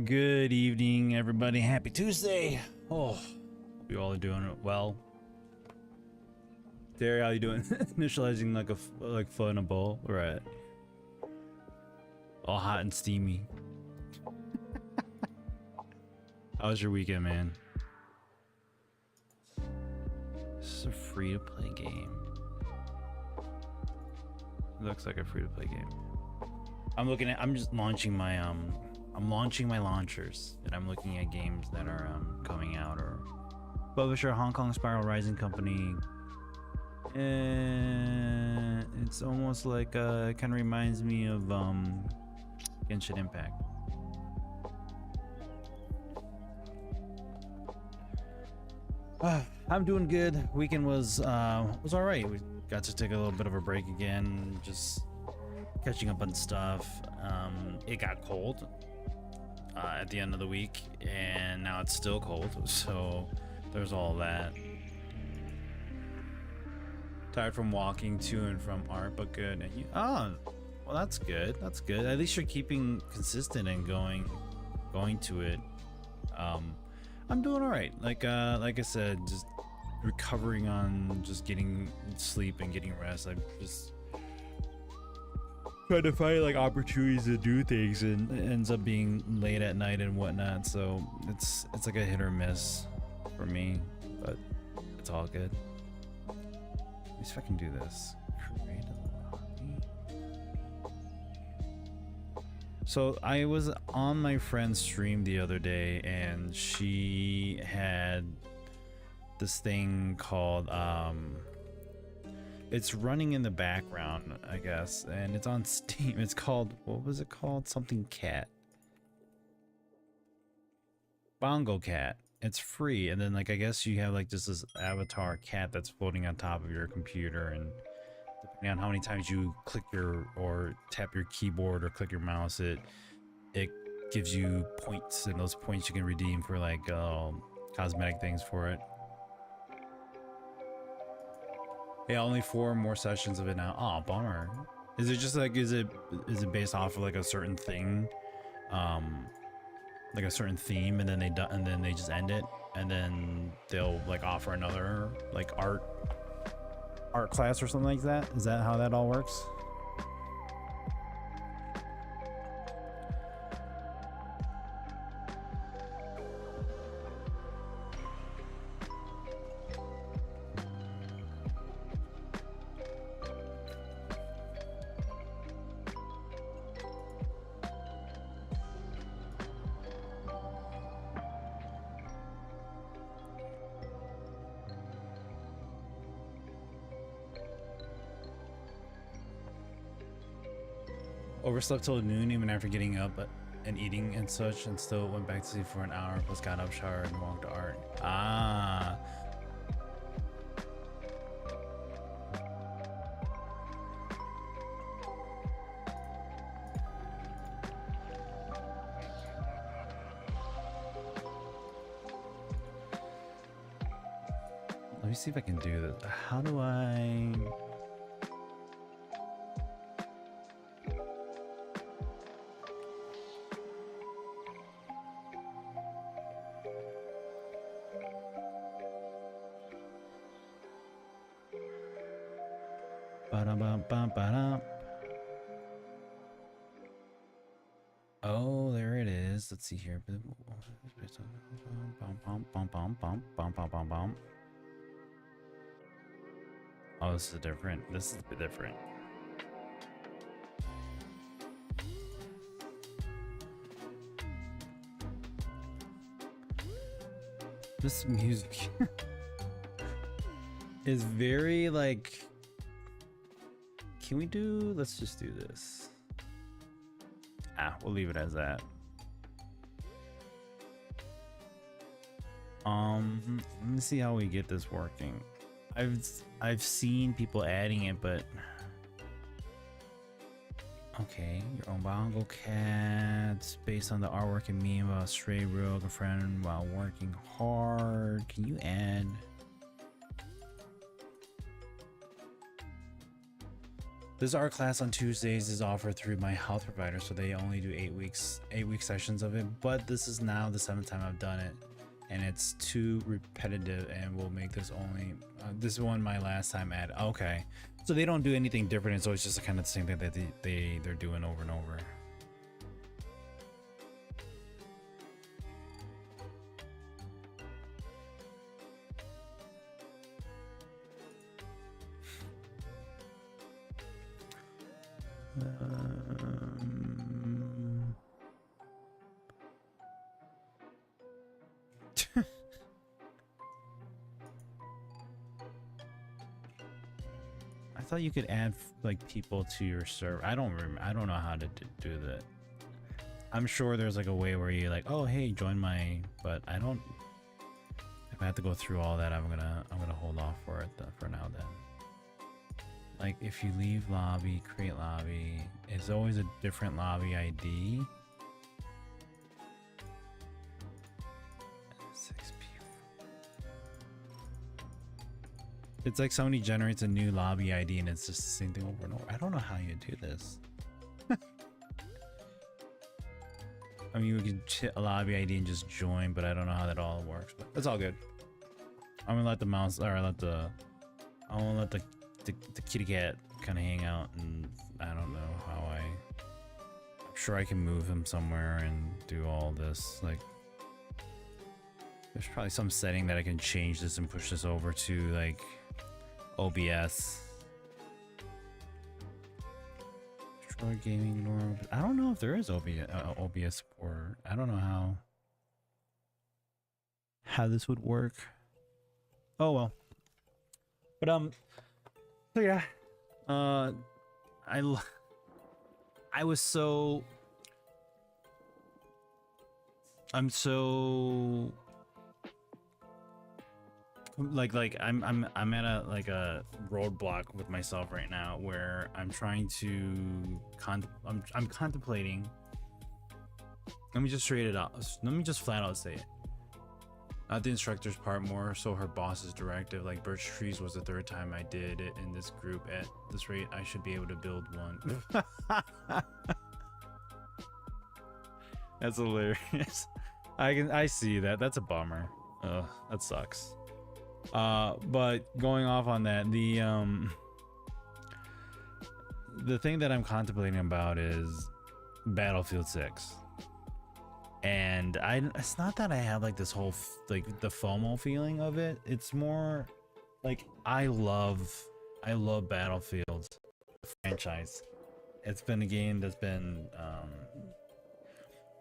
Good evening, everybody. Happy Tuesday. Oh, hope you all are doing well. Derry, how you doing? Initializing like foot in a bowl. Right. All hot and steamy. How was your weekend, man? This is a free-to-play game. It looks like a free-to-play game. I'm just launching my I'm launching my launchers, and I'm looking at games that are coming out. Or publisher Hong Kong Spiral Rising Company. And it's almost like it kind of reminds me of Genshin Impact. I'm doing good. Weekend was all right. We got to take a little bit of a break again, just catching up on stuff. It got cold at the end of the week, and now it's still cold, so there's all that. Tired from walking to and from art, but good. And you, oh, well, that's good. That's good. At least you're keeping consistent and going to it. I'm doing all right. Like I said, just recovering on just getting sleep and getting rest. I'm just trying to find like opportunities to do things, and it ends up being late at night and whatnot. So it's like a hit or miss for me, but it's all good. Let me see if I can do this. Create a lobby. So I was on my friend's stream the other day, and she had this thing called it's running in the background, I guess, and it's on Steam. It's called, what was it called? Something cat. Bongo Cat. It's free, and then like I guess you have like just this avatar cat that's floating on top of your computer, and depending on how many times you click your or tap your keyboard or click your mouse, it gives you points, and those points you can redeem for like cosmetic things for it. Yeah, only 4 more sessions of it now. Oh, bummer. Is it just like, is it based off of like a certain thing, like a certain theme, and then they just end it, and then they'll like offer another like art class or something like that? Is that how that all works? Overslept till noon even after getting up and eating and such, and still went back to sleep for an hour, plus got up, showered, and walked to art. Ah. Let me see if I can do this. How do I... Oh, there it is. Let's see here. Oh, this is different. This is a bit different. This music is very like, can we do, let's just do this. We'll leave it as that. Let me see how we get this working. I've seen people adding it, but okay, your own bongo cats based on the artwork and meme about a stray rogue a friend while working hard. Can you add? This art class on Tuesdays is offered through my health provider, so they only do 8-week sessions of it. But this is now the 7th time I've done it, and it's too repetitive, and we'll make this only this one my last time at. Okay, so they don't do anything different, and so it's just kind of the same thing that they're doing over and over. I thought you could add like people to your server. I don't remember. I don't know how to do that. I'm sure there's like a way where you like, oh hey, join my. But I don't. If I have to go through all that, I'm gonna hold off for it for now. Then, like if you leave lobby, create lobby, it's always a different lobby ID. 6 people. It's like somebody generates a new lobby ID and it's just the same thing over and over. I don't know how you do this. I mean, we could hit a lobby ID and just join, but I don't know how that all works. But it's all good. I'm gonna let the mouse, or I want to let the kitty cat kind of hang out, and I don't know how I'm sure I can move him somewhere and do all this. Like, there's probably some setting that I can change this and push this over to like OBS. Destroy gaming norm. I don't know if there is OBS support. I don't know how this would work. Oh well. But so yeah. I was so I'm so like I'm at a roadblock with myself right now where I'm trying to I'm contemplating. Let me just straight it out. Let me just flat out say it. Not the instructor's part, more so her boss's directive. Like birch trees was the 3rd time I did it in this group. At this rate, I should be able to build one. That's hilarious. I see that. That's a bummer. That sucks. But going off on that, the thing that I'm contemplating about is Battlefield 6. And it's not that I have like this whole like the FOMO feeling of it. It's more like I love Battlefield, the franchise. It's been a game that's been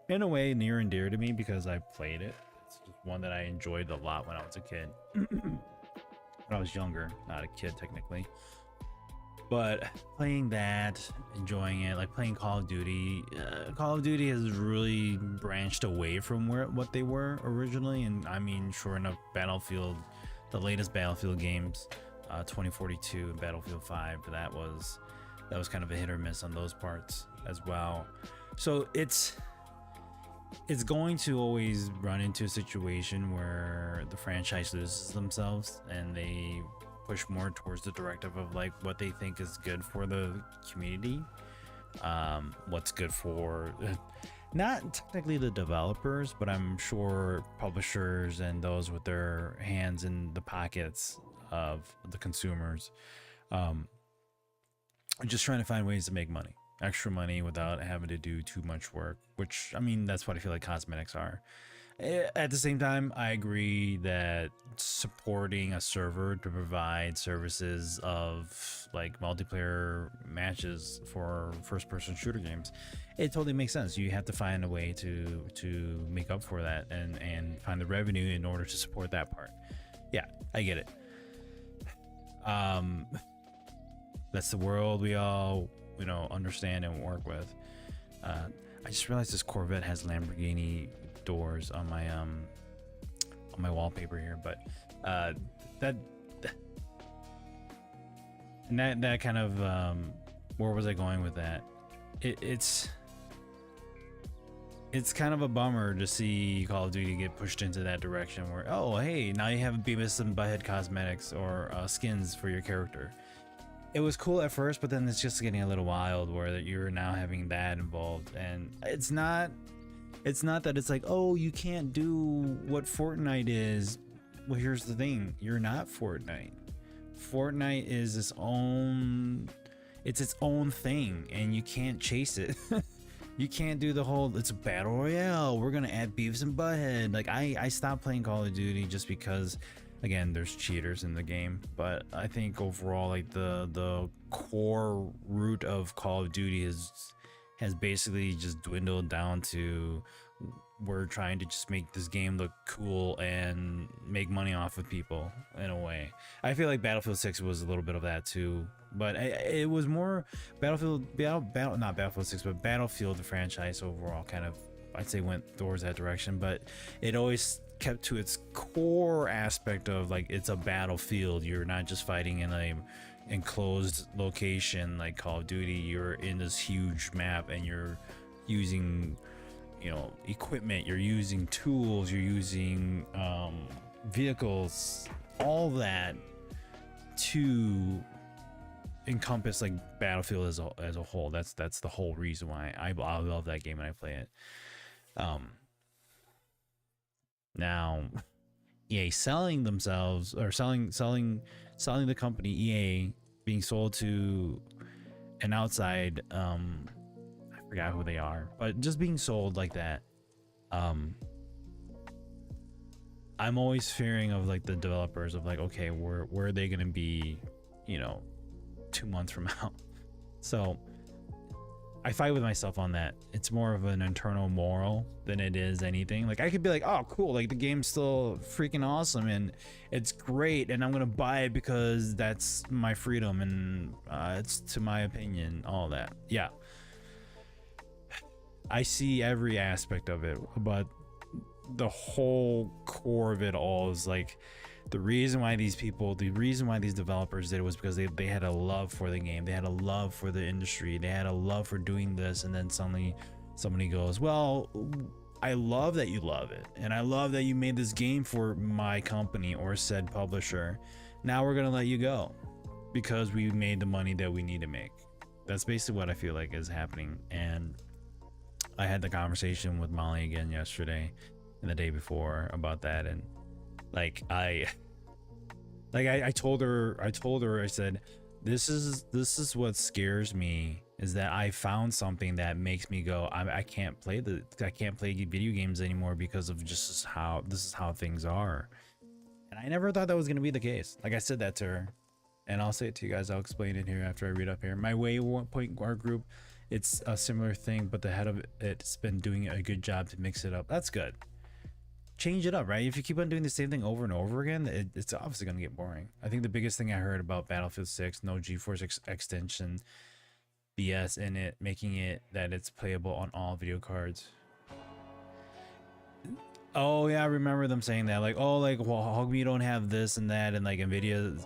in a way near and dear to me because I played it. It's just one that I enjoyed a lot when I was a kid. When I was younger, not a kid technically. But playing that, enjoying it, like playing Call of Duty. Call of Duty has really branched away from what they were originally, and I mean, sure enough, Battlefield, the latest Battlefield games, 2042 and Battlefield 5, that was kind of a hit or miss on those parts as well. So it's going to always run into a situation where the franchise loses themselves and they push more towards the directive of like what they think is good for the community, what's good for not technically the developers, but I'm sure publishers and those with their hands in the pockets of the consumers, just trying to find ways to make money, extra money without having to do too much work, which I mean that's what I feel like cosmetics are. At the same time, I agree that supporting a server to provide services of like multiplayer matches for first-person shooter games, it totally makes sense. You have to find a way to make up for that and find the revenue in order to support that part. Yeah, I get it. That's the world we all, understand and work with. I just realized this Corvette has Lamborghini doors on my wallpaper here, but that kind of where was I going with that? It's kind of a bummer to see Call of Duty get pushed into that direction where, oh hey, now you have Beavis and Butthead cosmetics or skins for your character. it was cool at first, but then it's just getting a little wild where you're now having that involved, and it's not that it's like, oh, you can't do what Fortnite is. Well, here's the thing, you're not Fortnite. Fortnite is its own thing, and you can't chase it. You can't do the whole it's a battle royale, we're gonna add Beavis and Butthead. Like I stopped playing Call of Duty just because, again, there's cheaters in the game. But I think overall, like the core root of Call of Duty has basically just dwindled down to, we're trying to just make this game look cool and make money off of people in a way. I feel like Battlefield 6 was a little bit of that too, but it was more Battlefield 6, but Battlefield, the franchise overall, kind of, I'd say, went towards that direction. But it always kept to its core aspect of, like, it's a battlefield. You're not just fighting in a enclosed location like Call of Duty. You're in this huge map and you're using, you know, equipment, you're using tools, you're using vehicles, all that to encompass like Battlefield as a whole. That's the whole reason why I love that game and I play it. Now EA selling themselves, or selling the company EA being sold to an outside, I forgot who they are, but just being sold like that, I'm always fearing of like the developers of like, okay, where are they gonna be, you know, 2 months from now? So I fight with myself on that. It's more of an internal moral than it is anything. Like I could be like, oh cool, like the game's still freaking awesome and it's great and I'm gonna buy it because that's my freedom and it's to my opinion, all that. Yeah, I see every aspect of it, but the whole core of it all is like, the reason why these developers did it was because they had a love for the game, they had a love for the industry, they had a love for doing this, and then suddenly somebody goes, well, I love that you love it, and I love that you made this game for my company or said publisher. Now we're gonna let you go because we made the money that we need to make. That's basically what I feel like is happening. And I had the conversation with Molly again yesterday and the day before about that, and like I told her, I said, this is what scares me, is that I found something that makes me go, I can't play video games anymore because of just this is how things are. And I never thought that was going to be the case. Like I said that to her, and I'll say it to you guys, I'll explain it here after I read up here. My Waypoint Guard group, it's a similar thing, but the head of it's been doing a good job to mix it up. That's good. Change it up, right? If you keep on doing the same thing over and over again, it's obviously going to get boring. I think the biggest thing I heard about Battlefield 6, no GeForce extension BS in it, making it that it's playable on all video cards. Oh yeah, I remember them saying that, like, oh, like, well, how come you don't have this and that, and like Nvidia,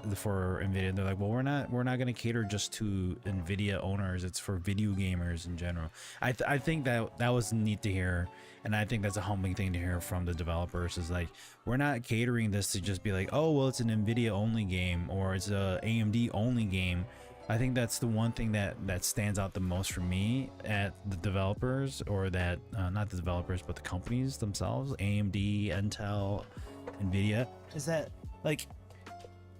they're like, well, we're not going to cater just to Nvidia owners, it's for video gamers in general. I think that was neat to hear, and I think that's a humbling thing to hear from the developers, is like, we're not catering this to just be like, oh well, it's an Nvidia only game or it's a AMD only game. I think that's the one thing that stands out the most for me at the developers, or that not the developers but the companies themselves, AMD, Intel, Nvidia, is that like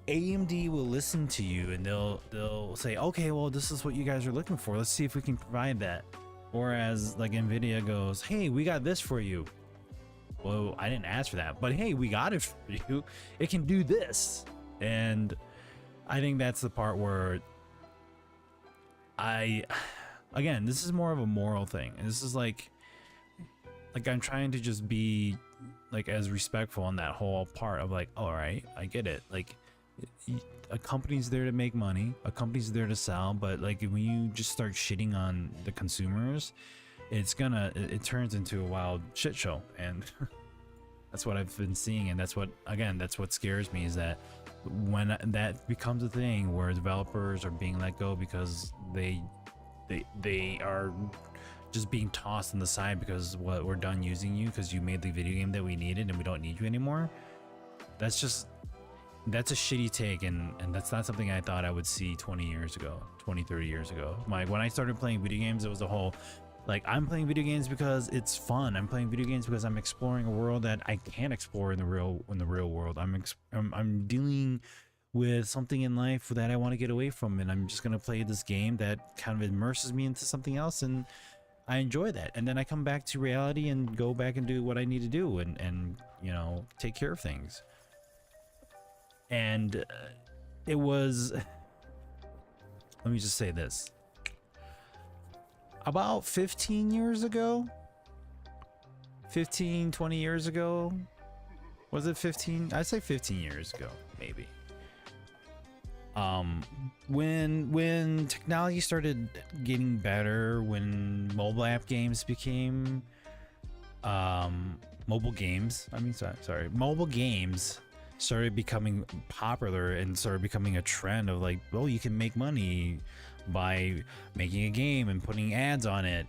AMD will listen to you and they'll say, okay, well, this is what you guys are looking for, let's see if we can provide that. Whereas like Nvidia goes, hey, we got this for you. Well, I didn't ask for that, but hey, we got it for you, it can do this. And I think that's the part where again, this is more of a moral thing, and this is like I'm trying to just be like as respectful on that whole part of like, all right, I get it, like a company's there to make money, a company's there to sell, but like when you just start shitting on the consumers, it turns into a wild shit show. And that's what I've been seeing, and that's what scares me, is that when that becomes a thing where developers are being let go because they are just being tossed on the side because what, we're done using you because you made the video game that we needed and we don't need you anymore. That's just that's a shitty take, and that's not something I thought I would see 20 years ago, 20, 30 years ago. Like when I started playing video games, it was the whole, like, I'm playing video games because it's fun. I'm playing video games because I'm exploring a world that I can't explore in the real world. I'm dealing with something in life that I want to get away from, and I'm just gonna play this game that kind of immerses me into something else, and I enjoy that. And then I come back to reality and go back and do what I need to do, and you know, take care of things. And it was, let me just say this, about 15 years ago, 15, 20 years ago, was it 15? I'd say 15 years ago, maybe. When technology started getting better, when mobile app games became, mobile games started becoming popular and started becoming a trend of like, oh, you can make money by making a game and putting ads on it.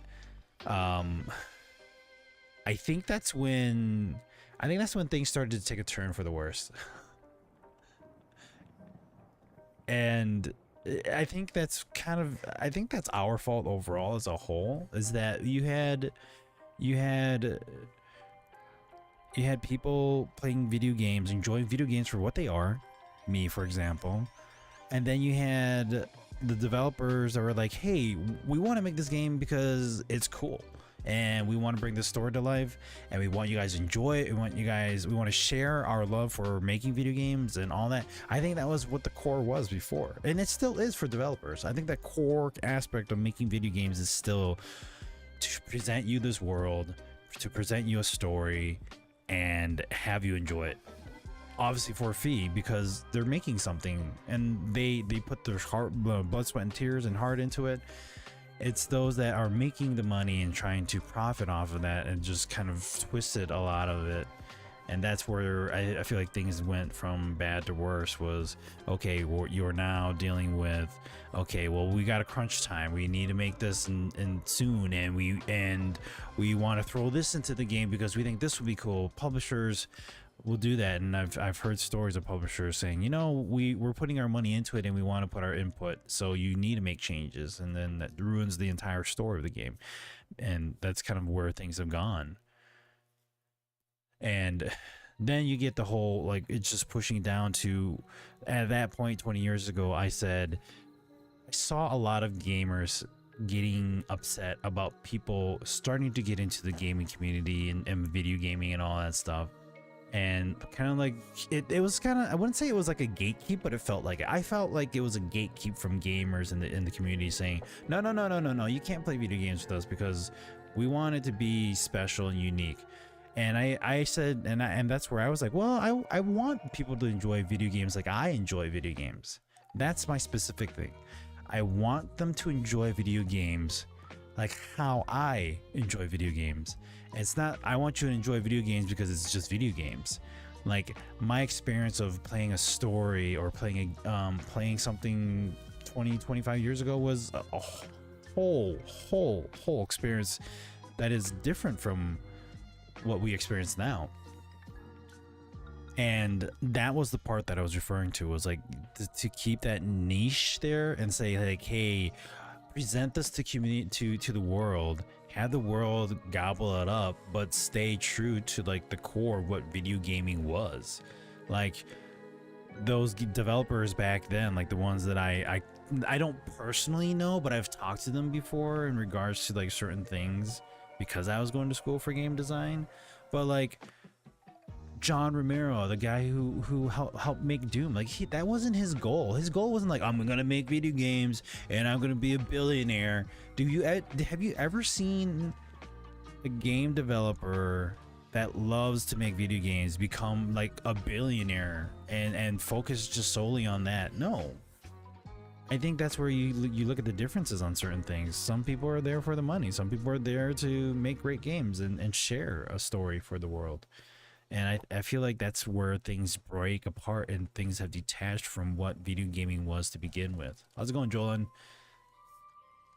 I think that's when things started to take a turn for the worst. And I think that's our fault overall as a whole, is that you had people playing video games, enjoying video games for what they are, me for example, and then you had the developers that were like, hey, we want to make this game because it's cool and we want to bring this story to life and we want you guys to enjoy it. We want to share our love for making video games and all that. I think that was what the core was before, and it still is for developers. I think that core aspect of making video games is still to present you this world, to present you a story, and have you enjoy it, obviously for a fee, because they're making something and they put their heart, blood, sweat, and tears and heart into it. It's those that are making the money and trying to profit off of that and just kind of twisted a lot of it. And that's where I feel like things went from bad to worse. Was, okay, well, you're now dealing with, okay, well, we got a crunch time, we need to make this and soon, and we want to throw this into the game because we think this would be cool. Publishers will do that, and I've heard stories of publishers saying, you know, we're putting our money into it and we want to put our input, so you need to make changes, and then that ruins the entire story of the game. And that's kind of where things have gone. And then you get the whole, like, it's just pushing down to, at that point 20 years ago, I said I saw a lot of gamers getting upset about people starting to get into the gaming community and video gaming and all that stuff. And kind of like it was kind of, I wouldn't say it was like a gatekeep, but it felt like it. I felt like it was a gatekeep from gamers in the community saying, no, you can't play video games with us because we want it to be special and unique. And I said, and that's where I was like, well, I want people to enjoy video games like I enjoy video games. That's my specific thing. I want them to enjoy video games like how I enjoy video games. It's not, I want you to enjoy video games because it's just video games. Like my experience of playing a story or playing something 20-25 years ago was a whole experience that is different from what we experience now. And that was the part that I was referring to, was like to keep that niche there and say like, hey, present this to community, to the world, have the world gobble it up, but stay true to like the core of what video gaming was. Like those developers back then, like the ones that I don't personally know, but I've talked to them before in regards to like certain things because I was going to school for game design. But like John Romero, the guy who helped make Doom, like that wasn't his goal. His goal wasn't like, I'm gonna make video games and I'm gonna be a billionaire. Have you ever seen a game developer that loves to make video games become like a billionaire and focus just solely on that? No. I think that's where you look at the differences on certain things. Some people are there for the money. Some people are there to make great games and share a story for the world. And I feel like that's where things break apart and things have detached from what video gaming was to begin with. How's it going, Jolan?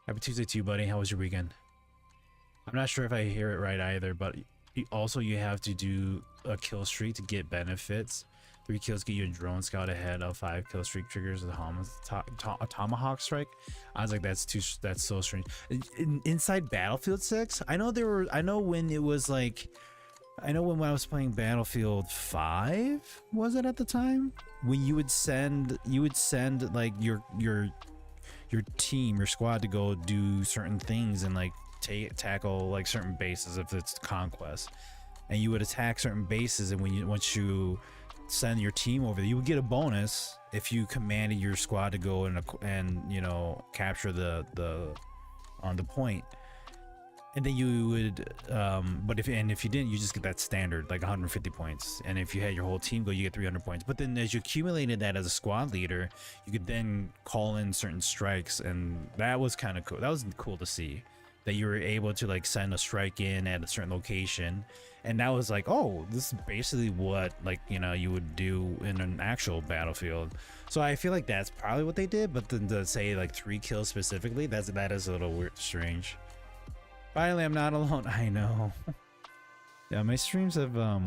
Happy Tuesday to you, buddy. How was your weekend? I'm not sure if I hear it right either, but also you have to do a kill streak to get benefits. 3 kills get you a drone scout ahead of 5 kill streak triggers a tomahawk strike. I was like, that's so strange. Inside Battlefield 6, I know when it was like, I know when I was playing Battlefield 5, was it at the time, when you would send like your team, your squad, to go do certain things and like tackle like certain bases if it's conquest, and you would attack certain bases, and once you send your team over there, you would get a bonus if you commanded your squad to go and you know, capture the on the point. And then you would but if you didn't, you just get that standard like 150 points, and if you had your whole team go, you get 300 points. But then as you accumulated that as a squad leader, you could then call in certain strikes, and that was kind of cool. That was cool to see that you were able to like send a strike in at a certain location, and that was like, oh, this is basically what, like, you know, you would do in an actual Battlefield. So I feel like that's probably what they did, but then to say like 3 kills specifically, that is a little weird, strange. Finally, I'm not alone. I know. Yeah, my streams have I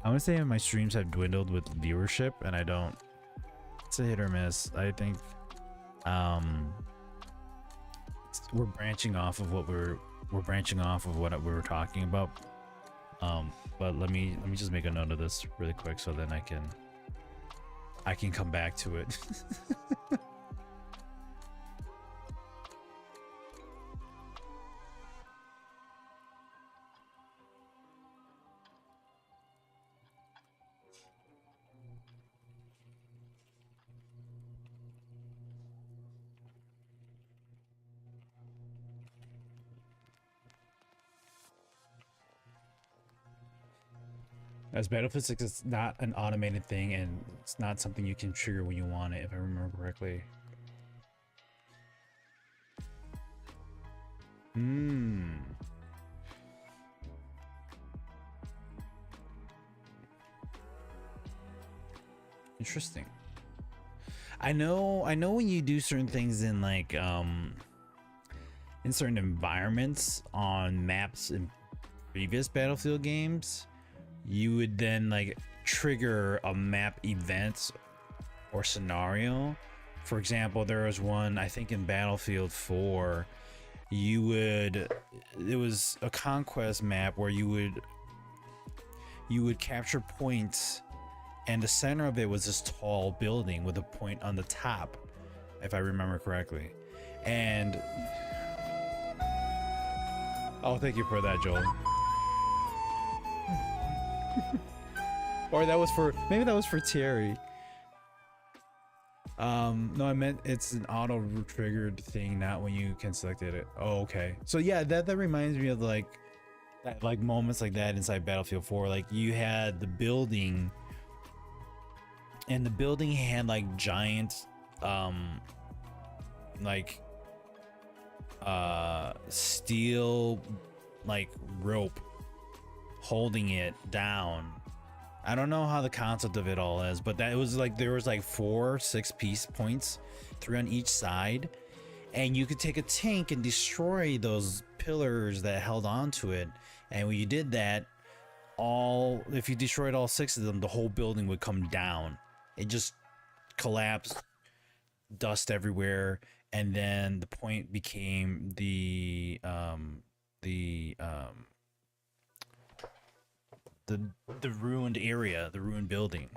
want to say my streams have dwindled with viewership, and I don't, it's a hit or miss. I think we're branching off of what we were talking about. But let me just make a note of this really quick, so then I can come back to it. As Battlefield 6, it's not an automated thing, and it's not something you can trigger when you want it, if I remember correctly. Interesting. I know when you do certain things in like in certain environments on maps in previous Battlefield games, you would then like trigger a map event or scenario. For example, there was one, I think in Battlefield 4, it was a conquest map where you would capture points, and the center of it was this tall building with a point on the top, if I remember correctly. And oh, thank you for that, Joel. Or maybe that was for Terry. No, I meant it's an auto triggered thing, not when you can select it. Oh, okay. So yeah, that reminds me of like moments like that inside Battlefield 4. Like you had the building, and the building had like giant steel like rope holding it down. I don't know how the concept of it all is, but that it was like there was like 4 6-piece points, 3 on each side, and you could take a tank and destroy those pillars that held onto it. And when you did that, if you destroyed all 6 of them, the whole building would come down. It just collapsed, dust everywhere, and then the point became the ruined area, the ruined building,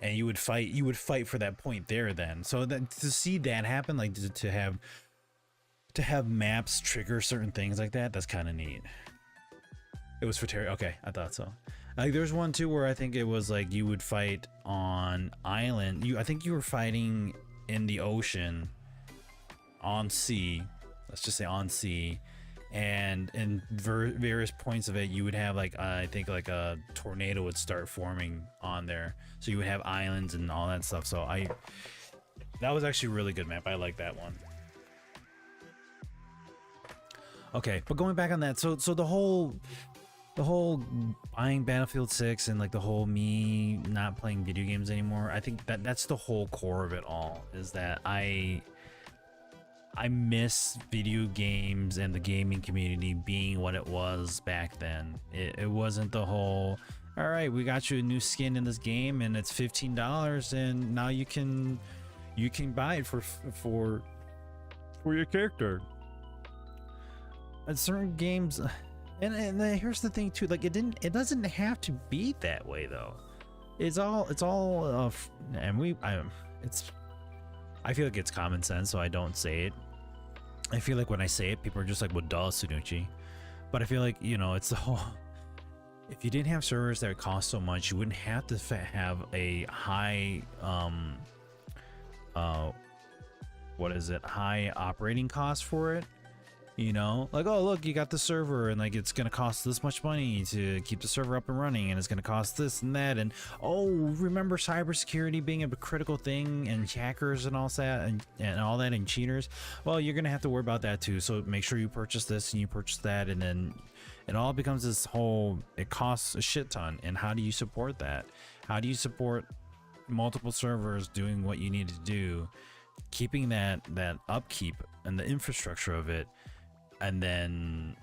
and you would fight for that point there. Then, so that to see that happen, like to have maps trigger certain things like that, that's kind of neat. It was for Terry. Okay, I thought so. Like there's one too where I think it was like you would fight on island. I think you were fighting in the ocean, on sea. Let's just say on sea. And in various points of it, you would have like I think like a tornado would start forming on there, so you would have islands and all that stuff. So that was actually a really good map. I like that one. Okay, but going back on that, so the whole buying Battlefield 6 and like the whole me not playing video games anymore, I think that's the whole core of it all, is that I miss video games and the gaming community being what it was back then. It wasn't the whole, all right, we got you a new skin in this game, and it's $15, and now you can buy it for your character. And certain games, and here's the thing too, like it doesn't have to be that way though. It's all and I feel like it's common sense, so I don't say it. I feel like when I say it, people are just like, well, duh, Sunuchi. But I feel like, you know, it's the whole, if you didn't have servers that cost so much, you wouldn't have to have a high high operating cost for it. You know, like, oh look, you got the server, and like it's gonna cost this much money to keep the server up and running, and it's gonna cost this and that, and oh, remember cybersecurity being a critical thing, and hackers and all that, and all that, and cheaters. Well, you're gonna have to worry about that too. So make sure you purchase this and you purchase that, and then it all becomes this whole. It costs a shit ton. And how do you support that? How do you support multiple servers doing what you need to do, keeping that upkeep and the infrastructure of it? And then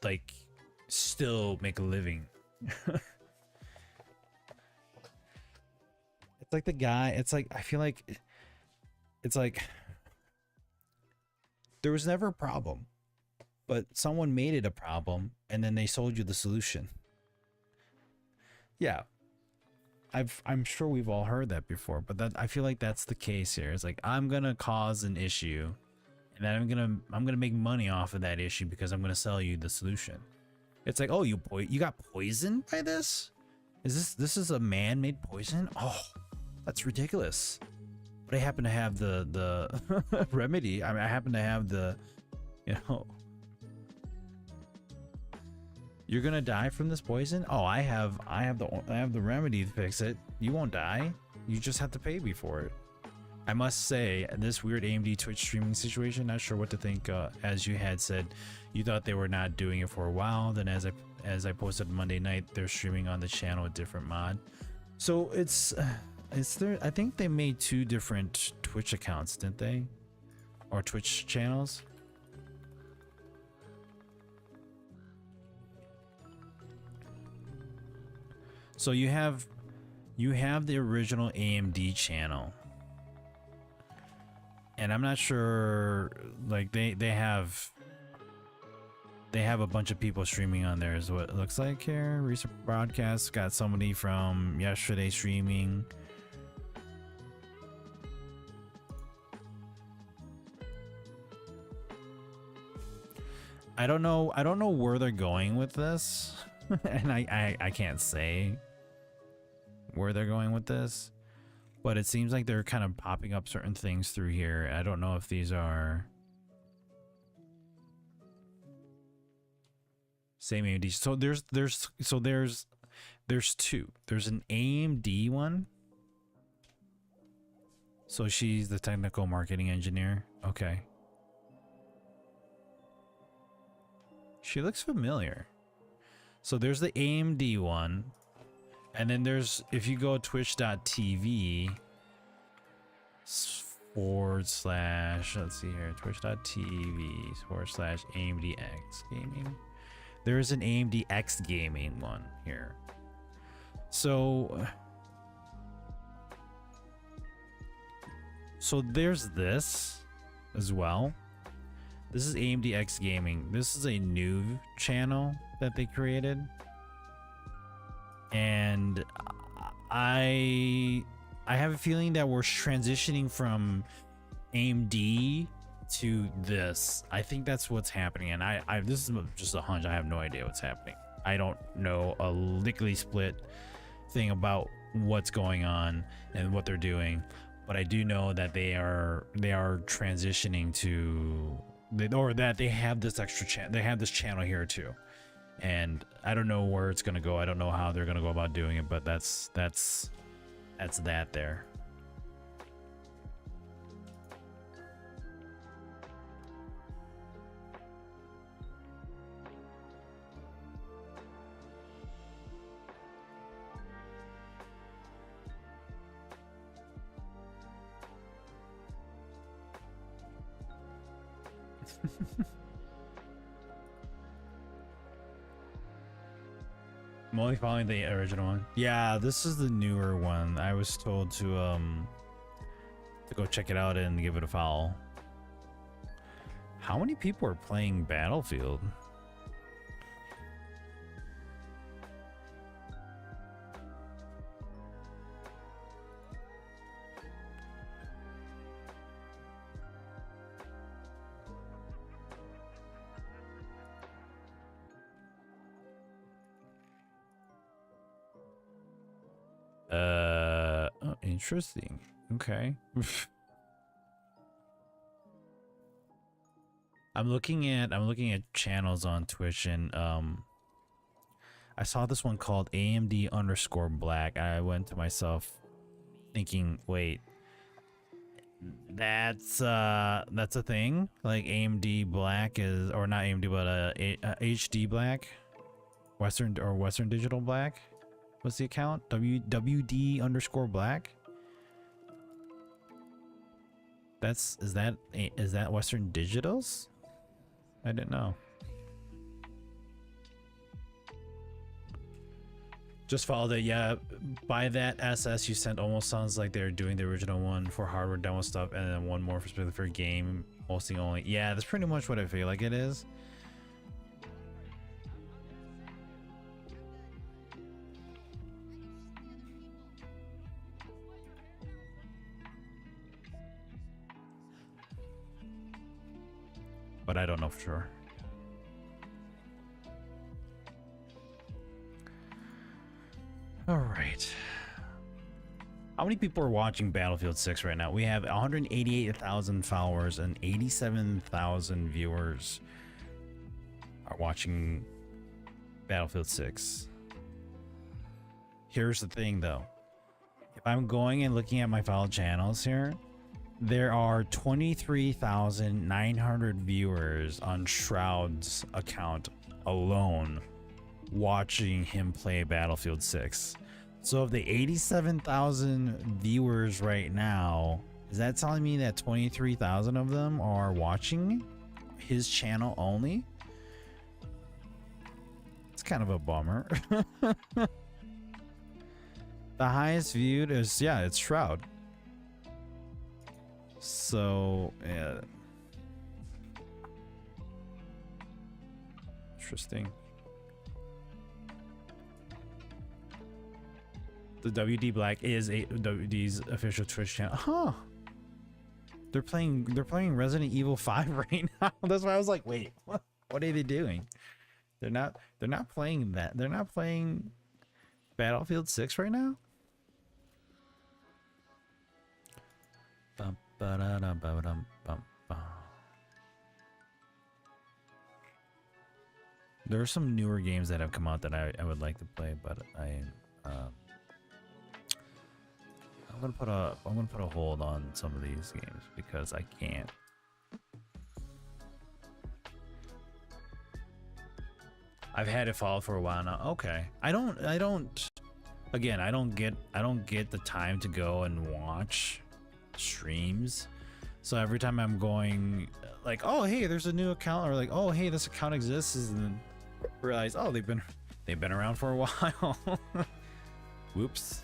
like still make a living. It's like the guy, it's like, I feel like it's like there was never a problem, but someone made it a problem and then they sold you the solution. Yeah, I'm sure we've all heard that before, but that, I feel like that's the case here. It's like, I'm gonna cause an issue, and then I'm gonna make money off of that issue because I'm gonna sell you the solution. It's like, oh, you got poisoned by this? This is a man-made poison? Oh, that's ridiculous. But I happen to have the remedy. I mean, I happen to have the, you know, you're gonna die from this poison? Oh, I have the remedy to fix it. You won't die. You just have to pay me for it. I must say, this weird AMD Twitch streaming situation, not sure what to think. As you had said, you thought they were not doing it for a while. Then as I posted Monday night, they're streaming on the channel a different mod. So it's there. I think they made 2 different Twitch accounts, didn't they? Or Twitch channels. So you have the original AMD channel. And I'm not sure, like they have a bunch of people streaming on there is what it looks like here. Recent broadcasts got somebody from yesterday streaming. I don't know where they're going with this. And I can't say where they're going with this. But it seems like they're kind of popping up certain things through here. I don't know if these are same AMD. So there's 2. There's an AMD one. So she's the technical marketing engineer. Okay. She looks familiar. So there's the AMD one. And then there's, if you go twitch.tv / let's see here, twitch.tv / AMDX gaming. There is an AMDX gaming one here. So there's this as well. This is AMDX gaming. This is a new channel that they created. And I have a feeling that we're transitioning from AMD to this. I think that's what's happening, and I this is just a hunch. I have no idea what's happening. I don't know a lickety split thing about what's going on and what they're doing, but I do know that they are transitioning to, or that they have this extra channel. They have this channel here too. And I don't know where it's gonna go. I don't know how they're gonna go about doing it, but that's that there. I'm only following the original one. Yeah, this is the newer one. I was told to go check it out and give it a follow. How many people are playing Battlefield? Oh, interesting. Okay. I'm looking at channels on Twitch, and I saw this one called AMD_Black. I went to myself thinking, wait, that's a thing? Like AMD Black is, or not AMD, but HD Black, Western Digital Black. What's the account? WD_Black. Is that Western Digitals? I didn't know. Just followed it. Yeah, by that SS you sent almost sounds like they're doing the original one for hardware demo stuff, and then one more for game hosting only. Yeah, that's pretty much what I feel like it is. But I don't know for sure. All right. How many people are watching Battlefield 6 right now? We have 188,000 followers and 87,000 viewers are watching Battlefield 6. Here's the thing though. If I'm going and looking at my follow channels here, there are 23,900 viewers on Shroud's account alone watching him play Battlefield 6. So of the 87,000 viewers right now, is that telling me that 23,000 of them are watching his channel only? It's kind of a bummer. The highest viewed is, yeah, it's Shroud. So, yeah. Interesting. The WD Black is WD's official Twitch channel. Huh. They're playing Resident Evil 5 right now. That's why I was like, wait, what are they doing? They're not playing that. They're not playing Battlefield 6 right now? There are some newer games that have come out that I would like to play, but I'm gonna put a hold on some of these games because I can't. I've had it follow for a while now. Okay, I don't get the time to go and watch streams. So every time I'm going like, oh hey, there's a new account, or like, oh hey, this account exists, and then realize, oh, they've been around for a while. Whoops.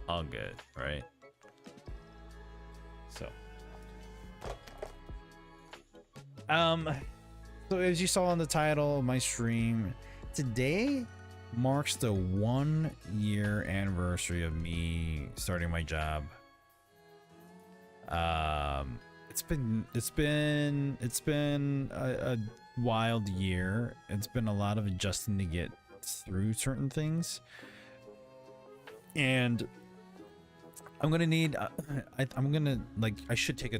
All good, right? So so as you saw on the title of my stream, today marks the 1-year anniversary of me starting my job. It's been a wild year. It's been a lot of adjusting to get through certain things, and I'm gonna need I should take a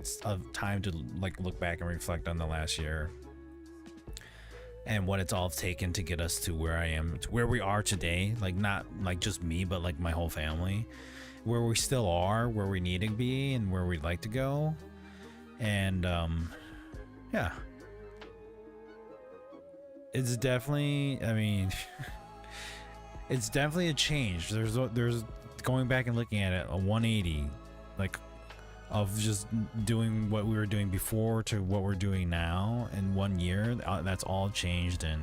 time to like look back and reflect on the last year and what it's all taken to get us to where I am, to where we are today. Like, not like just me, but like my whole family, where we still are, where we need to be, and where we'd like to go. And yeah, it's definitely, I mean, it's definitely a change. There's going back and looking at it, a 180, like, of just doing what we were doing before to what we're doing now in 1 year. That's all changed. And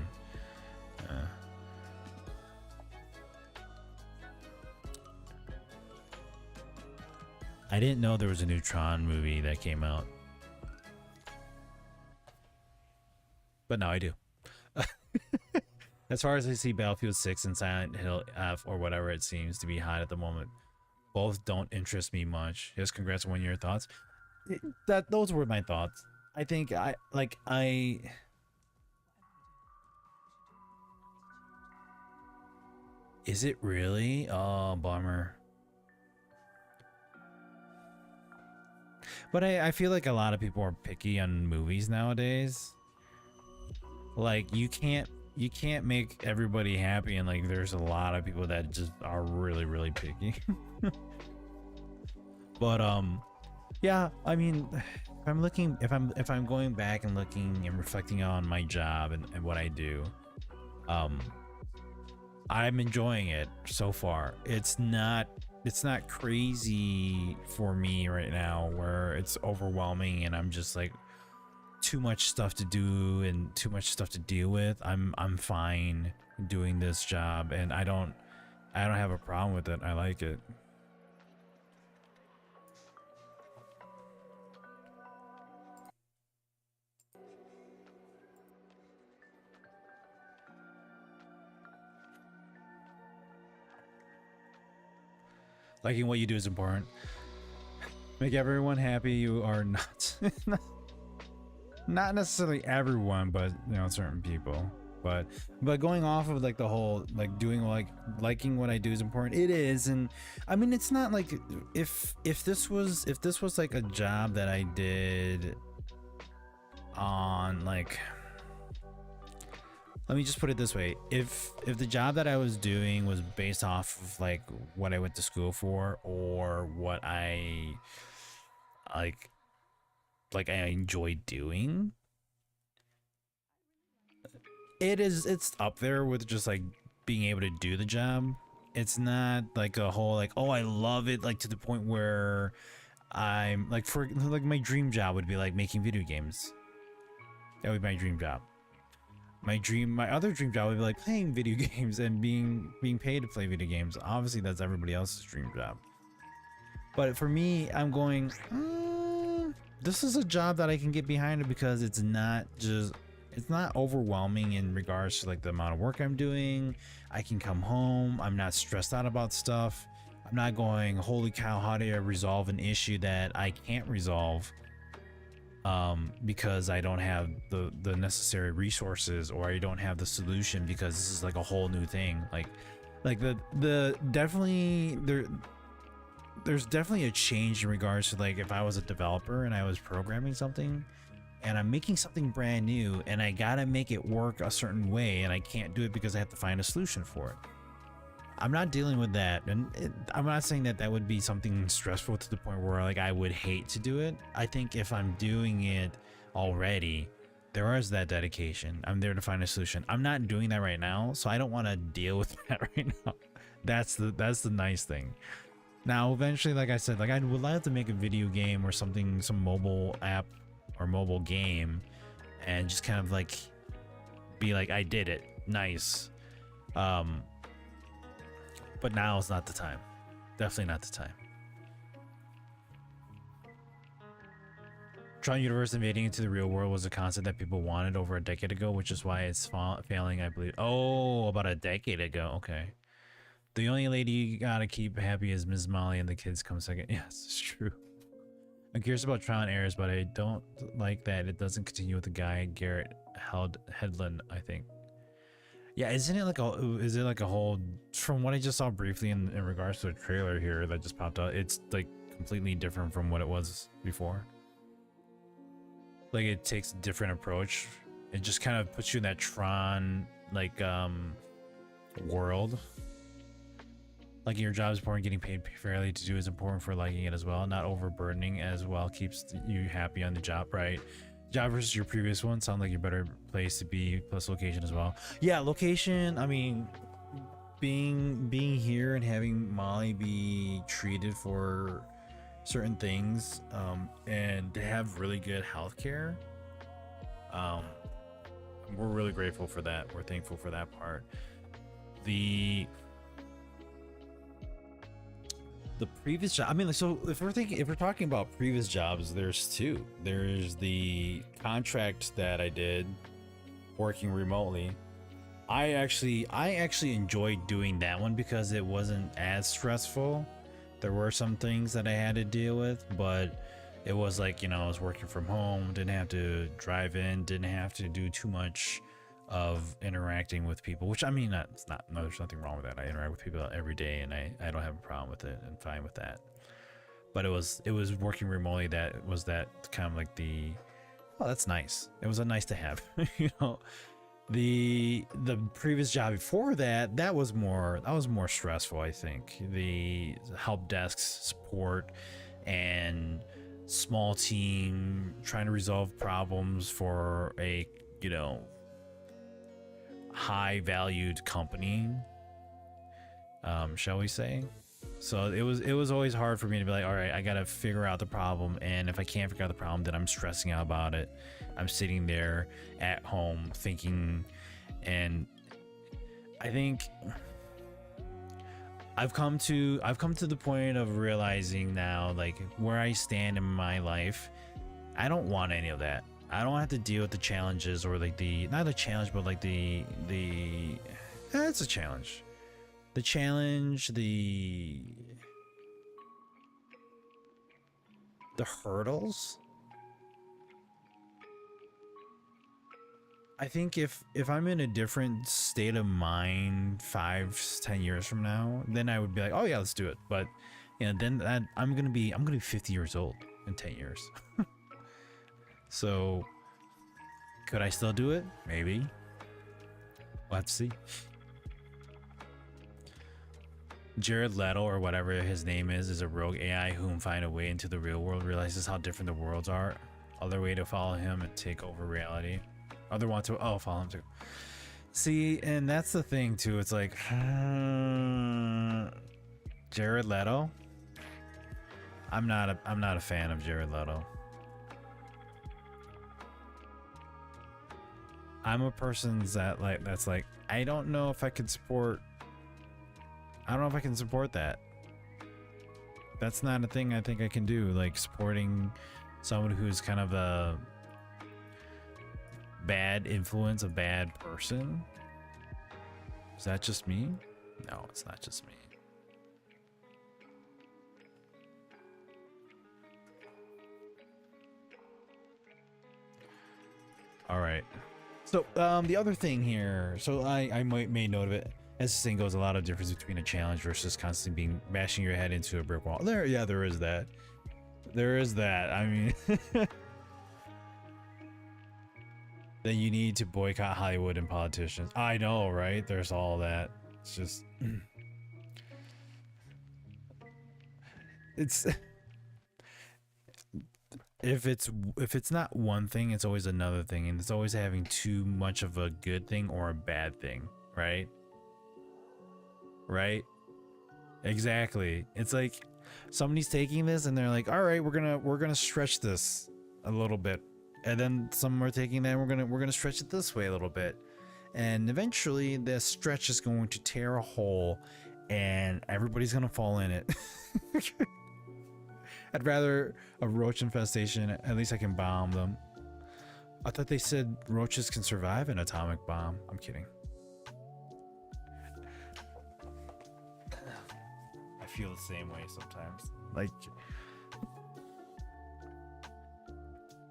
I didn't know there was a new Tron movie that came out, but now I do. As far as I see, Battlefield 6 and Silent Hill F, or whatever it seems to be hot at the moment, both don't interest me much. Yes, congrats on 1 year thoughts. Those were my thoughts. I think I is it really? Oh, bummer. But I feel like a lot of people are picky on movies nowadays. Like you can't make everybody happy, and like there's a lot of people that just are really picky. But yeah, I mean, if I'm going back and looking and reflecting on my job and what I do, I'm enjoying it so far. It's not crazy for me right now where it's overwhelming and I'm just like too much stuff to do and too much stuff to deal with. I'm fine doing this job, and I don't have a problem with it. I like it. Liking what you do is important. Make everyone happy. You are not not necessarily everyone, but you know, certain people. But going off of like the whole like doing like liking what I do is important. It is, and I mean it's not like if this was like a job that I did on like, let me just put it this way, if the job that I was doing was based off of like what I went to school for or what I like I enjoy doing, it's up there with just like being able to do the job. It's not like a whole like, oh I love it, like to the point where I'm like, for like my dream job would be like making video games. That would be my dream job. My other dream job would be like playing video games and being paid to play video games. Obviously that's everybody else's dream job, but for me I'm going, this is a job that I can get behind it because it's not overwhelming in regards to like the amount of work I'm doing. I can come home, I'm not stressed out about stuff. I'm not going, holy cow, how do I resolve an issue that I can't resolve because I don't have the necessary resources, or I don't have the solution because this is like a whole new thing. Like the definitely there's definitely a change in regards to like if I was a developer and I was programming something and I'm making something brand new and I gotta make it work a certain way and I can't do it because I have to find a solution for it. I'm not dealing with that, and I'm not saying that would be something stressful to the point where like I would hate to do it. I think if I'm doing it already, there is that dedication. I'm there to find a solution. I'm not doing that right now, so I don't want to deal with that right now. That's the nice thing. Now, eventually, like I said, like I would like to make a video game or something, some mobile app or mobile game, and just kind of like be like, I did it, nice. But now is not the time. Definitely not the time. Tron Universe invading into the real world was a concept that people wanted over a decade ago, which is why it's failing, I believe. Oh, about a decade ago. Okay. The only lady you gotta keep happy is Ms. Molly, and the kids come second. Yes, it's true. I'm curious about Tron Airs, but I don't like that it doesn't continue with the guy Garrett Hedlund, I think. Yeah, isn't it like is it like a whole, from what I just saw briefly in regards to the trailer here that just popped out, it's like completely different from what it was before. Like it takes a different approach. It just kind of puts you in that Tron like world. Liking your job is important, getting paid fairly to do is important for liking it as well. Not overburdening as well keeps you happy on the job, right? Job versus your previous one sound like your better place to be, plus location as well. Yeah, location, I mean, being here and having Molly be treated for certain things and to have really good health care, we're really grateful for that. We're thankful for that part. The previous job, I mean, like, so if we're talking about previous jobs, there's two. There's the contract that I did working remotely. I actually enjoyed doing that one because it wasn't as stressful. There were some things that I had to deal with, but it was like, you know, I was working from home, didn't have to drive in, didn't have to do too much of interacting with people, which I mean, it's not, no, there's nothing wrong with that. I interact with people every day and I don't have a problem with it and fine with that. But it was working remotely that was that kind of like the, oh, that's nice. It was a nice to have, you know. The previous job before that, that was more stressful. I think the help desk support and small team trying to resolve problems for a, you know, high valued company, shall we say. So it was always hard for me to be like, all right, I gotta figure out the problem, and if I can't figure out the problem, then I'm stressing out about it. I'm sitting there at home thinking, and I think I've come to the point of realizing now, like, where I stand in my life, I don't want any of that. I don't have to deal with the challenges, or like the, not a challenge, but like it's a challenge. The challenge, the hurdles. I think if I'm in a different state of mind 5-10 years from now, then I would be like, oh yeah, let's do it. But you know, then I'm gonna be 50 years old in 10 years. So could I still do it? Maybe. We'll have to see. Jared Leto, or whatever his name is a rogue AI whom find a way into the real world, realizes how different the worlds are. Other way to follow him and take over reality. Other want to follow him too. See, and that's the thing too. It's like Jared Leto. I'm not a fan of Jared Leto. I'm a person that's like I don't know if I can support. I don't know if I can support that. That's not a thing I think I can do. Like supporting someone who's kind of a bad influence, a bad person. Is that just me? No, it's not just me. All right. So the other thing here, so I made note of it. As the saying goes, a lot of difference between a challenge versus constantly bashing your head into a brick wall. There is that. There is that. I mean, then you need to boycott Hollywood and politicians. I know, right? There's all that. It's just, it's if it's not one thing, it's always another thing, and it's always having too much of a good thing or a bad thing, right? Right? Exactly. It's like somebody's taking this and they're like, all right, we're gonna stretch this a little bit, and then some are taking that and we're gonna stretch it this way a little bit, and eventually the stretch is going to tear a hole and everybody's gonna fall in it. I'd rather a roach infestation. At least I can bomb them. I thought they said roaches can survive an atomic bomb. I'm kidding. I feel the same way sometimes. Like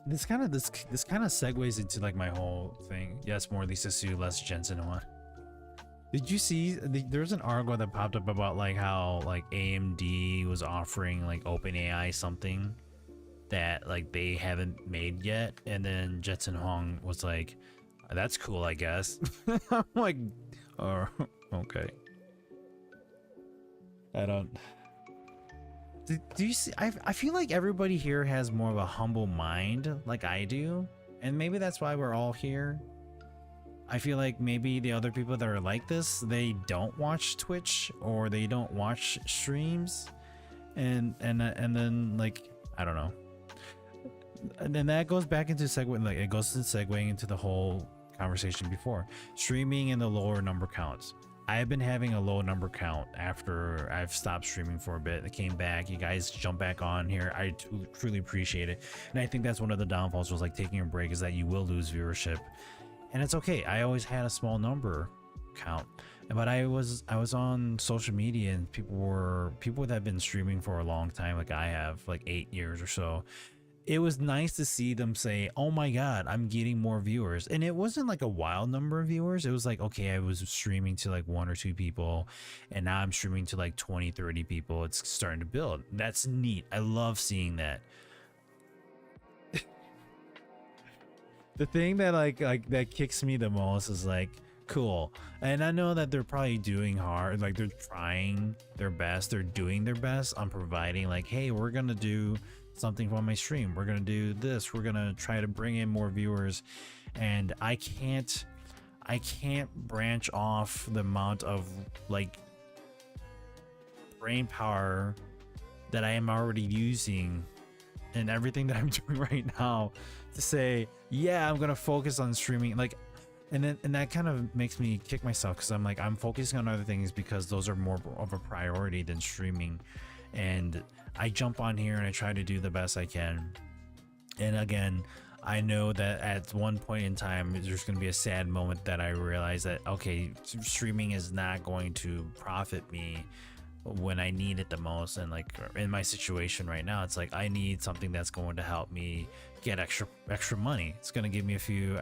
this kind of segues into like my whole thing. Yes, more Lisa Sue, less Jensen one. Did you see there's an article that popped up about like how like AMD was offering like OpenAI something that like they haven't made yet, and then Jensen Huang was like, that's cool, I guess. I'm like, oh, okay. I don't. Do you see? I feel like everybody here has more of a humble mind, like I do, and maybe that's why we're all here. I feel like maybe the other people that are like this, they don't watch Twitch or they don't watch streams, and then like I don't know. And then that goes back into it goes to segueing into the whole conversation before streaming and the lower number counts. I've been having a low number count after I've stopped streaming for a bit. I came back, you guys jump back on here. I truly appreciate it. And I think that's one of the downfalls was like taking a break, is that you will lose viewership. And it's okay. I always had a small number count. But I was on social media, and people that have been streaming for a long time, like I have, like 8 years or so. It was nice to see them say, oh my god, I'm getting more viewers. And it wasn't like a wild number of viewers. It was like, okay, I was streaming to like 1 or 2 people, and now I'm streaming to like 20, 30 people. It's starting to build. That's neat. I love seeing that. The thing that like that kicks me the most is like, cool. And I know that they're probably doing hard, like they're trying their best, they're doing their best on providing like, hey, we're gonna do something on my stream, we're gonna do this, we're gonna try to bring in more viewers. And I can't branch off the amount of like brain power that I am already using and everything that I'm doing right now to say, yeah, I'm gonna focus on streaming. Like, and that kind of makes me kick myself, because I'm like, I'm focusing on other things because those are more of a priority than streaming. And I jump on here and I try to do the best I can. And again, I know that at one point in time there's going to be a sad moment that I realize that, okay, streaming is not going to profit me when I need it the most. And like in my situation right now, it's like I need something that's going to help me get extra money. It's going to give me a few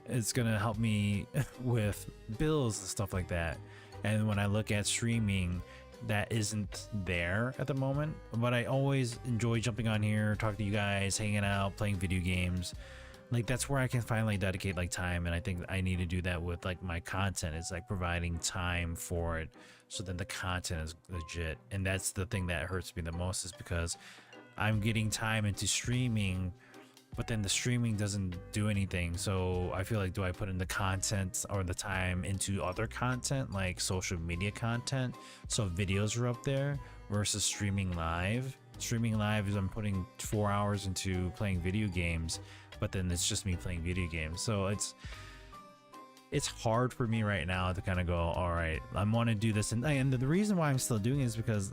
it's gonna help me with bills and stuff like that. And when I look at streaming, that isn't there at the moment. But I always enjoy jumping on here, talking to you guys, hanging out, playing video games. Like that's where I can finally dedicate like time. And I think I need to do that with like my content. It's like providing time for it, so then the content is legit. And that's the thing that hurts me the most, is because I'm getting time into streaming, but then the streaming doesn't do anything. So I feel like, do I put in the content or the time into other content like social media content, so videos are up there, versus streaming live? Streaming live is I'm putting 4 hours into playing video games, but then it's just me playing video games. So it's hard for me right now to kind of go, all right, I want to do this. And the reason why I'm still doing it is because,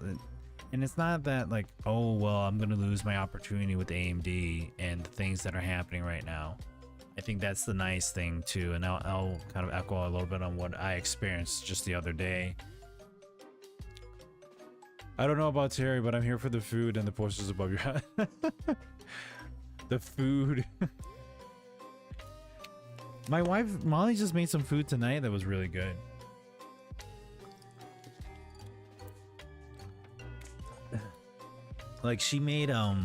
and it's not that like, oh, well, I'm going to lose my opportunity with AMD and the things that are happening right now. I think that's the nice thing too. And I'll kind of echo a little bit on what I experienced just the other day. I don't know about Terry, but I'm here for the food and the posters above your head. The food. My wife, Molly, just made some food tonight that was really good. Like she made I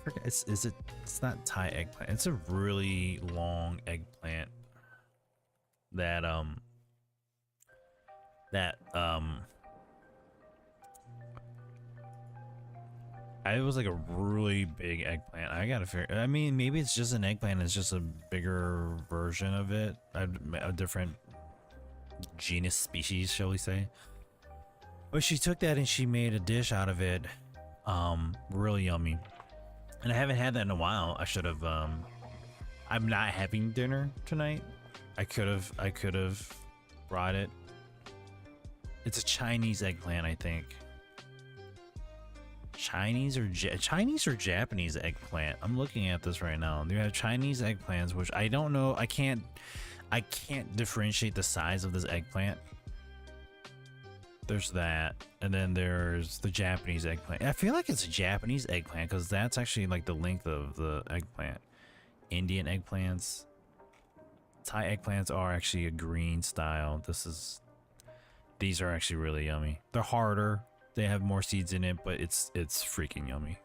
forget, it's not Thai eggplant. It's a really long eggplant that it was like a really big eggplant. I gotta figure, I mean, maybe it's just an eggplant, it's just a bigger version of it, a different genus, species, shall we say. But she took that and she made a dish out of it. Really yummy. And I haven't had that in a while. I should have. I'm not having dinner tonight. I could have brought it. It's a Chinese eggplant, I think. Chinese or Japanese eggplant. I'm looking at this right now. You have Chinese eggplants, which I don't know. I can't differentiate the size of this eggplant. There's that, and then there's the Japanese eggplant. I feel like it's a Japanese eggplant because that's actually like the length of the eggplant. Indian eggplants, Thai eggplants are actually a green style. These are actually really yummy. They're harder, they have more seeds in it, but it's freaking yummy.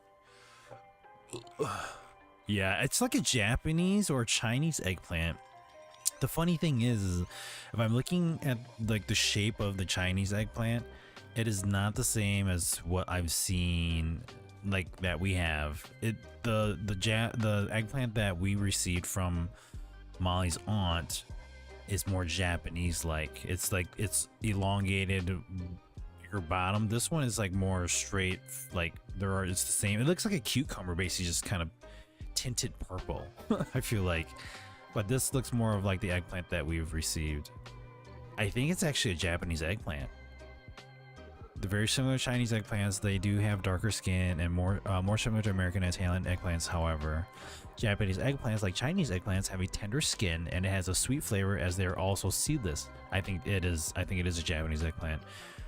Yeah, it's like a Japanese or Chinese eggplant. The funny thing is if I'm looking at like the shape of the Chinese eggplant, it is not the same as what I've seen like that we have. The eggplant that we received from Molly's aunt is more Japanese like. It's elongated, bigger bottom. This one is like more straight, like it's the same. It looks like a cucumber basically, just kind of tinted purple. I feel like. But this looks more of like the eggplant that we've received. I think it's actually a Japanese eggplant. They're very similar to Chinese eggplants. They do have darker skin and more similar to American and Italian eggplants. However, Japanese eggplants, like Chinese eggplants, have a tender skin and it has a sweet flavor as they're also seedless. I think it is a Japanese eggplant.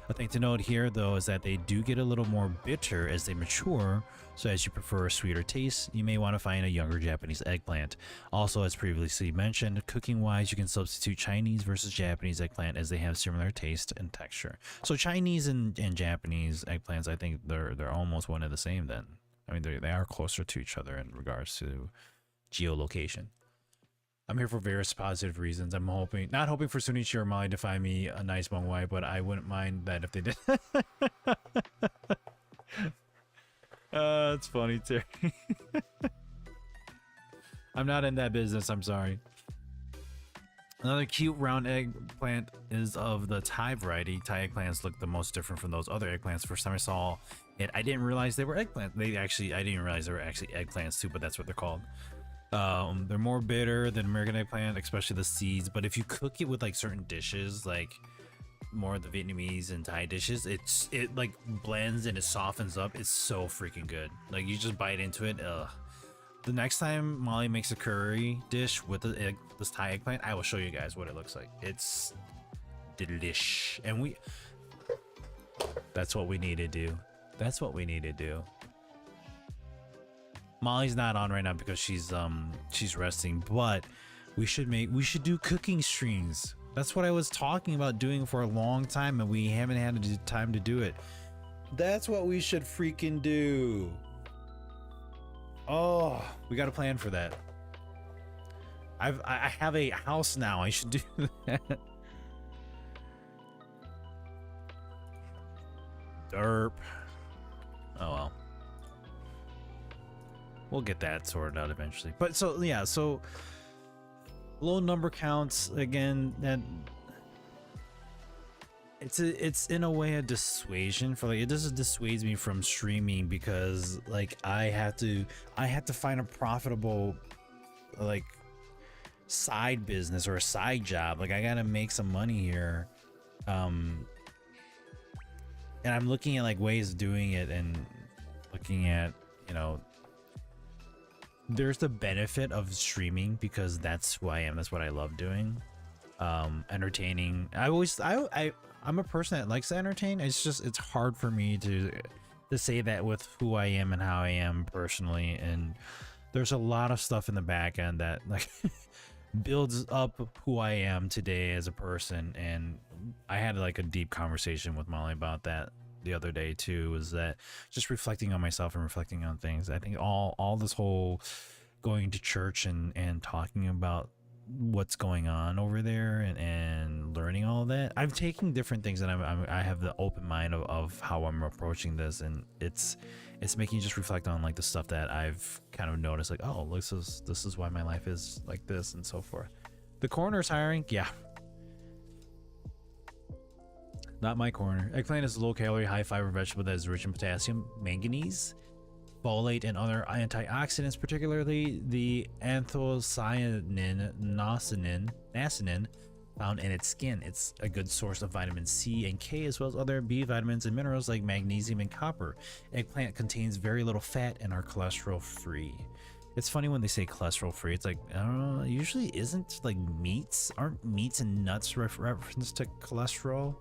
A thing to note here, though, is that they do get a little more bitter as they mature, so as you prefer a sweeter taste, you may want to find a younger Japanese eggplant. Also, as previously mentioned, cooking-wise, you can substitute Chinese versus Japanese eggplant as they have similar taste and texture. So Chinese and Japanese eggplants, I think they're almost one and the same then. I mean, they are closer to each other in regards to geolocation. I'm here for various positive reasons. I'm not hoping for Sunichi or Molly to find me a nice Mongwai, but I wouldn't mind that if they did. It's funny, Terry. I'm not in that business, I'm sorry. Another cute round eggplant is of the Thai variety. Thai eggplants look the most different from those other eggplants. First time I saw it, I didn't realize they were eggplants. I didn't realize they were actually eggplants too, but that's what they're called. They're more bitter than American eggplant, especially the seeds. But if you cook it with like certain dishes, like more of the Vietnamese and Thai dishes, it like blends and it softens up. It's so freaking good. Like you just bite into it. The next time Molly makes a curry dish with this Thai eggplant, I will show you guys what it looks like. It's delish, and that's what we need to do. That's what we need to do. Molly's not on right now because she's resting, but we should do cooking streams. That's what I was talking about doing for a long time, and we haven't had the time to do it. That's what we should freaking do. Oh, we got a plan for that. I have a house now. I should do that. Derp. Oh well. We'll get that sorted out eventually. But so yeah, so low number counts again. That it's in a way a dissuasion for like it doesn't dissuade me from streaming because like I have to find a profitable like side business or a side job. Like I gotta make some money here, and I'm looking at like ways of doing it and looking at, you know, there's the benefit of streaming because that's who I am. That's what I love doing. Entertaining. I'm a person that likes to entertain. It's hard for me to say that with who I am and how I am personally. And there's a lot of stuff in the back end that like builds up who I am today as a person. And I had like a deep conversation with Molly about that the other day too, was that just reflecting on myself and reflecting on things. I think all this whole going to church and talking about what's going on over there and learning all that, I'm taking different things and I have the open mind of how I'm approaching this, and it's making you just reflect on like the stuff that I've kind of noticed, like, oh, this is why my life is like this and so forth. The coroner's hiring, yeah. Not my corner. Eggplant is a low-calorie, high-fiber vegetable that is rich in potassium, manganese, folate, and other antioxidants, particularly the anthocyanin, niacin found in its skin. It's a good source of vitamin C and K, as well as other B vitamins and minerals like magnesium and copper. Eggplant contains very little fat and are cholesterol-free. It's funny when they say cholesterol-free. It's like, I don't know, usually isn't like meats. Aren't meats and nuts reference to cholesterol?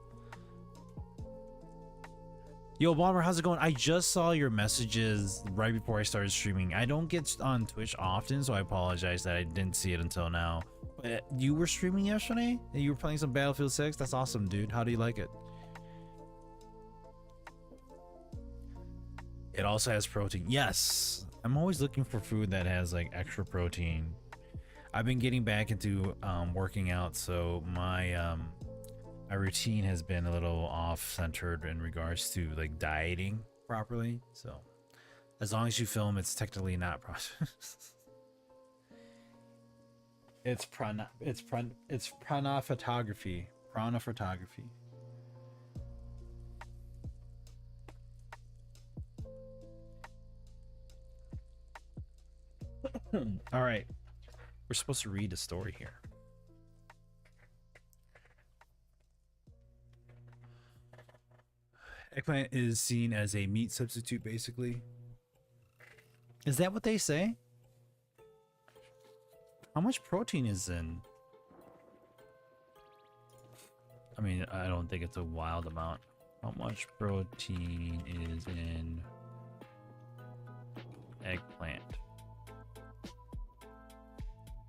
Yo, Bomber, how's it going? I just saw your messages right before I started streaming. I don't get on Twitch often, so I apologize that I didn't see it until now. But you were streaming yesterday? And you were playing some Battlefield 6? That's awesome, dude. How do you like it? It also has protein. Yes! I'm always looking for food that has like extra protein. I've been getting back into working out, so my routine has been a little off-centered in regards to like dieting properly. So as long as you film, it's technically not processed. It's photography. Photography. All right. We're supposed to read the story here. Eggplant is seen as a meat substitute, basically. Is that what they say? How much protein is in? I mean, I don't think it's a wild amount. How much protein is in eggplant?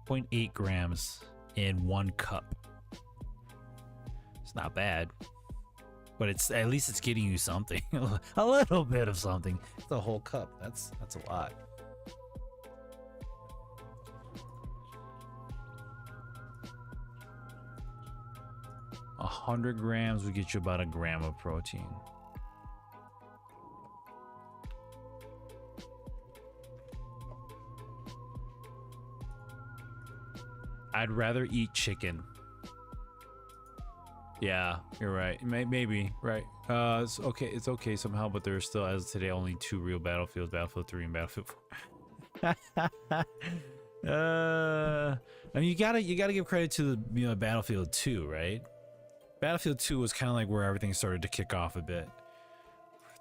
0.8 grams in 1 cup. It's not bad. But it's at least it's getting you something. A little bit of something. It's a whole cup. That's a lot. A 100 grams would get you about a gram of protein. I'd rather eat chicken. Yeah, you're right. Maybe, right. It's okay somehow, but there's still, as of today, only 2 real battlefields, Battlefield 3 and Battlefield 4. I mean, you gotta give credit to the Battlefield 2, right? Battlefield 2 was kind of like where everything started to kick off a bit.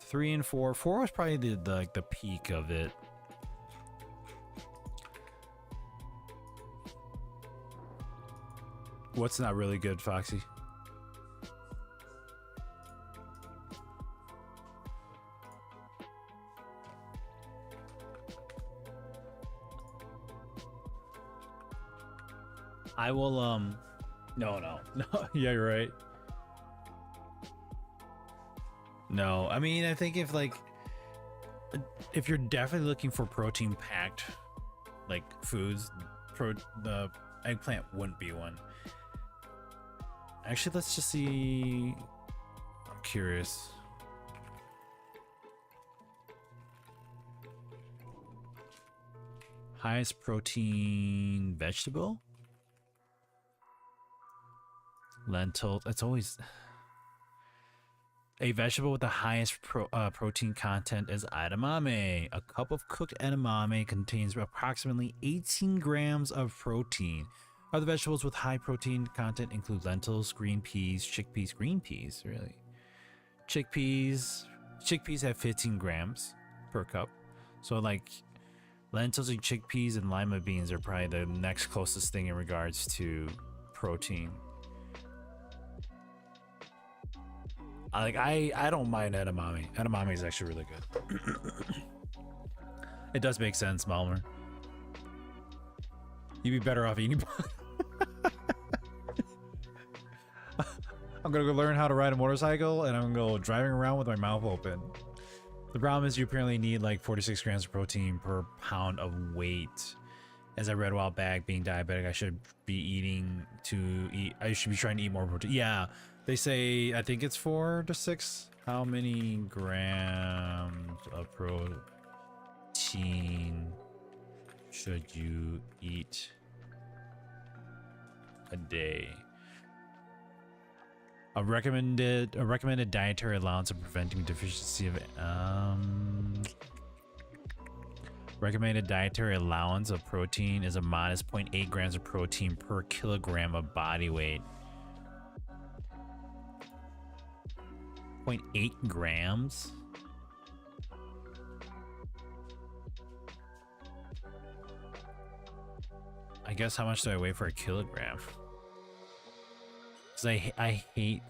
3 and 4. 4 was probably the peak of it. What's not really good, Foxy? I will, no. Yeah, you're right. No, I mean, I think if you're definitely looking for protein packed, like foods, the eggplant wouldn't be one. Actually, let's just see. I'm curious. Highest protein vegetable? Lentils. It's always a vegetable with the highest protein content is edamame. A cup of cooked edamame contains approximately 18 grams of protein. Other vegetables with high protein content include lentils, green peas, chickpeas. Green peas, really? Chickpeas have 15 grams per cup. So like lentils and chickpeas and lima beans are probably the next closest thing in regards to protein. I don't mind edamame. Edamame is actually really good. It does make sense, Malmer. You'd be better off eating. I'm gonna go learn how to ride a motorcycle, and I'm gonna go driving around with my mouth open. The problem is you apparently need like 46 grams of protein per pound of weight. As I read a while back, being diabetic, I should be trying to eat more protein. Yeah, they say, I think it's 4 to 6. How many grams of protein should you eat a day? A recommended dietary allowance of preventing deficiency of recommended dietary allowance of protein is a modest 0.8 grams of protein per kilogram of body weight. 0.8 grams? I guess how much do I weigh for a kilogram? Because I hate...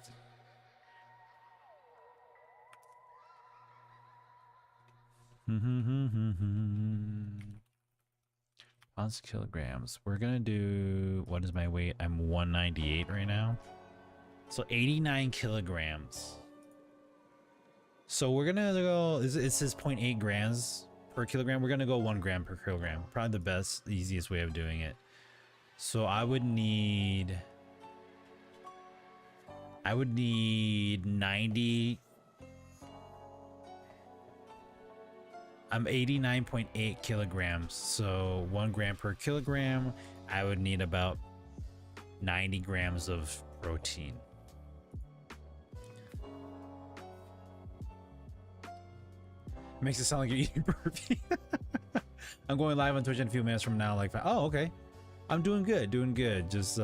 Pounds, kilograms. We're gonna do... What is my weight? I'm 198 right now. So 89 kilograms. So we're gonna go... It says 0.8 grams per kilogram. We're gonna go 1 gram per kilogram. Probably the best, easiest way of doing it. So I would need 90. I'm 89.8 kilograms. So 1 gram per kilogram, I would need about 90 grams of protein. Makes it sound like you're eating burpee. I'm going live on Twitch in a few minutes from now. Like, oh, okay. I'm doing good, doing good. Just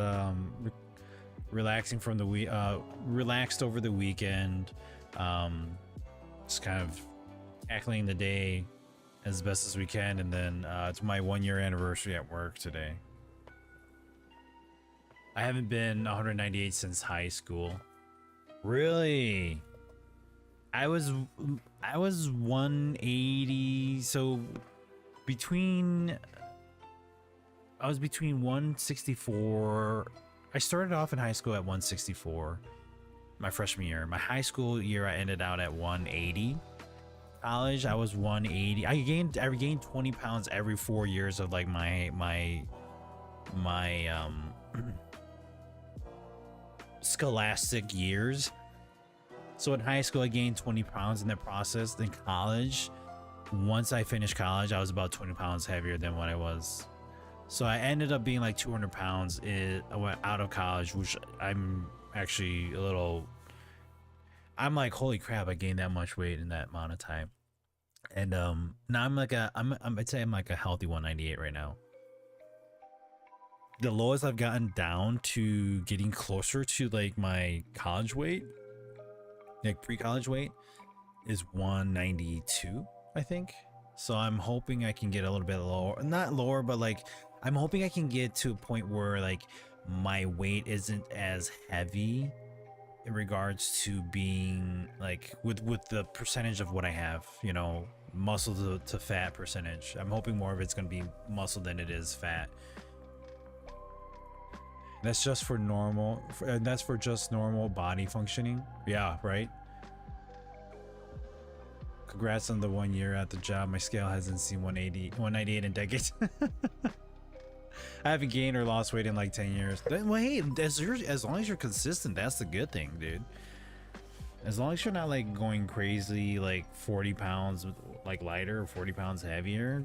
relaxing from the week, relaxed over the weekend. Just kind of tackling the day as best as we can, and then it's my 1-year anniversary at work today. I haven't been 198 since high school. Really? I was 180, so I was between 164. I started off in high school at 164 my freshman year. My high school year I ended out at 180. College I was 180. I regained 20 pounds every 4 years of like my scholastic years. So in high school I gained 20 pounds in that process. Then college, once I finished college, I was about 20 pounds heavier than what I was. So I ended up being like 200 pounds out of college, which I'm actually a little, I'm like, holy crap, I gained that much weight in that amount of time. And now I'm like I'd say I'm like a healthy 198 right now. The lowest I've gotten down to getting closer to like my college weight, like pre-college weight, is 192, I think. So I'm hoping I can get a little bit lower, not lower, but like I'm hoping I can get to a point where like my weight isn't as heavy in regards to being like with the percentage of what I have, you know, muscle to fat percentage. I'm hoping more of it's going to be muscle than it is fat. That's just for normal, that's for just normal body functioning. Yeah, right. Congrats on the 1 year at the job. My scale hasn't seen 198 in decades. I haven't gained or lost weight in like 10 years. Well, hey, as long as you're consistent, that's the good thing, dude. As long as you're not like going crazy, like 40 pounds like lighter or 40 pounds heavier,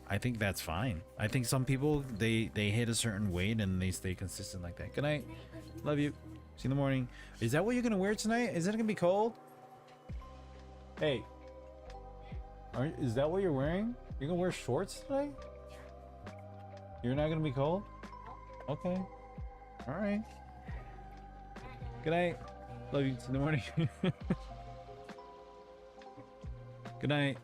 I think that's fine. I think some people, they hit a certain weight and they stay consistent like that. Good night. Love you. See you in the morning. Is that what you're gonna wear tonight? Is it gonna be cold? Hey. Is that what you're wearing? You're gonna wear shorts tonight? You're not gonna be cold? Okay. Alright. Good night. Love you. See you in the morning. Good night.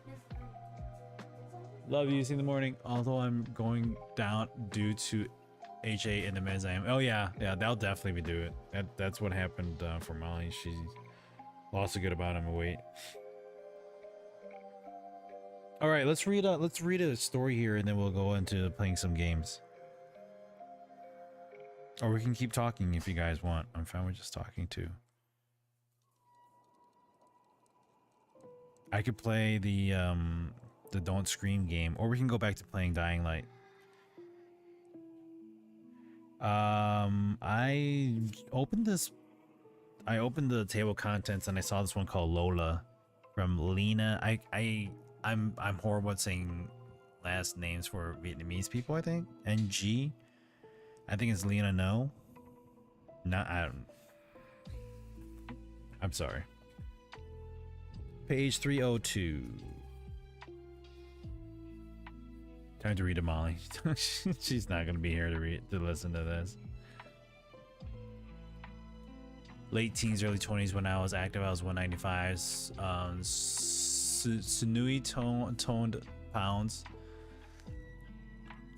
Love you. See you in the morning. Although I'm going down due to HA in the men's IM. Oh yeah, yeah, that'll definitely do it. That's what happened for Molly. She lost a good amount of weight. All right, let's read a story here, and then we'll go into playing some games. Or we can keep talking if you guys want. I'm fine with just talking too. I could play the Don't Scream game, or we can go back to playing Dying Light. I opened the table of contents and I saw this one called Lola from Lena. I'm horrible at saying last names for Vietnamese people. I think NG. I think it's Lena. No, not I don't. I'm sorry. Page 302. Time to read to Molly. She's not gonna be here to listen to this. Late teens, early 20s. When I was active, I was 195. Sinewy toned pounds.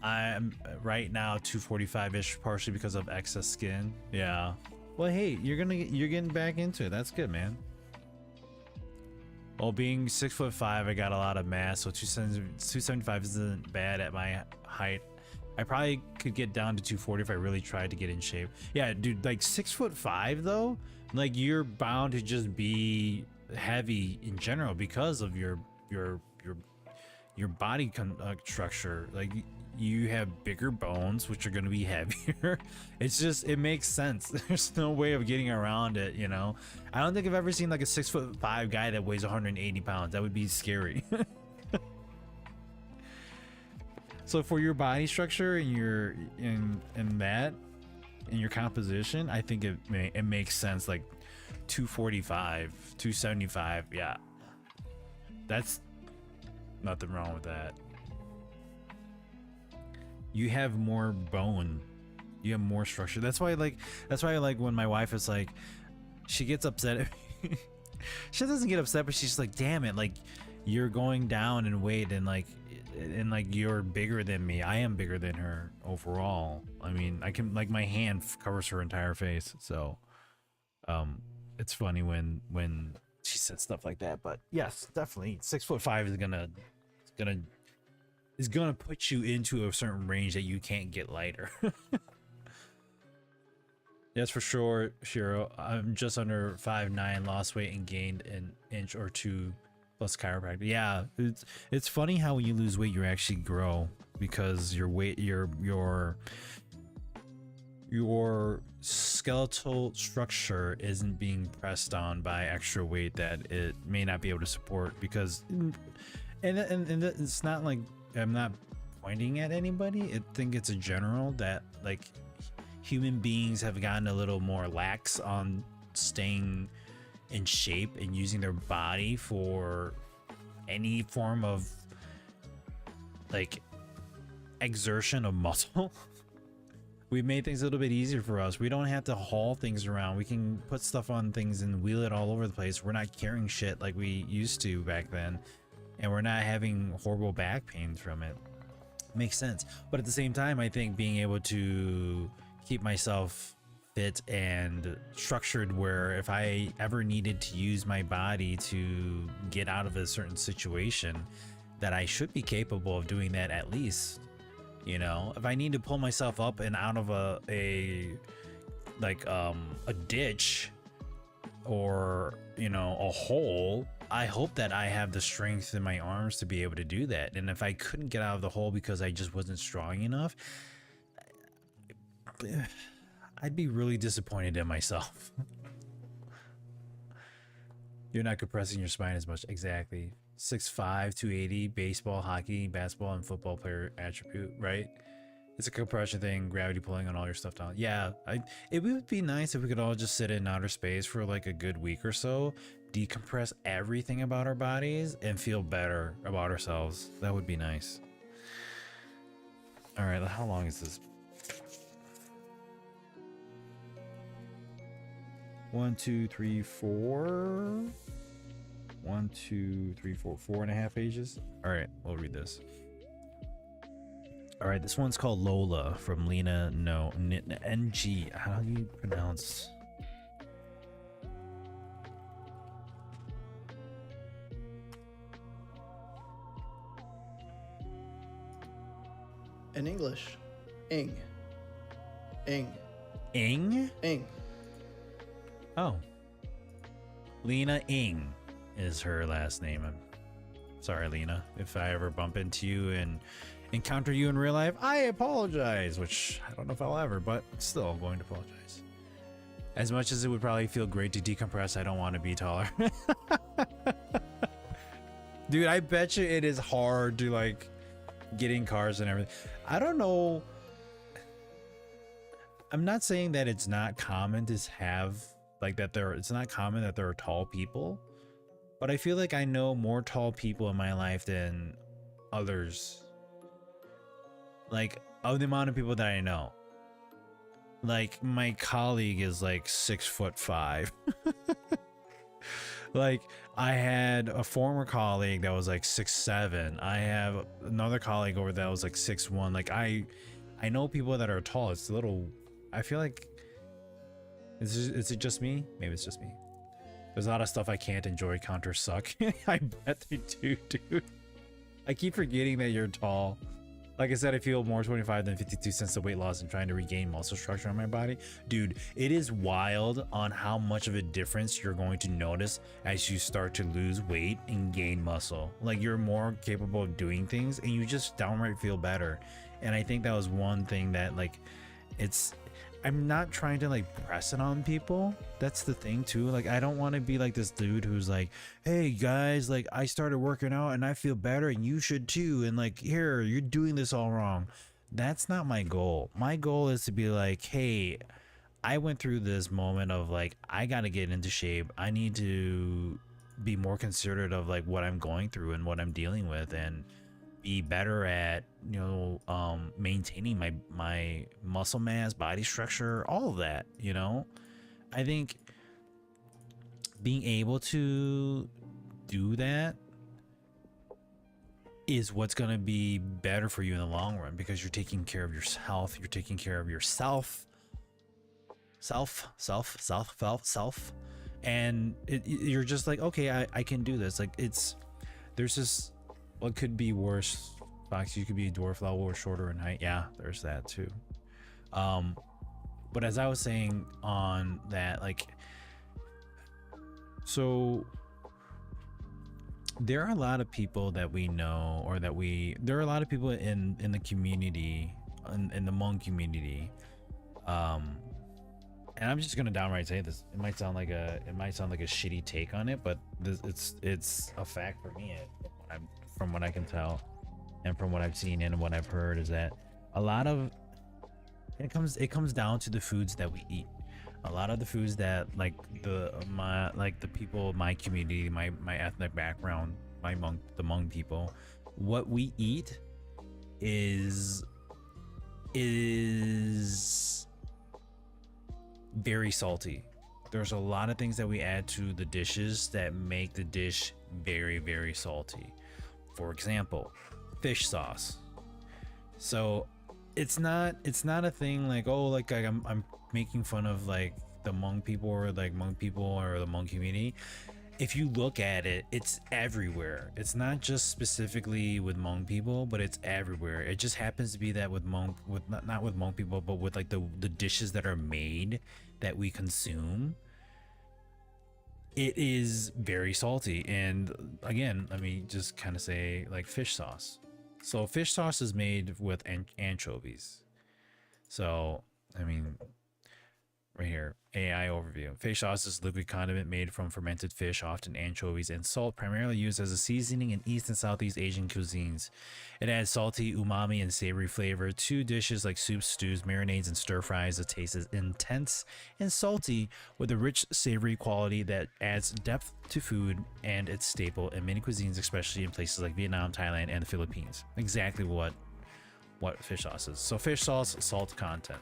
I'm right now 245-ish, partially because of excess skin. Yeah. Well, hey, you're getting back into it. That's good, man. Well, being 6'5", I got a lot of mass, so 275 isn't bad at my height. I probably could get down to 240 if I really tried to get in shape. Yeah, dude, like 6'5" though, like you're bound to just be heavy in general because of your body structure. Like you have bigger bones, which are going to be heavier. It's just, it makes sense. There's no way of getting around it, you know. I don't think I've ever seen like a 6'5" guy that weighs 180 pounds. That would be scary. So for your body structure and your in your composition, I think it makes sense. Like 245, 275, yeah, that's nothing wrong with that. you have more bone, you have more structure. That's why I like when my wife is like, she gets upset. She doesn't get upset, but she's like, damn it, like you're going down in weight, and like you're bigger than me. I am bigger than her overall. I mean, I can, like, my hand covers her entire face. So it's funny when she says stuff like that. But yes, definitely 6'5" is gonna put you into a certain range that you can't get lighter. Yes, for sure, Shiro. I'm just under 5'9", lost weight and gained an inch or two plus chiropractor. Yeah, it's funny how when you lose weight, you actually grow, because your weight, your skeletal structure isn't being pressed on by extra weight that it may not be able to support. Because, and it's not like I'm not pointing at anybody. I think it's a general that, like, human beings have gotten a little more lax on staying in shape and using their body for any form of, like, exertion of muscle. We've made things a little bit easier for us. We don't have to haul things around. We can put stuff on things and wheel it all over the place. We're not carrying shit like we used to back then, and we're not having horrible back pains from it. Makes sense. But at the same time, I think being able to keep myself fit and structured, where if I ever needed to use my body to get out of a certain situation, that I should be capable of doing that. At least, you know, if I need to pull myself up and out of a ditch, or, you know, a hole, I hope that I have the strength in my arms to be able to do that. And if I couldn't get out of the hole because I just wasn't strong enough, I'd be really disappointed in myself. You're not compressing your spine as much. Exactly. 6'5", 280, baseball, hockey, basketball, and football player attribute, right? It's a compression thing, gravity pulling on all your stuff down. Yeah, it would be nice if we could all just sit in outer space for like a good week or so, decompress everything about our bodies, and feel better about ourselves. That would be nice. All right, how long is this? 1, 2, 3, 4. 1, 2, 3, 4, 4.5 pages. All right, we'll read this. All right, this one's called Lola from Lena No NG. How do you pronounce? In English, Ing. Ing. Ing? Ing. Oh. Lena Ing is her last name. I'm sorry, Lena, if I ever bump into you and encounter you in real life. I apologize, which I don't know if I'll ever, but still I'm going to apologize. As much as it would probably feel great to decompress, I don't want to be taller. Dude, I bet you it is hard to, like, get in cars and everything. I don't know. I'm not saying that it's not common to have, like, that it's not common that there are tall people, but I feel like I know more tall people in my life than others. Like, of the amount of people that I know. Like, my colleague is like 6'5". Like, I had a former colleague that was like 6'7". I have another colleague over that was like 6'1". Like, I know people that are tall. It's a little, I feel like, is it just me? Maybe it's just me. There's a lot of stuff I can't enjoy. Counters suck. I bet they do, dude. I keep forgetting that you're tall. Like I said, I feel more 25 than 52 since the weight loss and trying to regain muscle structure on my body. Dude, it is wild on how much of a difference you're going to notice as you start to lose weight and gain muscle. Like, you're more capable of doing things and you just downright feel better. And I think that was one thing that, like, I'm not trying to, like, press it on people. That's the thing too. Like, I don't want to be like this dude who's like, hey guys, like, I started working out and I feel better and you should too, and like, here, you're doing this all wrong. That's not my goal. My goal is to be like, hey, I went through this moment of, like, I got to get into shape. I need to be more considerate of, like, what I'm going through and what I'm dealing with, and be better at, you know, maintaining my muscle mass, body structure, all of that, you know. I think being able to do that is what's going to be better for you in the long run, because you're taking care of your health, you're taking care of yourself, and you're just like, okay, I can do this. Like, there's this, what could be worse, Fox, you could be a dwarf level or shorter in height. Yeah, there's that too. But as I was saying on that, like, so there are a lot of people that we know, or that there are a lot of people in the community, in the Hmong community, and I'm just gonna downright say this. It might sound like a shitty take on it, but it's a fact for me. From what I can tell, and from what I've seen and what I've heard, is that a lot of it comes down to the foods that we eat. A lot of the foods that, like, the people of my community, my ethnic background, the Hmong people, what we eat is very salty. There's a lot of things that we add to the dishes that make the dish very, very salty. For example, fish sauce. So it's not a thing like, oh, like I'm making fun of like the Hmong people, or like Hmong people or the Hmong community. If you look at it, it's everywhere. It's not just specifically with Hmong people, but it's everywhere. It just happens to be that with Hmong, not with Hmong people, but with like the dishes that are made that we consume, it is very salty. And again, let me just kind of say, like, fish sauce. So fish sauce is made with anchovies. So, I mean, right here, AI overview. Fish sauce is a liquid condiment made from fermented fish, often anchovies, and salt, primarily used as a seasoning in East and Southeast Asian cuisines. It adds salty, umami, and savory flavor to dishes like soups, stews, marinades, and stir fries. The taste is intense and salty, with a rich, savory quality that adds depth to food, and it's staple in many cuisines, especially in places like Vietnam, Thailand, and the Philippines. Exactly what fish sauce is. So fish sauce, salt content.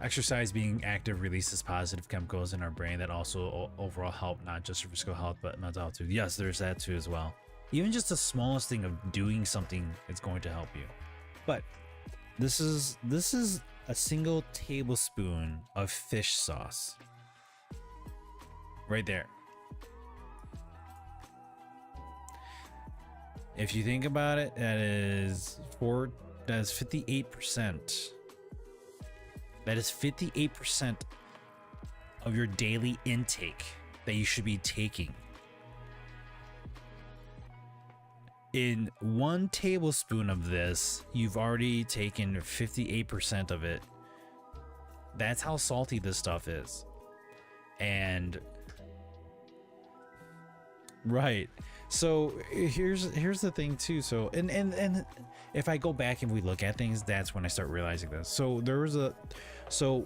Exercise, being active, releases positive chemicals in our brain that also overall help not just physical health but mental health too. Yes, there's that too as well. Even just the smallest thing of doing something is going to help you. But this is a single tablespoon of fish sauce right there. If you think about it, that is 58%. That is 58% of your daily intake that you should be taking. In 1 tablespoon of this, you've already taken 58% of it. That's how salty this stuff is. And right. So here's the thing too. So and if I go back and we look at things, that's when I start realizing this. So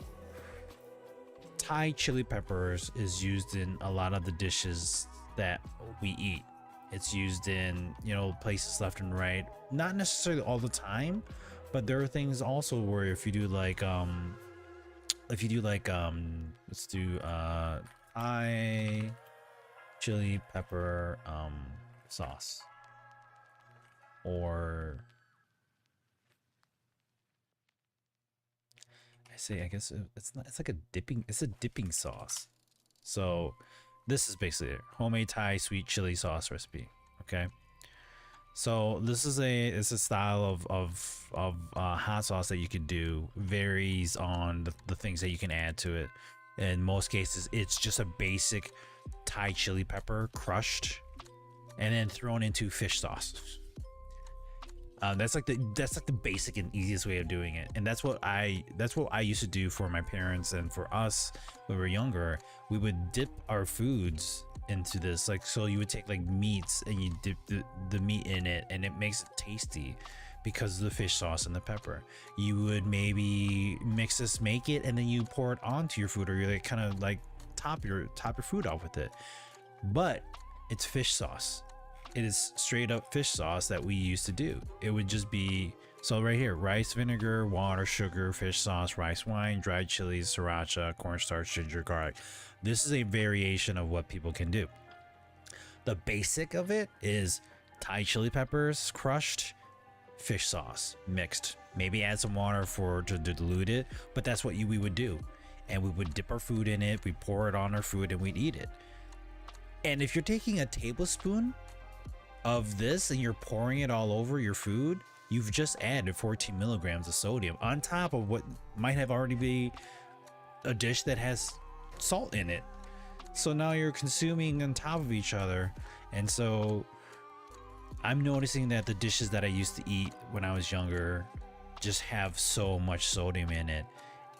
Thai chili peppers is used in a lot of the dishes that we eat. It's used in, you know, places left and right. Not necessarily all the time, but there are things also where if you do like let's do Thai chili pepper sauce, or I guess it's not, it's like a dipping sauce. So this is basically it. Homemade Thai sweet chili sauce recipe. Okay, so this is a style of hot sauce that you can do. Varies on the things that you can add to it. In most cases, it's just a basic Thai chili pepper crushed and then thrown into fish sauce. That's like the basic and easiest way of doing it, and that's what I used to do for my parents and for us when we were younger. We would dip our foods into this, like, so you would take like meats and you dip the meat in it, and it makes it tasty because of the fish sauce and the pepper. You would maybe make it, and then you pour it onto your food, or you like kind of like top your food off with it. But it's fish sauce. It is straight up fish sauce that we used to do. It would just be, so right here, rice vinegar, water, sugar, fish sauce, rice wine, dried chilies, sriracha, cornstarch, ginger, garlic. This is a variation of what people can do. The basic of it is Thai chili peppers crushed, fish sauce mixed, maybe add some water to dilute it, but that's what we would do. And we would dip our food in it, we pour it on our food, and we'd eat it. And if you're taking a tablespoon of this and you're pouring it all over your food, you've just added 14 milligrams of sodium on top of what might have already be a dish that has salt in it. So now you're consuming on top of each other. And so I'm noticing that the dishes that I used to eat when I was younger just have so much sodium in it,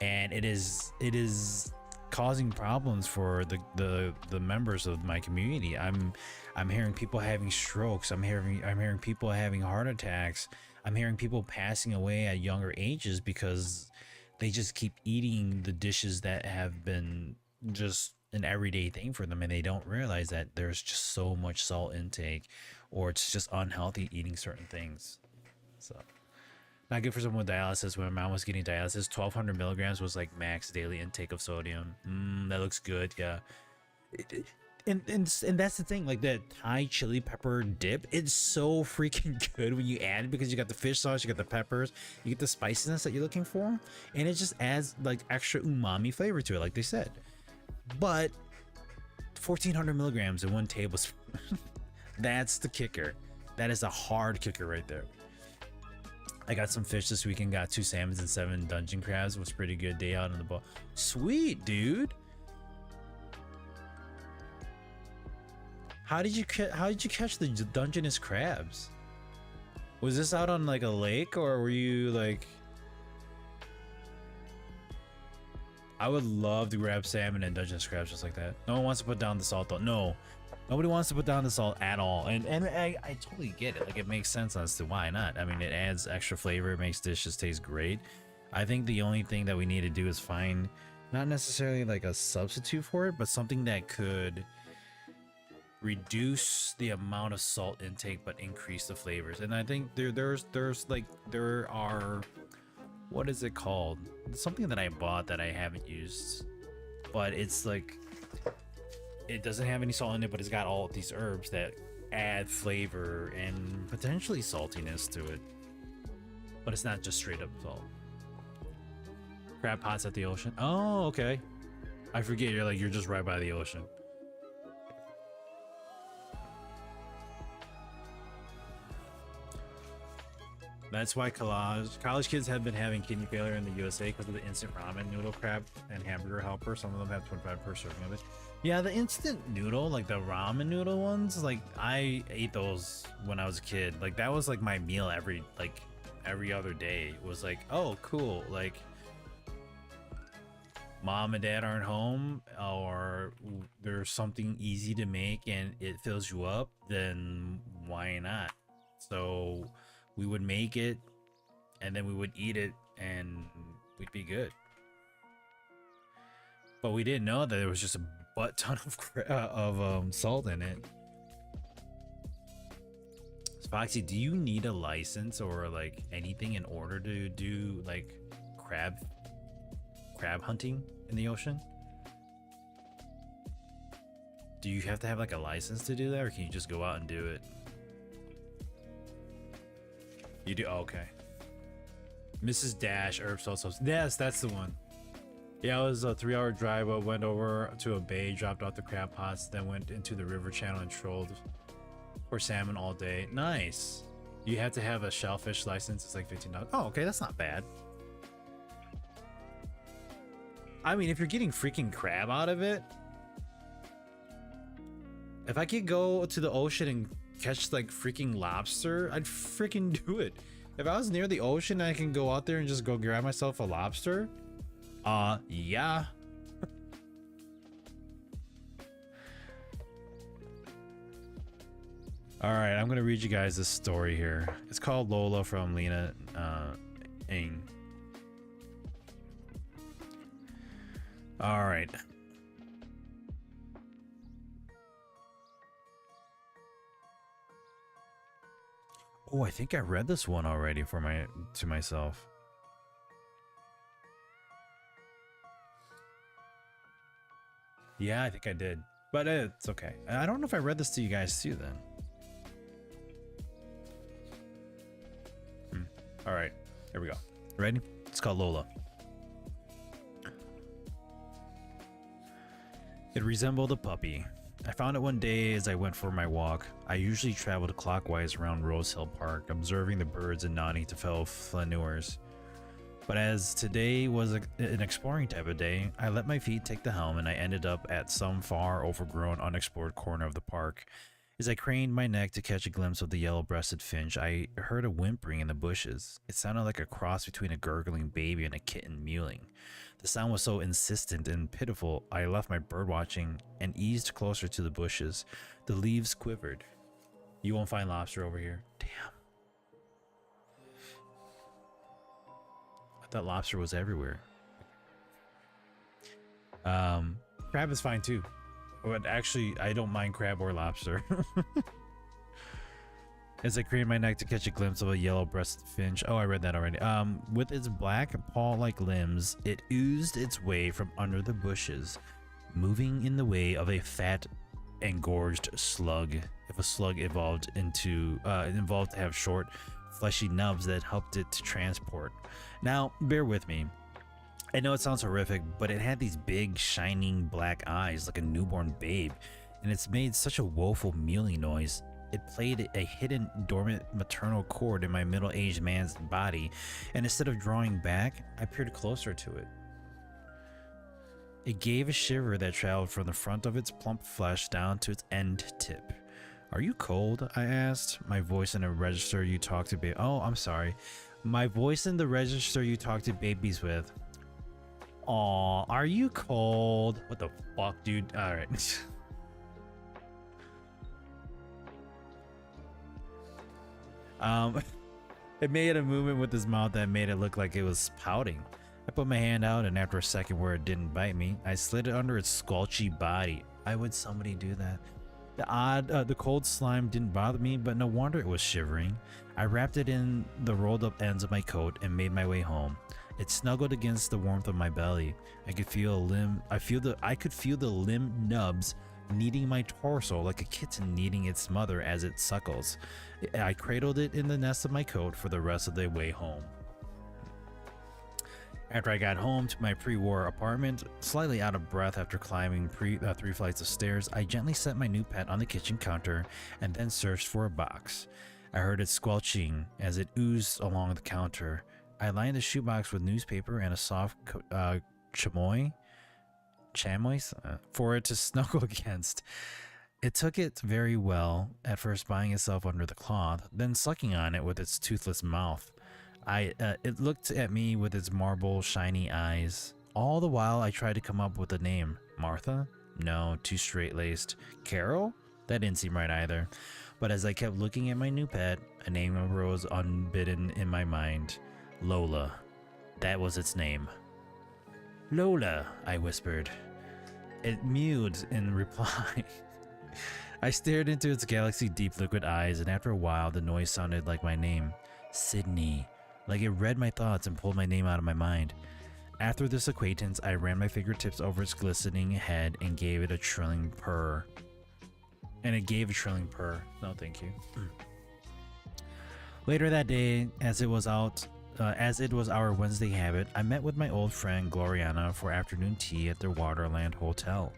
and it is causing problems for the members of my community. I'm hearing people having strokes. I'm hearing people having heart attacks. I'm hearing people passing away at younger ages because they just keep eating the dishes that have been just an everyday thing for them, and they don't realize that there's just so much salt intake, or it's just unhealthy eating certain things. So not good for someone with dialysis. When my mom was getting dialysis, 1200 milligrams was like max daily intake of sodium. That looks good. Yeah. And that's the thing, like that Thai chili pepper dip, it's so freaking good when you add it, because you got the fish sauce, you got the peppers, you get the spiciness that you're looking for, and it just adds like extra umami flavor to it, like they said. But 1400 milligrams in 1 tablespoon, that's the kicker. That is a hard kicker right there. I got some fish this weekend, got 2 salmons and 7 dungeon crabs. It was pretty good day out in the boat. Sweet, dude. How did you catch the Dungeness crabs? Was this out on like a lake, or were you like? I would love to grab salmon and Dungeness crabs just like that. No one wants to put down the salt though. No, nobody wants to put down the salt at all. And I totally get it. Like, it makes sense as to why not. I mean, it adds extra flavor. It makes dishes taste great. I think the only thing that we need to do is find, not necessarily like a substitute for it, but something that could reduce the amount of salt intake but increase the flavors. And I think there are, what is it called? Something that I bought that I haven't used, but it's like, it doesn't have any salt in it, but it's got all of these herbs that add flavor and potentially saltiness to it, but it's not just straight up salt. Crab pots at the ocean. Oh, okay. I forget, you're just right by the ocean. That's why college kids have been having kidney failure in the USA, because of the instant ramen noodle crab and hamburger helper. Some of them have 25 per serving of it. Yeah, the instant noodle, like the ramen noodle ones, like I ate those when I was a kid. Like that was like my meal every other day. It was like, oh cool, like mom and dad aren't home, or there's something easy to make and it fills you up, then why not? So we would make it, and then we would eat it, and we'd be good. But we didn't know that there was just a butt ton of salt in it. Foxy, do you need a license or like anything in order to do like crab hunting in the ocean? Do you have to have like a license to do that, or can you just go out and do it? You do? Oh, okay. Mrs. Dash Herb Salt Sauce. Yes, that's the one. Yeah, it was a 3-hour drive. I went over to a bay, dropped off the crab pots, then went into the river channel and trolled for salmon all day. Nice. You have to have a shellfish license. It's like $15. Oh, okay, that's not bad. I mean, if you're getting freaking crab out of it, if I could go to the ocean and catch like freaking lobster, I'd freaking do it. If I was near the ocean and I can go out there and just go grab myself a lobster, yeah. All right, I'm gonna read you guys this story here. It's called Lola from Lena Ing. All right. Oh, I think I read this one already to myself. Yeah, I think I did. But it's okay. I don't know if I read this to you guys too then. All right, here we go. Ready? It's called Lola. It resembled a puppy. I found it one day as I went for my walk. I usually traveled clockwise around Rose Hill Park, observing the birds and nodding to fellow flaneurs. But as today was an exploring type of day, I let my feet take the helm and I ended up at some far overgrown unexplored corner of the park. As I craned my neck to catch a glimpse of the yellow-breasted finch, I heard a whimpering in the bushes. It sounded like a cross between a gurgling baby and a kitten mewling. The sound was so insistent and pitiful, I left my birdwatching and eased closer to the bushes. The leaves quivered. You won't find lobster over here. Damn. I thought lobster was everywhere. Crab is fine too. But actually, I don't mind crab or lobster. As I craned my neck to catch a glimpse of a yellow-breasted finch. Oh, I read that already. With its black paw-like limbs, it oozed its way from under the bushes, moving in the way of a fat, engorged slug. If a slug evolved to have short, fleshy nubs that helped it to transport. Now, bear with me. I know it sounds horrific, but it had these big, shining black eyes like a newborn babe, and it's made such a woeful mewling noise. It played a hidden, dormant maternal chord in my middle-aged man's body, and instead of drawing back, I peered closer to it. It gave a shiver that traveled from the front of its plump flesh down to its end tip. "Are you cold?" I asked, my voice in a register you talk to baby. Oh, I'm sorry. My voice in the register you talk to babies with. Aw, are you cold? What the fuck, dude? Alright. It made a movement with his mouth that made it look like it was pouting. I put my hand out, and after a second where it didn't bite me, I slid it under its squelchy body. Why would somebody do that? The cold slime didn't bother me, but no wonder it was shivering. I wrapped it in the rolled up ends of my coat and made my way home. It snuggled against the warmth of my belly. I could feel the limb nubs kneading my torso like a kitten kneading its mother as it suckles. I cradled it in the nest of my coat for the rest of the way home. After I got home to my pre-war apartment, slightly out of breath after climbing 3 flights of stairs, I gently set my new pet on the kitchen counter and then searched for a box. I heard it squelching as it oozed along the counter. I lined the shoebox with newspaper and a soft chamois for it to snuggle against. It took it very well, at first buying itself under the cloth, then sucking on it with its toothless mouth. It looked at me with its marble, shiny eyes. All the while, I tried to come up with a name. Martha? No, too straight-laced. Carol? That didn't seem right either. But as I kept looking at my new pet, a name arose unbidden in my mind. Lola. That was its name. Lola, I whispered. It mewed in reply. I stared into its galaxy-deep liquid eyes, and after a while, the noise sounded like my name. Sydney. Like it read my thoughts and pulled my name out of my mind. After this acquaintance, I ran my fingertips over its glistening head and gave it a trilling purr. And it gave a trilling purr. No, thank you. Later that day, as it was our Wednesday habit, I met with my old friend Gloriana for afternoon tea at their Waterland Hotel.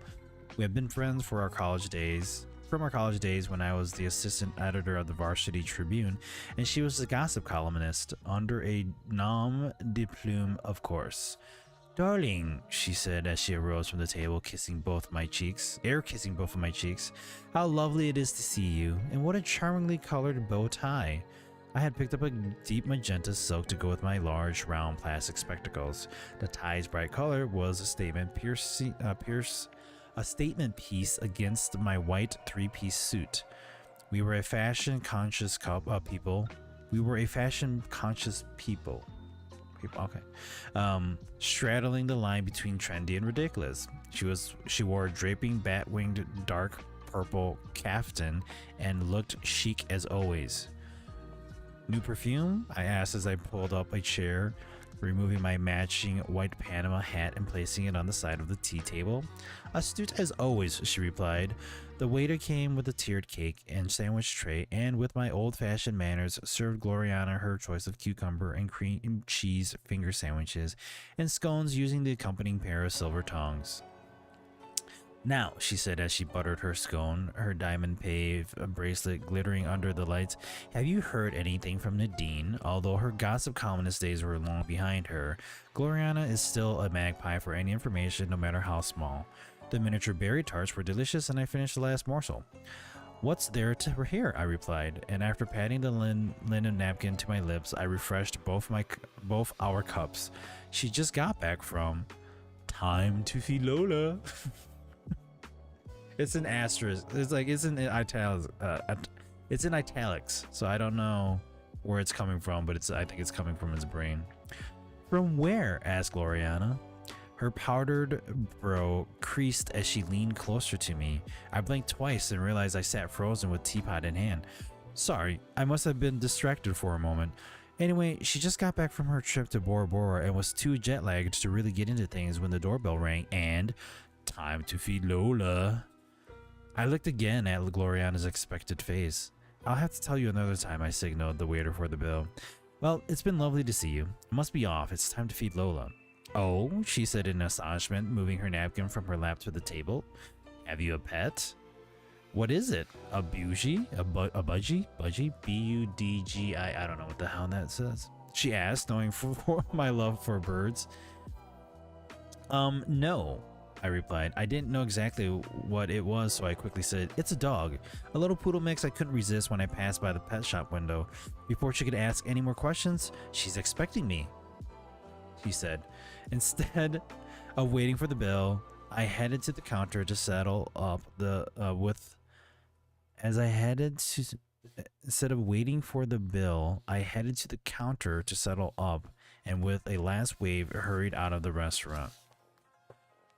We have been friends from our college days when I was the assistant editor of the Varsity Tribune, and she was the gossip columnist under a nom de plume, of course. Darling, she said as she arose from the table, kissing both of my cheeks. How lovely it is to see you, and what a charmingly colored bow tie. I had picked up a deep magenta silk to go with my large, round plastic spectacles. The tie's bright color was a statement piece against my white three-piece suit. We were a fashion-conscious people. Okay. Straddling the line between trendy and ridiculous. She wore a draping bat-winged dark purple caftan and looked chic as always. New perfume? I asked as I pulled up a chair, removing my matching white Panama hat and placing it on the side of the tea table. Astute as always, she replied. The waiter came with a tiered cake and sandwich tray, and with my old-fashioned manners, served Gloriana her choice of cucumber and cream cheese finger sandwiches and scones using the accompanying pair of silver tongs. Now, she said as she buttered her scone, her diamond pave bracelet glittering under the lights, have you heard anything from Nadine? Although her gossip columnist days were long behind her, Gloriana is still a magpie for any information, no matter how small. The miniature berry tarts were delicious, and I finished the last morsel. What's there to hear? I replied, and after patting the linen napkin to my lips, I refreshed both our cups. She just got back from time to feed Lola. It's an asterisk. It's like it's in italics. It's in italics, so I don't know where it's coming from, but I think it's coming from his brain. From where? Asked Gloriana. Her powdered brow creased as she leaned closer to me. I blinked twice and realized I sat frozen with teapot in hand. Sorry, I must have been distracted for a moment. Anyway, she just got back from her trip to Bora Bora and was too jet-lagged to really get into things when the doorbell rang and time to feed Lola. I looked again at Gloriana's expected face. I'll have to tell you another time, I signaled the waiter for the bill. Well, it's been lovely to see you. I must be off. It's time to feed Lola. Oh, she said in astonishment, moving her napkin from her lap to the table. Have you a pet? What is it? A bougie? A budgie? Budgie? B-U-D-G-I. I don't know what the hell that says. She asked, knowing for my love for birds. No, I replied. I didn't know exactly what it was, so I quickly said, it's a dog. A little poodle mix I couldn't resist when I passed by the pet shop window. Before she could ask any more questions, she's expecting me, she said. Instead of waiting for the bill, I headed to the counter to settle up Instead of waiting for the bill, I headed to the counter to settle up, and with a last wave, hurried out of the restaurant.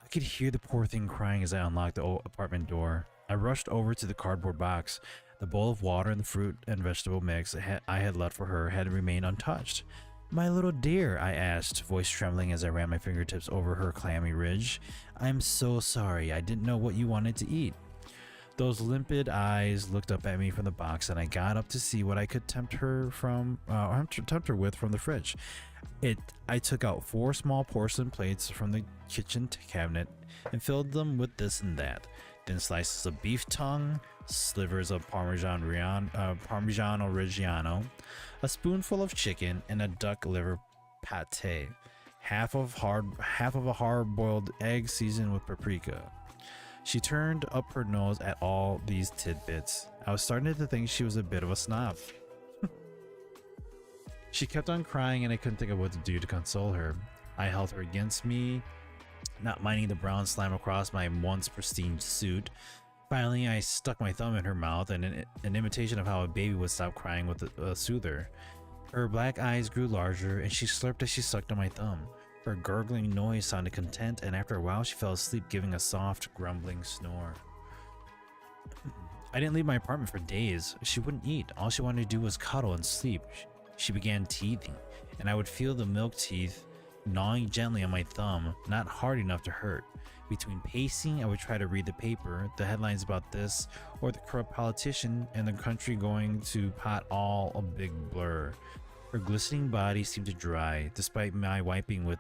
I could hear the poor thing crying as I unlocked the apartment door. I rushed over to the cardboard box. The bowl of water and the fruit and vegetable mix I had left for her had remained untouched. My little dear, I asked, voice trembling as I ran my fingertips over her clammy ridge. I'm so sorry. I didn't know what you wanted to eat. Those limpid eyes looked up at me from the box, and I got up to see what I could tempt her with from the fridge. I took out 4 small porcelain plates from the kitchen cabinet and filled them with this and that. Then slices of beef tongue, slivers of Parmigiano Reggiano, a spoonful of chicken, and a duck liver pate. Half of a hard-boiled egg seasoned with paprika. She turned up her nose at all these tidbits. I was starting to think she was a bit of a snob. She kept on crying, and I couldn't think of what to do to console her. I held her against me, not minding the brown slime across my once pristine suit. Finally, I stuck my thumb in her mouth, and an imitation of how a baby would stop crying with a soother. Her black eyes grew larger, and she slurped as she sucked on my thumb. Her gurgling noise sounded content, and after a while she fell asleep, giving a soft, grumbling snore. I didn't leave my apartment for days. She wouldn't eat. All she wanted to do was cuddle and sleep. She began teething, and I would feel the milk teeth gnawing gently on my thumb, not hard enough to hurt. Between pacing, I would try to read the paper, the headlines about this or the corrupt politician and the country going to pot, all a big blur. Her glistening body seemed to dry, despite my wiping it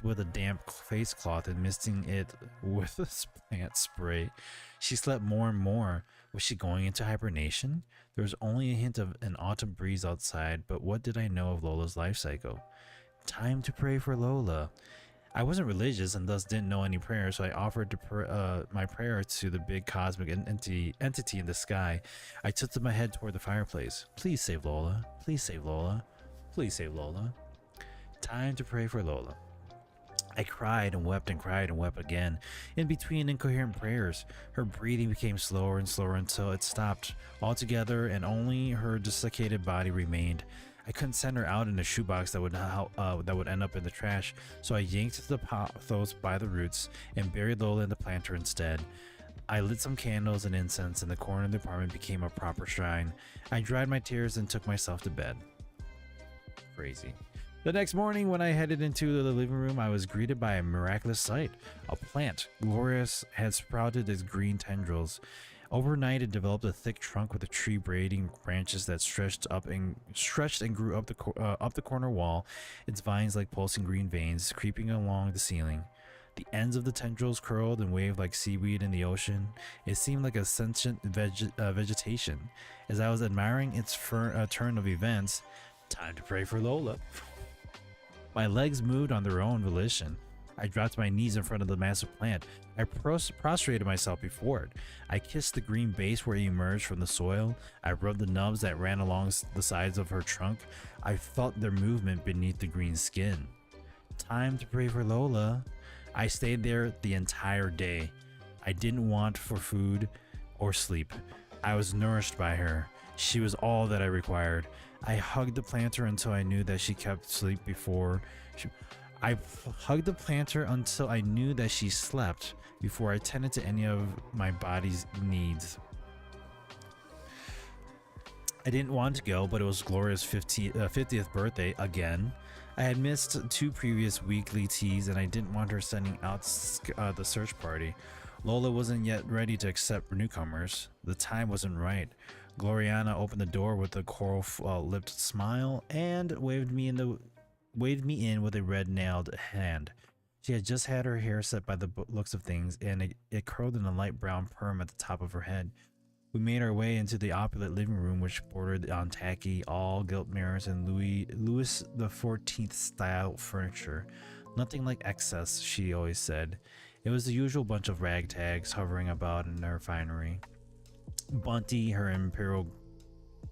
with a damp face cloth and misting it with a plant spray. She slept more and more. Was she going into hibernation? There was only a hint of an autumn breeze outside, but what did I know of Lola's life cycle? Time to pray for Lola. I wasn't religious and thus didn't know any prayers, so I offered my prayer to the big cosmic entity in the sky. I tilted my head toward the fireplace. Please save Lola. Please save Lola. Please save Lola. Time to pray for Lola. I cried and wept again. In between incoherent prayers, her breathing became slower and slower until it stopped altogether and only her desiccated body remained. I couldn't send her out in a shoebox that would end up in the trash, so I yanked the pothos by the roots and buried Lola in the planter instead. I lit some candles and incense, and the corner of the apartment became a proper shrine. I dried my tears and took myself to bed. Crazy. The next morning, when I headed into the living room, I was greeted by a miraculous sight. A plant, glorious, had sprouted its green tendrils. Overnight, it developed a thick trunk with a tree braiding branches that stretched and grew up the corner wall. Its vines like pulsing green veins, creeping along the ceiling. The ends of the tendrils curled and waved like seaweed in the ocean. It seemed like a sentient vegetation. As I was admiring its turn of events, time to pray for Lola. My legs moved on their own volition. I dropped to my knees in front of the massive plant. I prostrated myself before it. I kissed the green base where it emerged from the soil. I rubbed the nubs that ran along the sides of her trunk. I felt their movement beneath the green skin. Time to pray for Lola. I stayed there the entire day. I didn't want for food or sleep. I was nourished by her. She was all that I required. I hugged the planter until I knew that she kept sleep before I hugged the planter until I knew that she slept before I tended to any of my body's needs. I didn't want to go, but it was Gloria's 50th birthday again. I had missed 2 previous weekly teas, and I didn't want her sending out the search party. Lola wasn't yet ready to accept newcomers. The time wasn't right. Gloriana opened the door with a coral-lipped smile and waved me in with a red-nailed hand. She had just had her hair set by the looks of things, and it curled in a light brown perm at the top of her head. We made our way into the opulent living room, which bordered on tacky, all-gilt mirrors and Louis XIV style furniture. Nothing like excess, she always said. It was the usual bunch of ragtags hovering about in her finery. Bunty, her imperial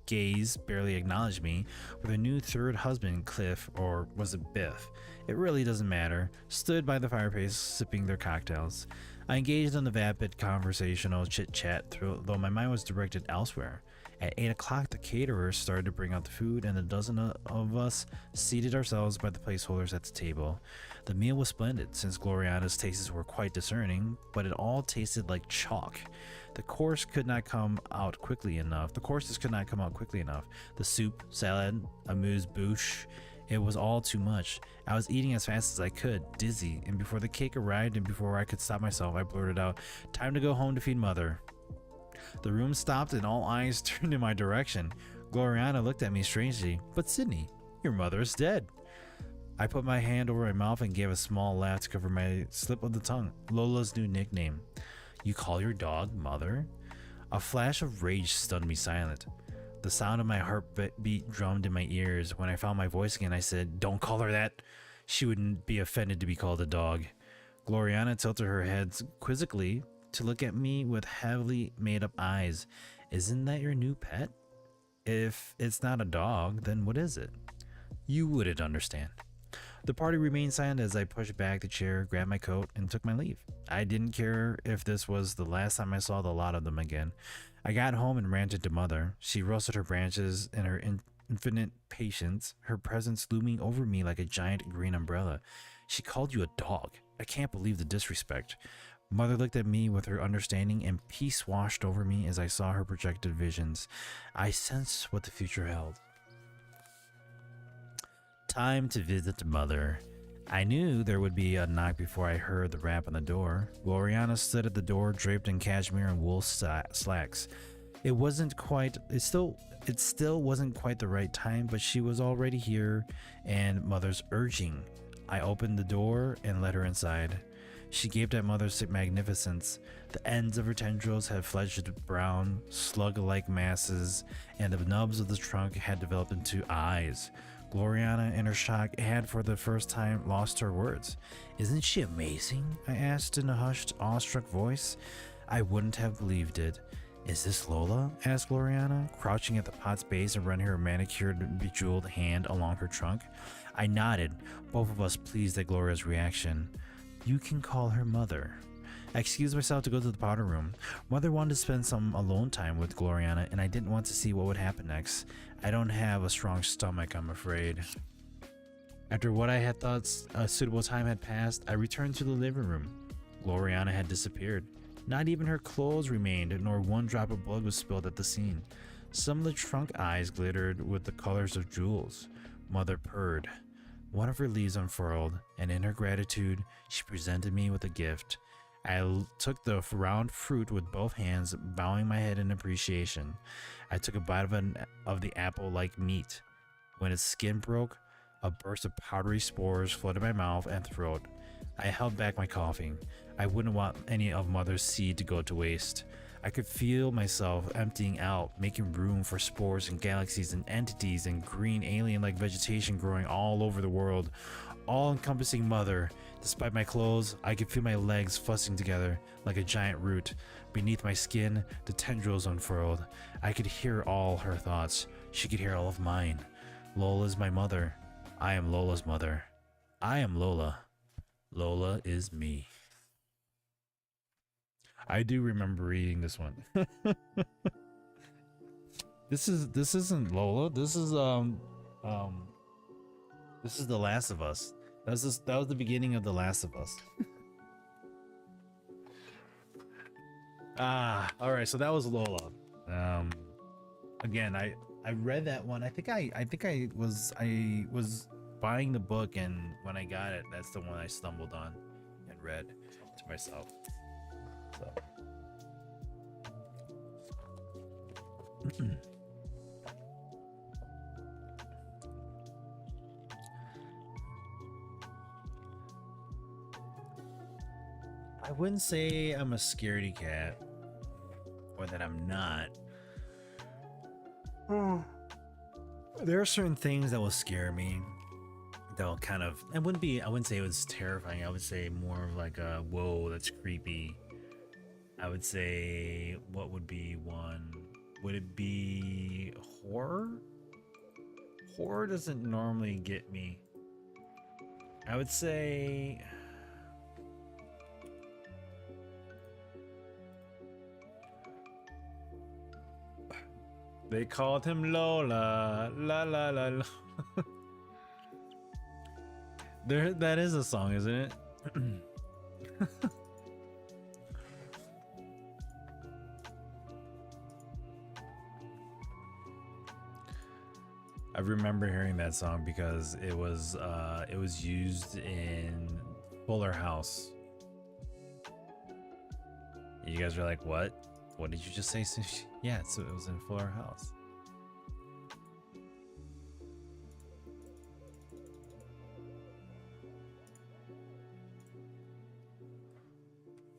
gaze, barely acknowledged me, with her new third husband, Cliff, or was it Biff? It really doesn't matter, stood by the fireplace sipping their cocktails. I engaged in the vapid conversational chit-chat, though my mind was directed elsewhere. At 8 o'clock, the caterer started to bring out the food, and a dozen of us seated ourselves by the placeholders at the table. The meal was splendid, since Gloriana's tastes were quite discerning, but it all tasted like chalk. The courses could not come out quickly enough. The soup, salad, amuse-bouche, it was all too much. I was eating as fast as I could, dizzy, and before the cake arrived and before I could stop myself, I blurted out, "Time to go home to feed Mother." The room stopped and all eyes turned in my direction. Gloriana looked at me strangely. "But Sydney, your mother is dead." I put my hand over my mouth and gave a small laugh to cover my slip of the tongue. Lola's new nickname. "You call your dog Mother?" A flash of rage stunned me silent. The sound of my heartbeat drummed in my ears. When I found my voice again, I said, "Don't call her that. She wouldn't be offended to be called a dog." Gloriana tilted her head quizzically to look at me with heavily made-up eyes. "Isn't that your new pet? If it's not a dog, then what is it?" "You wouldn't understand." The party remained silent as I pushed back the chair, grabbed my coat, and took my leave. I didn't care if this was the last time I saw the lot of them again. I got home and ranted to Mother. She roasted her branches in her infinite patience, her presence looming over me like a giant green umbrella. "She called you a dog. I can't believe the disrespect." Mother looked at me with her understanding, and peace washed over me as I saw her projected visions. I sensed what the future held. Time to visit Mother. I knew there would be a knock before I heard the rap on the door. Gloriana stood at the door, draped in cashmere and wool slacks. It still wasn't quite the right time, but she was already here, and Mother's urging. I opened the door and let her inside. She gaped at Mother's magnificence. The ends of her tendrils had fledged brown, slug-like masses, and the nubs of the trunk had developed into eyes. Gloriana, in her shock, had for the first time lost her words. "Isn't she amazing?" I asked in a hushed, awestruck voice. I wouldn't have believed it. "Is this Lola?" asked Gloriana, crouching at the pot's base and running her manicured, bejeweled hand along her trunk. I nodded, both of us pleased at Gloria's reaction. "You can call her Mother." I excused myself to go to the powder room. Mother wanted to spend some alone time with Gloriana, and I didn't want to see what would happen next. I don't have a strong stomach, I'm afraid. After what I had thought a suitable time had passed, I returned to the living room. Gloriana had disappeared. Not even her clothes remained, nor one drop of blood was spilled at the scene. Some of the trunk eyes glittered with the colors of jewels. Mother purred. One of her leaves unfurled, and in her gratitude, she presented me with a gift. I took the round fruit with both hands, bowing my head in appreciation. I took a bite of the apple like meat. When its skin broke, a burst of powdery spores flooded my mouth and throat. I held back my coughing. I wouldn't want any of Mother's seed to go to waste. I could feel myself emptying out, making room for spores and galaxies and entities and green alien-like vegetation growing all over the world. All-encompassing Mother. Despite my clothes, I could feel my legs fussing together like a giant root. Beneath my skin, the tendrils unfurled. I could hear all her thoughts. She could hear all of mine. Lola's my mother. I am Lola's mother. I am Lola. Lola is me. I do remember reading this one. This isn't Lola. This is The Last of Us. That was the beginning of The Last of Us. All right, so that was Lola. Again, I read that one. I think I was buying the book, and when I got it, that's the one I stumbled on and read to myself. So. I wouldn't say I'm a scaredy cat, or that I'm not. There are certain things that will scare me. That'll kind of, I wouldn't say it was terrifying. I would say more of like a, whoa, that's creepy. I would say, what would be one? Would it be horror? Horror doesn't normally get me. I would say, they called him Lola, la la la la. That is a song, isn't it? I remember hearing that song because it was used in Fuller House. You guys are like, what? What did you just say? Yeah, so it was in Fuller House.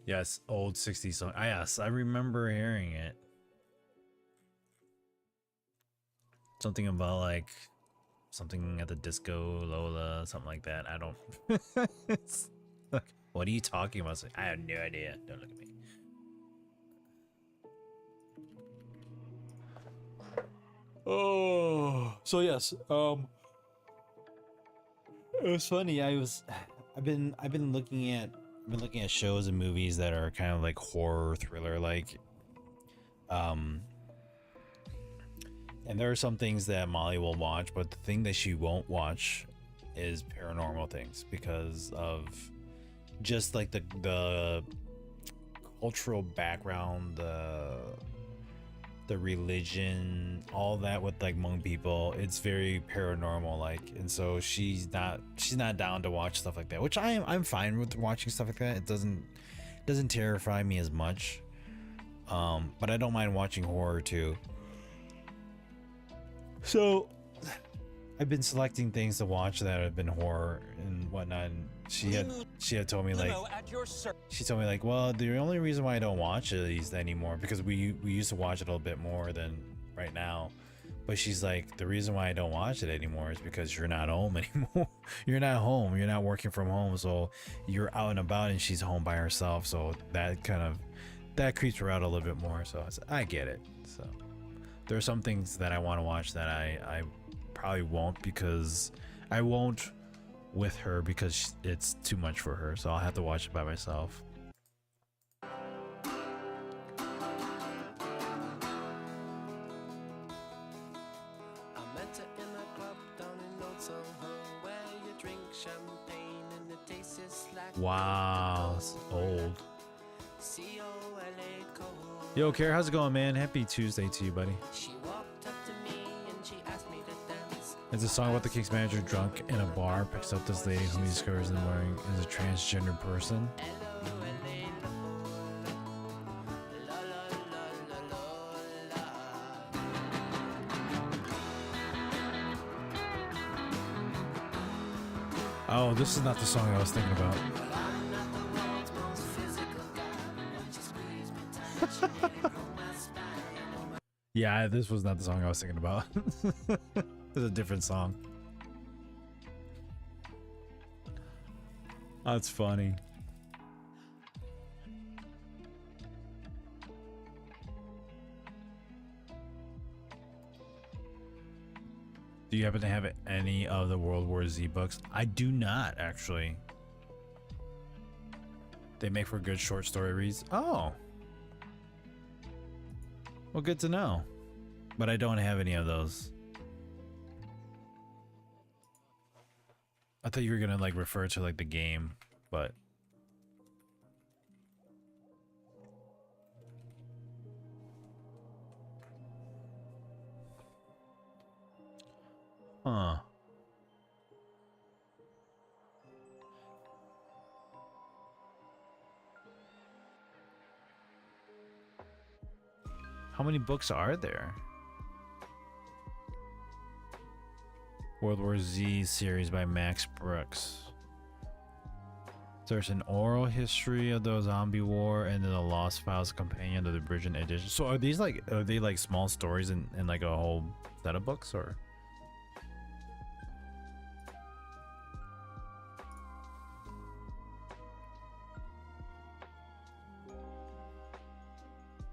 Yes, old 60s song. Yes, I remember hearing it. Something about like something at the disco, Lola, something like that. I don't. What are you talking about? I have no idea. Don't look at me. Oh, so yes. It was funny. I've been looking at shows and movies that are kind of like horror thriller like. And there are some things that Molly will watch, but the thing that she won't watch is paranormal things because of just like the cultural background, the religion, all that with like Hmong people. It's very paranormal like, and so she's not down to watch stuff like that, which I'm fine with watching stuff like that. It doesn't terrify me as much. But I don't mind watching horror too. So I've been selecting things to watch that have been horror and whatnot, and she had told me like, well, the only reason why I don't watch these anymore, because we used to watch it a little bit more than right now, but she's like, the reason why I don't watch it anymore is because you're not home anymore. You're not home, you're not working from home, so you're out and about and she's home by herself, so that creeps her out a little bit more. So I get it. So there are some things that I want to watch that I probably won't, because I won't with her because it's too much for her, so I'll have to watch it by myself. Wow, it's old. Yo, Care, how's it going, man? Happy Tuesday to you, buddy. It's a song about the King's manager drunk in a bar, picks up this lady whom he discovers in the morning is a transgender person. Oh, this is not the song I was thinking about. Yeah, this was not the song I was thinking about. It's a different song. That's funny. Do you happen to have any of the World War Z books? I do not, actually. They make for good short story reads. Oh. Well, good to know. But I don't have any of those. I thought you were gonna like refer to like the game, but huh. How many books are there? World War Z series by Max Brooks. There's an oral history of the zombie war and then the Lost Files companion of the Bridget edition. So are these like, are they like small stories in like a whole set of books, or?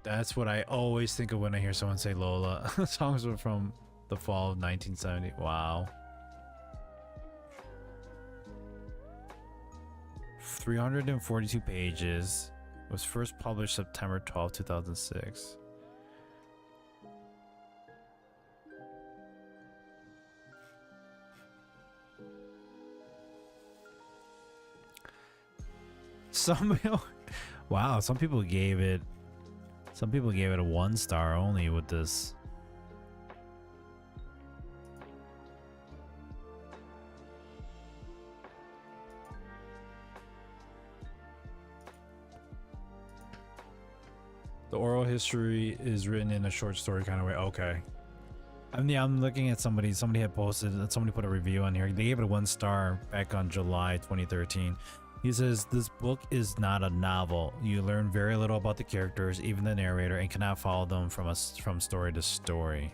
That's what I always think of when I hear someone say Lola. Songs were from the fall of 1970. Wow. 342 pages. It was first published September 12, 2006. Wow, some people gave it a 1-star only with this. The oral history is written in a short story kind of way. Okay. I mean, yeah, I'm looking at somebody had posted, somebody put a review on here. They gave it a 1-star back on July 2013. He says, this book is not a novel. You learn very little about the characters, even the narrator, and cannot follow them from story to story.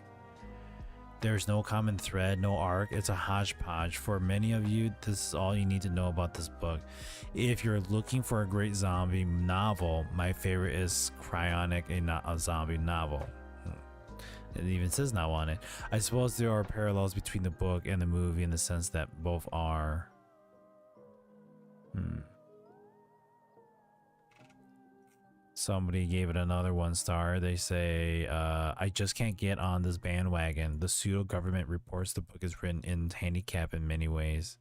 There's no common thread, no arc. It's a hodgepodge. For many of you, this is all you need to know about this book. If you're looking for a great zombie novel, my favorite is Cryonic, a zombie novel. It even says now on it. I suppose there are parallels between the book and the movie in the sense that both are... Somebody gave it another 1-star. They say, I just can't get on this bandwagon. The pseudo-government reports the book is written in handicap in many ways.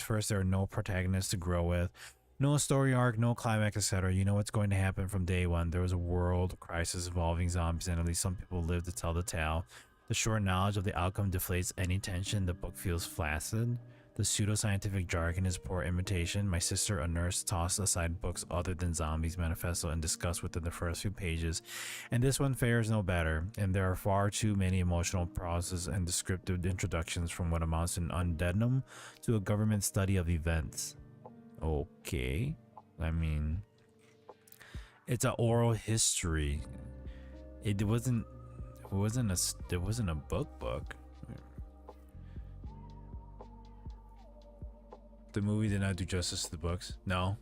First, there are no protagonists to grow with. No story arc, no climax, etc. You know what's going to happen from day one. There was a world crisis involving zombies, and at least some people live to tell the tale. The short knowledge of the outcome deflates any tension. The book feels flaccid. The pseudoscientific jargon is poor imitation. My sister, a nurse, tossed aside books other than Zombies Manifesto and discussed within the first few pages, and this one fares no better. And there are far too many emotional pauses and descriptive introductions from what amounts to an undeadnum to a government study of events. Okay, I mean, it's an oral history. It wasn't a book. The movie did not do justice to the books. No.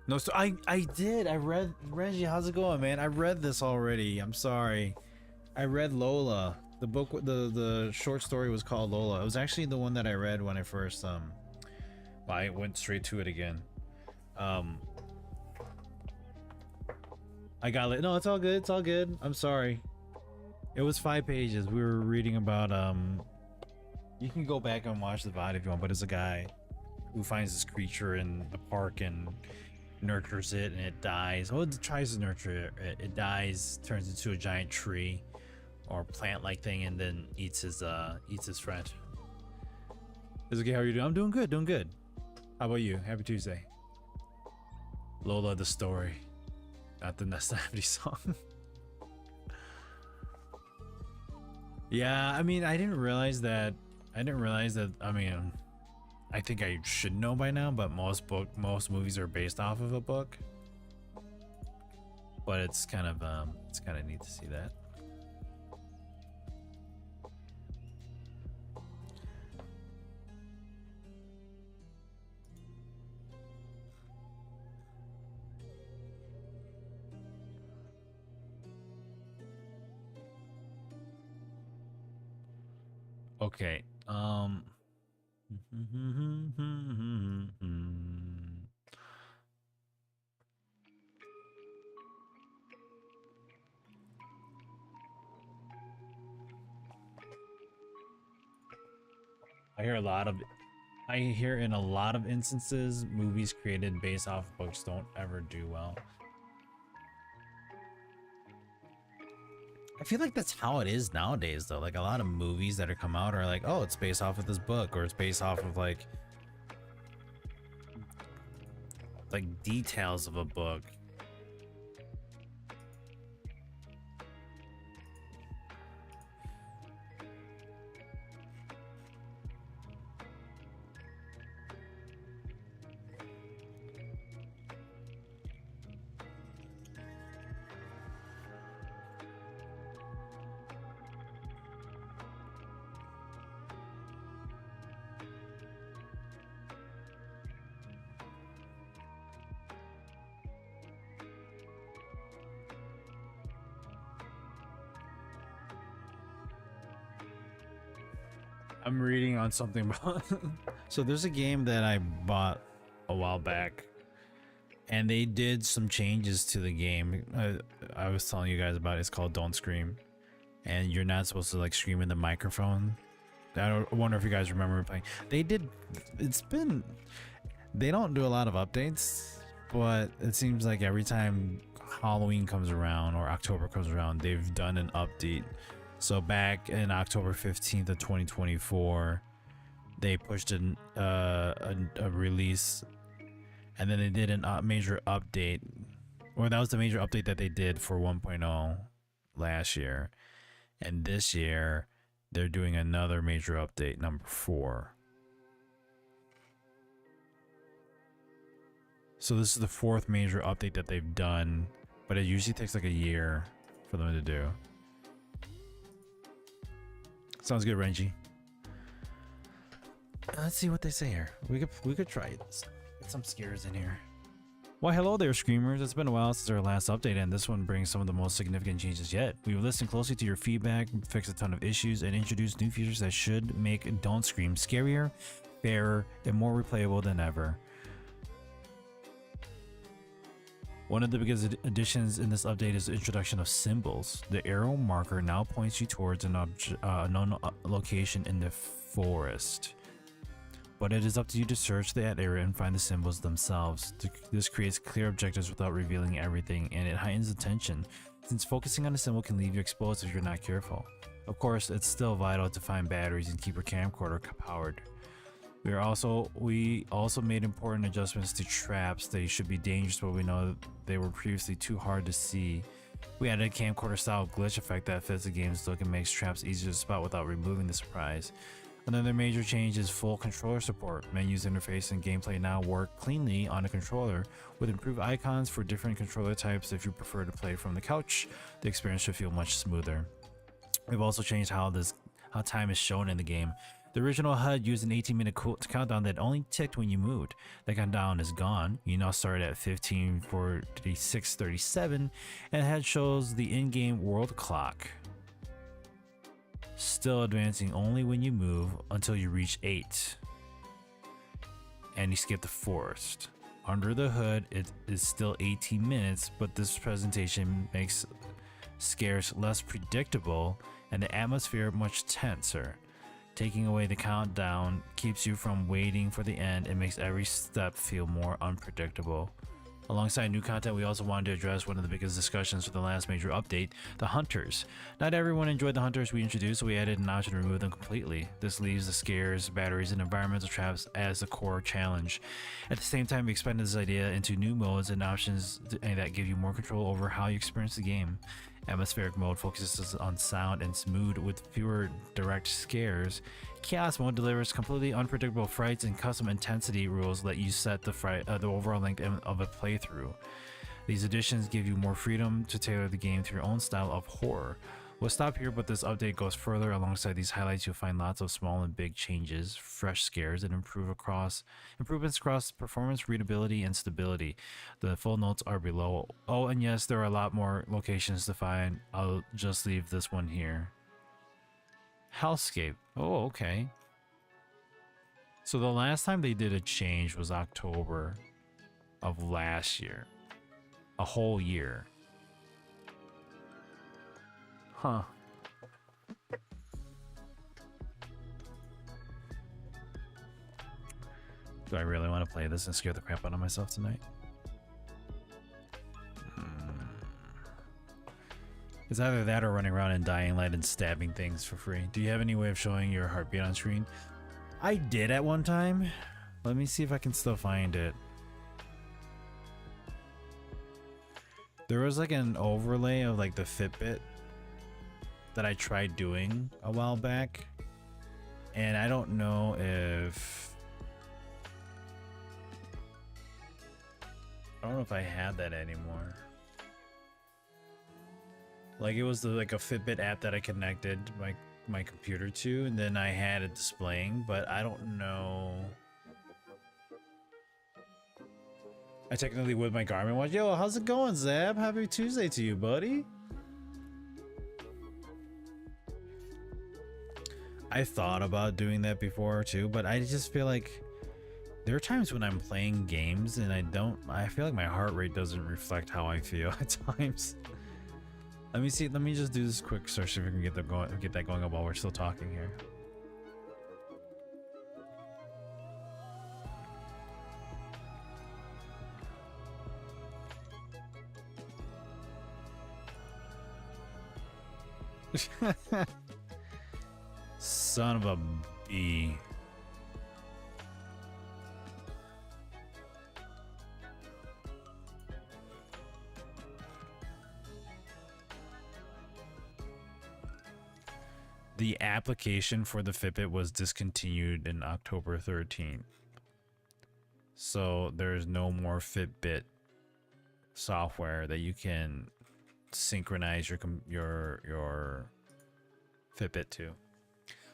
No, so I did. I read Reggie. How's it going, man? I read this already. I'm sorry. I read Lola. The book, the short story was called Lola. It was actually the one that I read when I first well, I went straight to it again. I got it. No, it's all good. It's all good. I'm sorry. It was 5 pages. We were reading about You can go back and watch the VOD if you want, but it's a guy who finds this creature in a park and nurtures it, and it dies. Oh, it tries to nurture it. It dies, turns into a giant tree or plant-like thing, and then eats his friend. It's okay. How are you doing? I'm doing good. Doing good. How about you? Happy Tuesday. Lola the story, not the Nastavity song. Yeah, I mean, I didn't realize that. I mean, I think I should know by now, but most movies are based off of a book. But it's kind of neat to see that. Okay. I hear in a lot of instances, movies created based off books don't ever do well. I feel like that's how it is nowadays, though. Like, a lot of movies that are come out are like, oh, it's based off of this book, or it's based off of like details of a book. I'm reading on something about so there's a game that I bought a while back, and they did some changes to the game. I was telling you guys about it. It's called Don't Scream, and you're not supposed to like scream in the microphone. I wonder if you guys remember playing. They don't do a lot of updates, but it seems like every time Halloween comes around or October comes around, they've done an update. So back in October 15th of 2024, they pushed a release, and then they did a major update, or that was the major update that they did for 1.0 last year. And this year, they're doing another major update, number 4. So this is the 4th major update that they've done, but it usually takes like a year for them to do. Sounds good, Renji. Let's see what they say here. We could try it. Get some scares in here. Why, hello there, Screamers. It's been a while since our last update, and this one brings some of the most significant changes yet. We've listened closely to your feedback, fixed a ton of issues, and introduced new features that should make Don't Scream scarier, fairer, and more replayable than ever. One of the biggest additions in this update is the introduction of symbols. The arrow marker now points you towards an known location in the forest, but it is up to you to search that area and find the symbols themselves. This creates clear objectives without revealing everything, and it heightens attention, since focusing on a symbol can leave you exposed if you're not careful. Of course, it's still vital to find batteries and keep your camcorder powered. We also made important adjustments to traps. They should be dangerous, but we know they were previously too hard to see. We added a camcorder style glitch effect that fits the game's look and makes traps easier to spot without removing the surprise. Another major change is full controller support. Menus, interface, and gameplay now work cleanly on a controller with improved icons for different controller types. If you prefer to play from the couch, the experience should feel much smoother. We've also changed how time is shown in the game. The original HUD used an 18-minute countdown that only ticked when you moved. The countdown is gone. You now start at 15:46:37, and HUD shows the in-game world clock, still advancing only when you move until you reach 8, and you skip the forest. Under the hood, it is still 18 minutes, but this presentation makes scares less predictable and the atmosphere much tenser. Taking away the countdown keeps you from waiting for the end and makes every step feel more unpredictable. Alongside new content, we also wanted to address one of the biggest discussions for the last major update, the hunters. Not everyone enjoyed the hunters we introduced, so we added an option to remove them completely. This leaves the scares, batteries, and environmental traps as the core challenge. At the same time, we expanded this idea into new modes and options that give you more control over how you experience the game. Atmospheric mode focuses on sound and mood with fewer direct scares. Chaos mode delivers completely unpredictable frights, and custom intensity rules let you set the overall length of a playthrough. These additions give you more freedom to tailor the game to your own style of horror. We'll stop here, but this update goes further. Alongside these highlights, you'll find lots of small and big changes, fresh scares, and improvements across performance, readability, and stability. The full notes are below. Oh, and yes, there are a lot more locations to find. I'll just leave this one here. Hellscape. Oh, okay. So the last time they did a change was October of last year. A whole year. Huh. Do I really want to play this and scare the crap out of myself tonight? It's either that or running around in Dying Light and stabbing things for free. Do you have any way of showing your heartbeat on screen? I did at one time. Let me see if I can still find it. There was like an overlay of like the Fitbit that I tried doing a while back, and I don't know if I had that anymore. Like it was like a Fitbit app that I connected my computer to, and then I had it displaying, but I don't know. I technically with my Garmin watch. Yo, how's it going, Zab? Happy Tuesday to you, buddy. I thought about doing that before too, but I just feel like there are times when I'm playing games and I feel like my heart rate doesn't reflect how I feel at times. Let me see, let me just do this quick search if we can get that going up while we're still talking here. Son of a bee. The application for the Fitbit was discontinued in October 13th. So there's no more Fitbit software that you can synchronize your Fitbit to.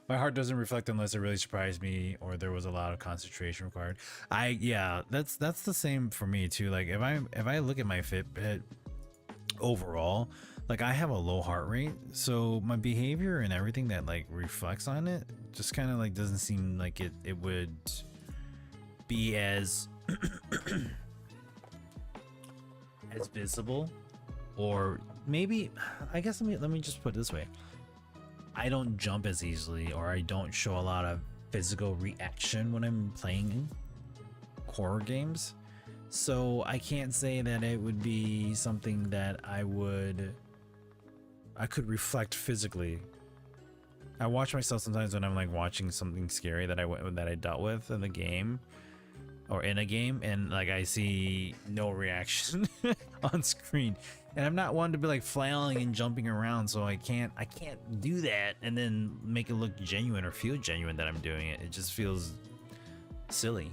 My heart doesn't reflect unless it really surprised me or there was a lot of concentration required. Yeah, that's the same for me too. Like if I look at my Fitbit overall, like I have a low heart rate, so my behavior and everything that like reflects on it just kind of like doesn't seem like it would be as as visible. Or maybe, I guess let me just put it this way. I don't jump as easily, or I don't show a lot of physical reaction when I'm playing horror games. So I can't say that it would be something that I could reflect physically. I watch myself sometimes when I'm like watching something scary that I dealt with in the game or in a game, and like I see no reaction on screen, and I'm not one to be like flailing and jumping around, so I can't do that and then make it look genuine or feel genuine that I'm doing it. It just feels silly.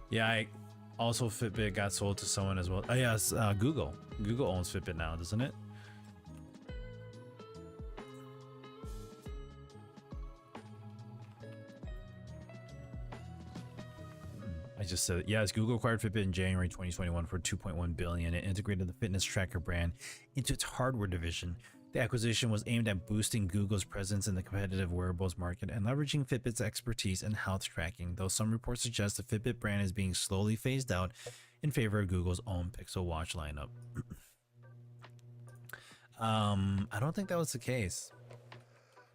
Yeah, I also Fitbit got sold to someone as well. Oh yes, Google owns Fitbit now, doesn't it? I just said, yes, Google acquired Fitbit in January 2021 for $2.1 billion and integrated the fitness tracker brand into its hardware division. The acquisition was aimed at boosting Google's presence in the competitive wearables market and leveraging Fitbit's expertise in health tracking, though some reports suggest the Fitbit brand is being slowly phased out in favor of Google's own Pixel Watch lineup. I don't think that was the case.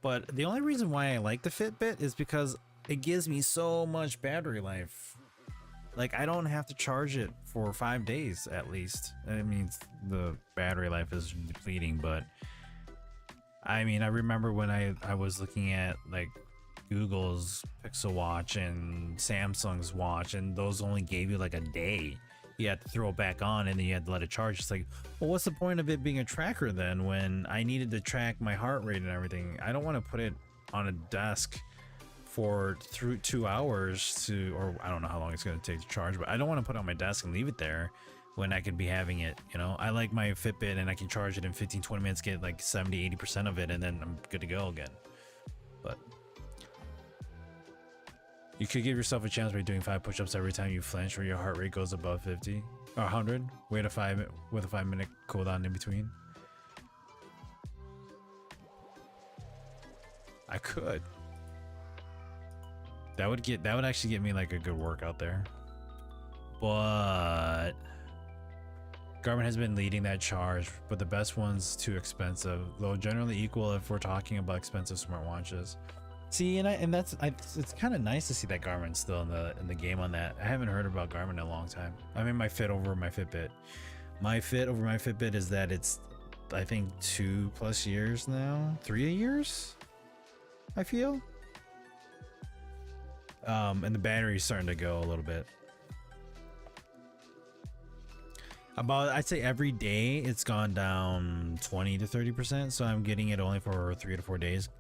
But the only reason why I like the Fitbit is because it gives me so much battery life. Like, I don't have to charge it for 5 days at least. I mean, the battery life is depleting, but I mean, I remember when I was looking at like Google's Pixel Watch and Samsung's watch, and those only gave you like a day. You had to throw it back on and then you had to let it charge. It's like, well, what's the point of it being a tracker then when I needed to track my heart rate and everything? I don't want to put it on a desk for through 2 hours to, or I don't know how long it's going to take to charge, but I don't want to put it on my desk and leave it there when I could be having it, you know. I like my Fitbit and I can charge it in 15-20 minutes, get like 70-80% of it, and then I'm good to go again. But you could give yourself a chance by doing 5 push-ups every time you flinch or your heart rate goes above 50 or 100. Wait a 5-minute cooldown in between. I could. That would actually get me like a good workout there. But Garmin has been leading that charge, but the best one's too expensive, though generally equal if we're talking about expensive smartwatches. See, and it's kind of nice to see that Garmin's still in the game on that. I haven't heard about Garmin in a long time. I mean, my Fit over my Fitbit. My Fit over my Fitbit is that it's, I think, 2+ years now, 3 years, I feel. And the battery's starting to go a little bit. About, I'd say every day it's gone down 20 to 30%, so I'm getting it only for 3 to 4 days.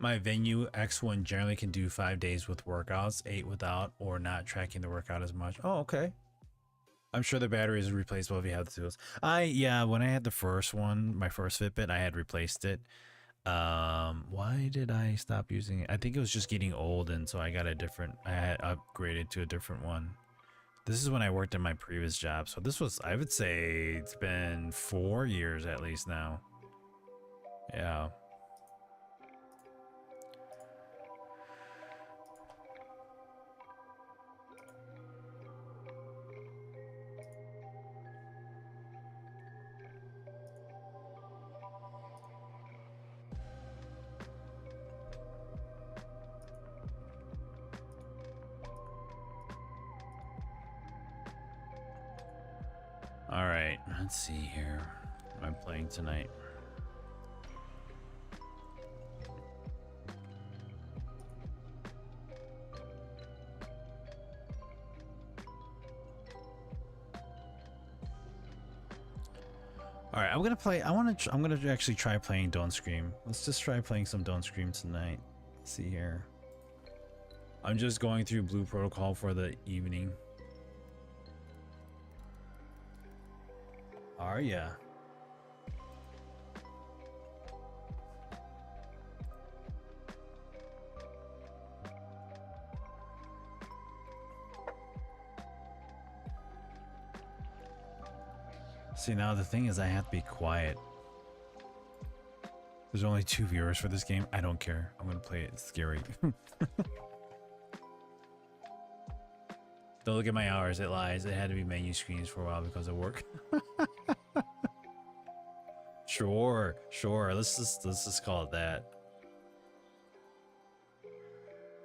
My Venue X1 generally can do 5 days with workouts, 8 without, or not tracking the workout as much. Oh, okay. I'm sure the battery is replaceable if you have the tools. Yeah, when I had the first one, my first Fitbit, I had replaced it. Why did I stop using it? I think it was just getting old, and so I had upgraded to a different one. This is when I worked in my previous job, so this was, I would say it's been 4 years at least now. Yeah. All right, let's see here. What I'm playing tonight. All right, I'm gonna play. I'm gonna actually try playing Don't Scream. Let's just try playing some Don't Scream tonight. Let's see here. I'm just going through Blue Protocol for the evening. Are ya? See, now the thing is I have to be quiet. There's only 2 viewers for this game. I don't care. I'm gonna play it. It's scary. Don't look at my hours. It lies. It had to be menu screens for a while because of work. Sure. Let's just call it that.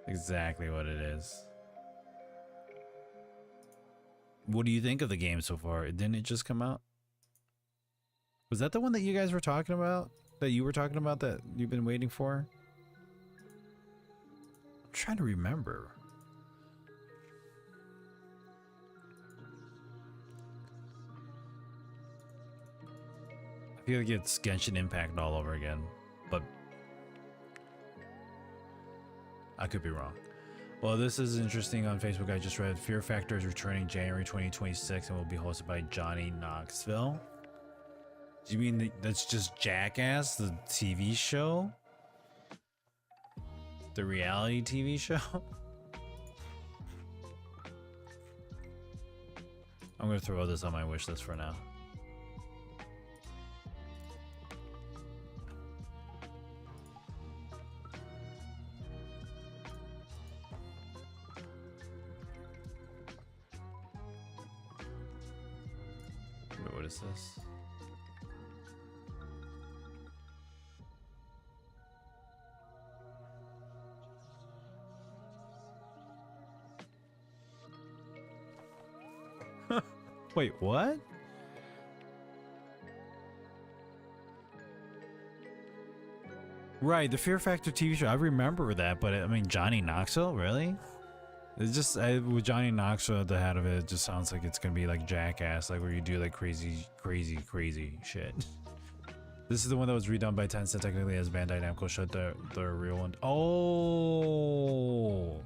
Exactly what it is. What do you think of the game so far? Didn't it just come out? Was that the one that you guys were talking about? That you were talking about that you've been waiting for? I'm trying to remember. I feel like it's Genshin Impact all over again, but I could be wrong. Well, this is interesting on Facebook. I just read Fear Factor is returning January 2026 and will be hosted by Johnny Knoxville. Do you mean that's just Jackass, the TV show? The reality TV show? I'm gonna throw this on my wish list for now. Wait, what is this? Wait, what? Right, the Fear Factor TV show. I remember that, but I mean, Johnny Knoxville, really? It's just with Johnny Knoxville at the head of it, it just sounds like it's gonna be like Jackass, like where you do like crazy shit. This is the one that was redone by Tencent, technically, as Bandai Namco showed the real one. Oh,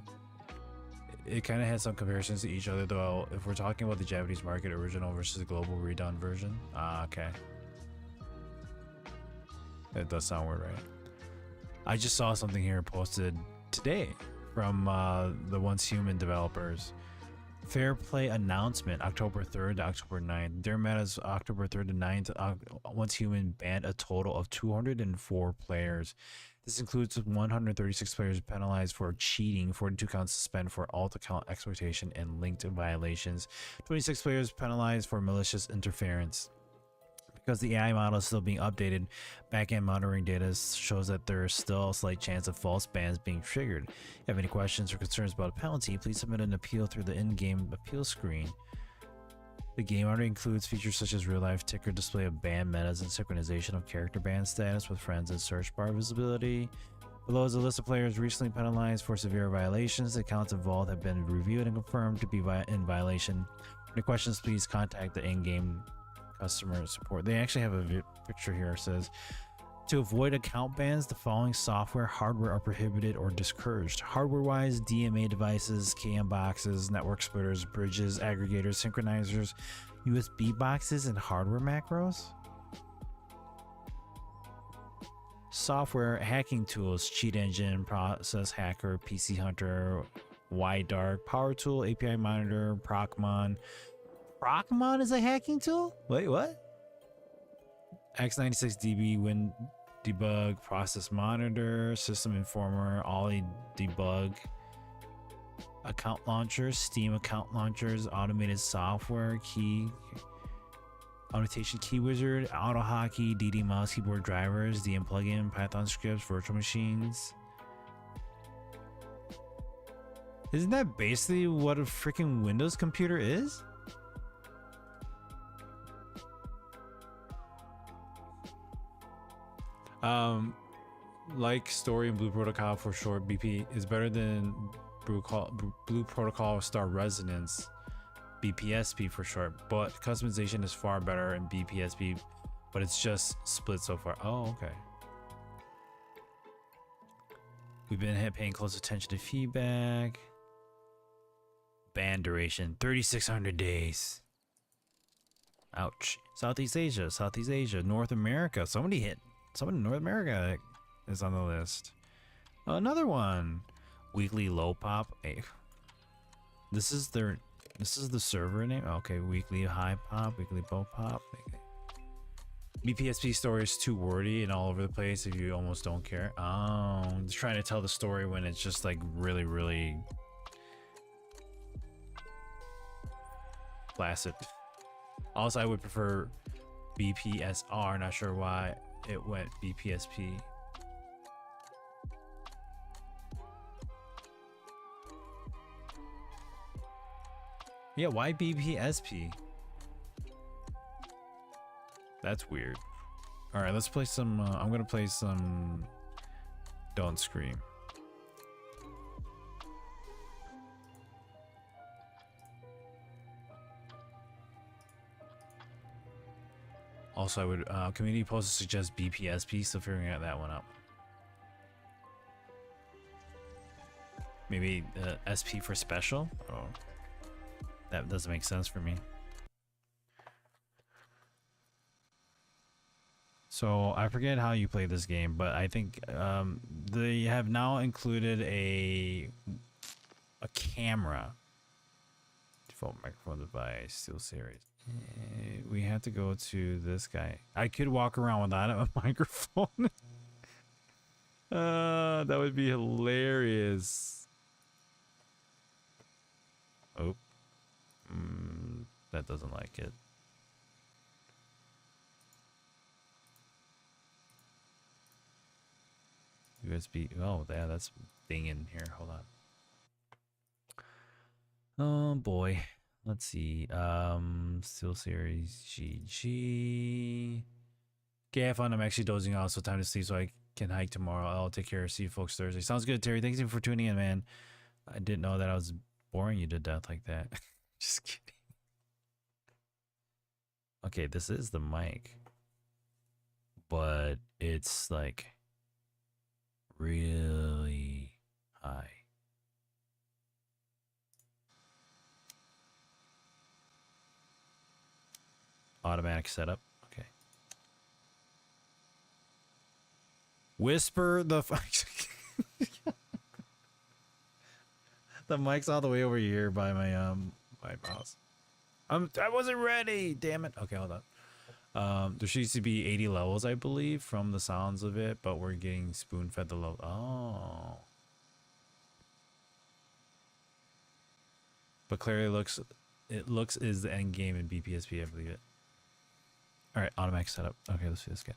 it kind of has some comparisons to each other, though. If we're talking about the Japanese market, original versus the global redone version. Ah, okay. It does sound weird, right? I just saw something here posted today from the Once Human developers. Fair Play announcement, October 3rd to October 9th. Their meta's October 3rd to 9th. Once Human banned a total of 204 players. This includes 136 players penalized for cheating, 42 counts suspended for alt account exploitation and linked violations, 26 players penalized for malicious interference. Because the AI model is still being updated, backend monitoring data shows that there is still a slight chance of false bans being triggered. If you have any questions or concerns about a penalty, please submit an appeal through the in-game appeal screen. The game already includes features such as real-life ticker display of ban metas and synchronization of character ban status with friends and search bar visibility. Below is a list of players recently penalized for severe violations. The accounts involved have been reviewed and confirmed to be in violation. For any questions, please contact the in-game customer support. They actually have a picture here. It says, to avoid account bans, the following software hardware are prohibited or discouraged. Hardware-wise, DMA devices, KM boxes, network splitters, bridges, aggregators, synchronizers, USB boxes, and hardware macros. Software hacking tools, Cheat Engine, Process Hacker, PC Hunter, YDark, Power Tool, API Monitor, Procmon. Procmon is a hacking tool? Wait, what? X96DB, Win Debug, Process Monitor, System Informer, Ollie Debug, Account Launchers, Steam Account Launchers, Automated Software, Key, Annotation Key Wizard, Auto Hockey, DD Mouse Keyboard Drivers, DM Plugin, Python Scripts, Virtual Machines. Isn't that basically what a freaking Windows computer is? Like Story and Blue Protocol for short, BP is better than Blue Protocol Star Resonance, BPSP for short, but customization is far better in BPSP, but it's just split so far. Oh, okay. We've been paying close attention to feedback. Ban duration 3,600 days. Ouch. Southeast Asia, North America. Someone in North America is on the list. Another one. Weekly low pop. Hey. This is the server name. Okay, weekly high pop, weekly low pop. Okay. BPSP story is too wordy and all over the place if you almost don't care. Oh, just trying to tell the story when it's just like really placid. Also, I would prefer BPSR. Not sure why it went BPSP. Yeah, why BPSP? That's weird. All right, let's play some. I'm gonna play some Don't Scream. Also, I would community posts suggest BPSP, so figuring out that one out. Maybe SP for special. Oh, that doesn't make sense for me. So I forget how you play this game, but I think they have now included a camera microphone device, Steel Series. We have to go to this guy. I could walk around without a microphone. That would be hilarious. Oh, that doesn't like it. USB. Oh, yeah, that's dinging here. Hold on. Oh boy. Let's see. Steel Series GG. Okay, have fun. I'm actually dozing off, so time to sleep so I can hike tomorrow. I'll take care. See you folks Thursday. Sounds good, Terry. Thanks for tuning in, man. I didn't know that I was boring you to death like that. Just kidding. Okay, this is the mic. But it's like really high. Automatic setup. Okay. Whisper the the mic's all the way over here by my my mouse. I wasn't ready. Damn it. Okay, hold on. There used to be 80 levels, I believe, from the sounds of it, but we're getting spoon fed the level. Oh. But clearly looks is the end game in BPSP, I believe it. Alright, automatic setup. Okay, let's do this again.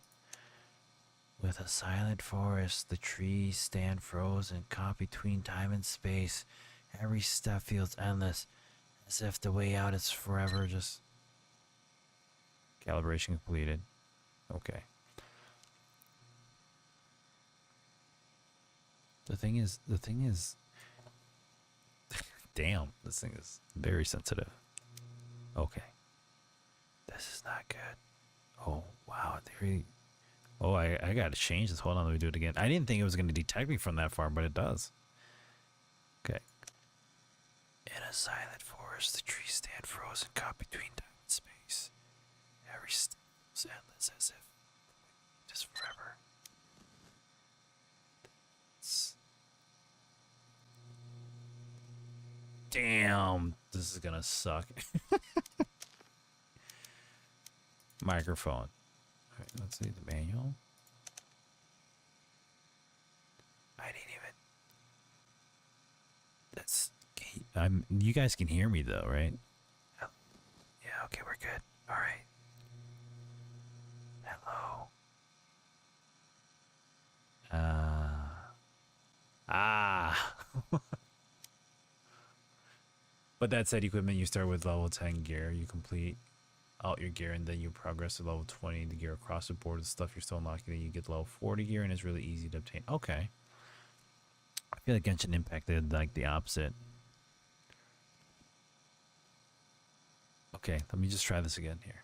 With a silent forest, the trees stand frozen, caught between time and space. Every step feels endless, as if the way out is forever. Just calibration completed. Okay. The thing is, damn, this thing is very sensitive. Okay. This is not good. Oh, wow. Oh, I gotta change this. Hold on, let me do it again. I didn't think it was going to detect me from that far, but it does. Okay. In a silent forest, the trees stand frozen, caught between time and space. Every step is endless, as if just forever. Damn, this is gonna suck. Microphone. All right, let's see the manual. I didn't even. That's. You guys can hear me though, right? Yeah. Okay, we're good. All right. Hello. But that said, equipment, you start with level 10 gear. You complete out your gear, and then you progress to level 20. The gear across the board, the stuff you're still unlocking, then you get level 40 gear, and it's really easy to obtain. Okay. I feel like Genshin Impact did like the opposite. Okay, let me just try this again here.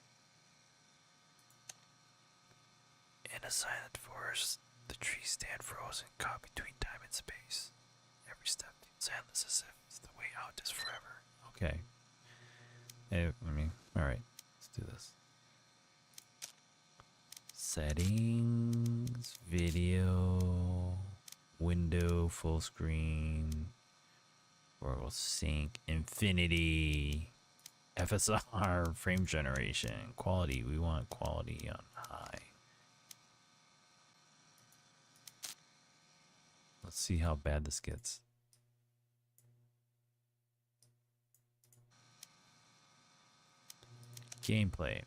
In a silent forest, the trees stand frozen, caught between time and space. Every step feels endless, as if the way out is forever. Okay. Alright. Let's do this. Settings, video, window, full screen, Oracle Sync, Infinity, FSR, frame generation, quality. We want quality on high. Let's see how bad this gets. Gameplay.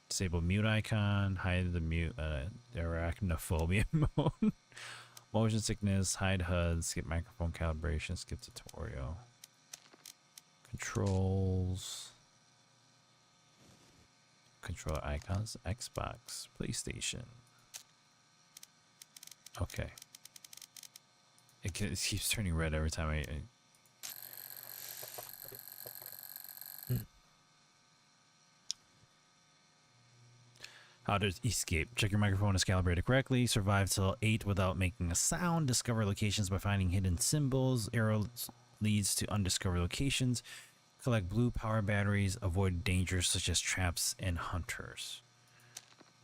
Disable mute icon, hide the mute arachnophobia mode. Motion sickness, hide HUD, skip microphone calibration, skip tutorial. Controls. Controller icons, Xbox, PlayStation. Okay. It keeps turning red every time I How to escape. Check your microphone is calibrated correctly. Survive till 8 without making a sound. Discover locations by finding hidden symbols. Arrow leads to undiscovered locations. Collect blue power batteries. Avoid dangers such as traps and hunters.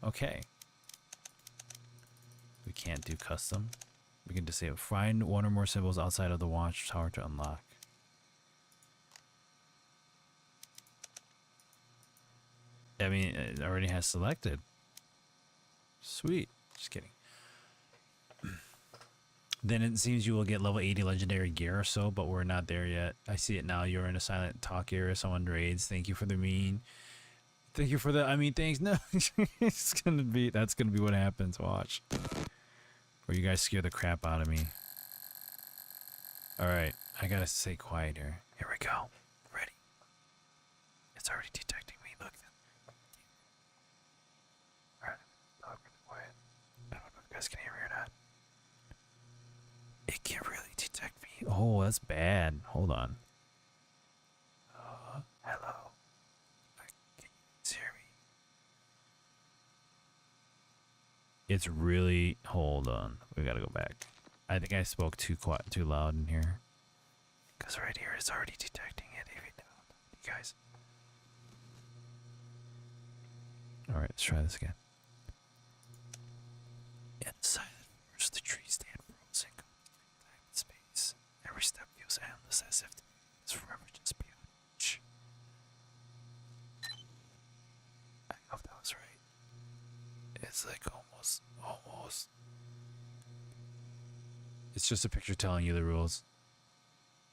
Okay. We can't do custom. We can disable. Find one or more symbols outside of the watchtower to unlock. I mean, it already has selected. Sweet. Just kidding. Then it seems you will get level 80 legendary gear or so, but we're not there yet. I see it now. You're in a silent talk area. Someone raids. Thank you for the mean. Thank you for the, I mean, thanks. No, it's gonna be, that's gonna be what happens. Watch. Or you guys scare the crap out of me. Alright, I gotta stay quiet here. Here we go. Ready. It's already detecting me. Look. Alright, talk really quiet. I don't know if you guys can hear me or not. It can't really detect me. Oh, that's bad. Hold on. Hello. Can you hear me? It's really. Hold on. We gotta go back. I think I spoke too quiet, too loud in here. Cause right here it's already detecting it. If you guys. All right, let's try this again. In the silent forest, the trees stand frozen, time and space. Every step feels endless, as if it's forever just beyond reach. I hope that was right. It's like almost. It's just a picture telling you the rules.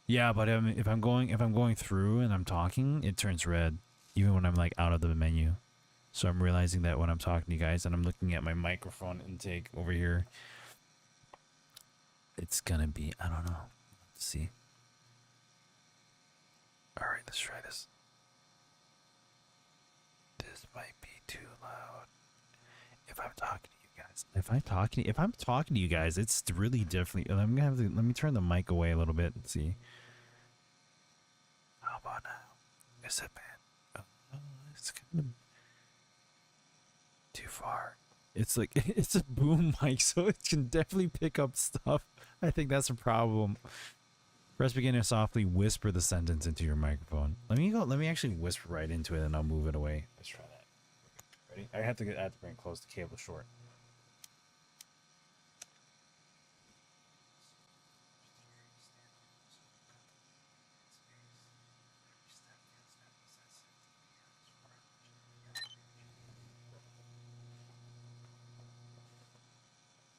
Yeah, but if I'm going through and I'm talking, it turns red, even when I'm like out of the menu. So I'm realizing that when I'm talking to you guys and I'm looking at my microphone intake over here, it's gonna be, I don't know. Let's see. All right, let's try this. This might be too loud. If I'm talking to you guys, if I'm talking to you guys, it's really different. I'm gonna have to, let me turn the mic away a little bit and see. How about now? Is it bad? Oh, it's kind of too far. It's like it's a boom mic, so it can definitely pick up stuff. I think that's a problem. Press begin to softly whisper the sentence into your microphone. Let me go. Let me actually whisper right into it, and I'll move it away. Let's try that. Ready? I have to bring close. The cable short.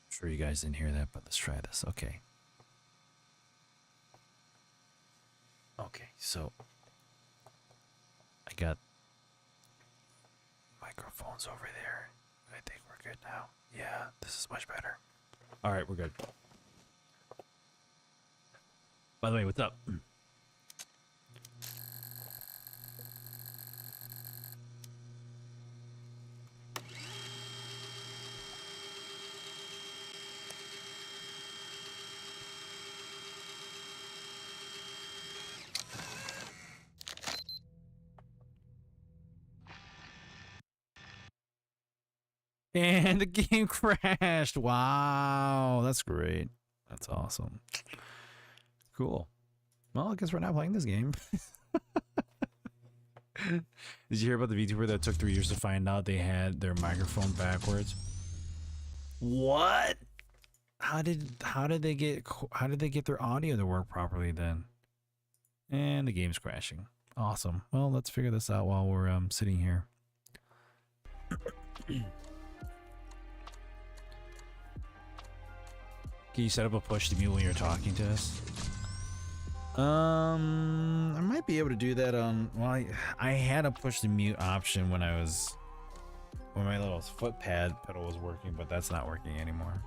Sure you guys didn't hear that, but let's try this. Okay. Okay, so I got microphones over there. I think we're good now. Yeah, this is much better. All right, we're good. By the way, what's up? And the game crashed. Wow, that's great. That's awesome. Cool. Well, I guess we're not playing this game. Did you hear about the VTuber that took 3 years to find out they had their microphone backwards? What? How did they get their audio to work properly then? And the game's crashing. Awesome. Well, let's figure this out while we're sitting here. Can you set up a push to mute when you're talking to us? I might be able to do that on. Well, I had a push to mute option when my little foot pad pedal was working, but that's not working anymore.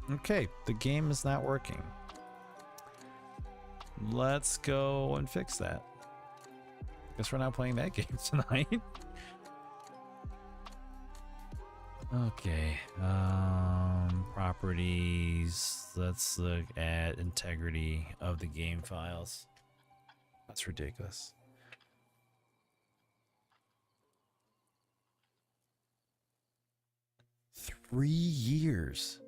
Okay, the game is not working. Let's go and fix that. Guess we're not playing that game tonight. Okay, properties. Let's look at integrity of the game files. That's ridiculous. Three years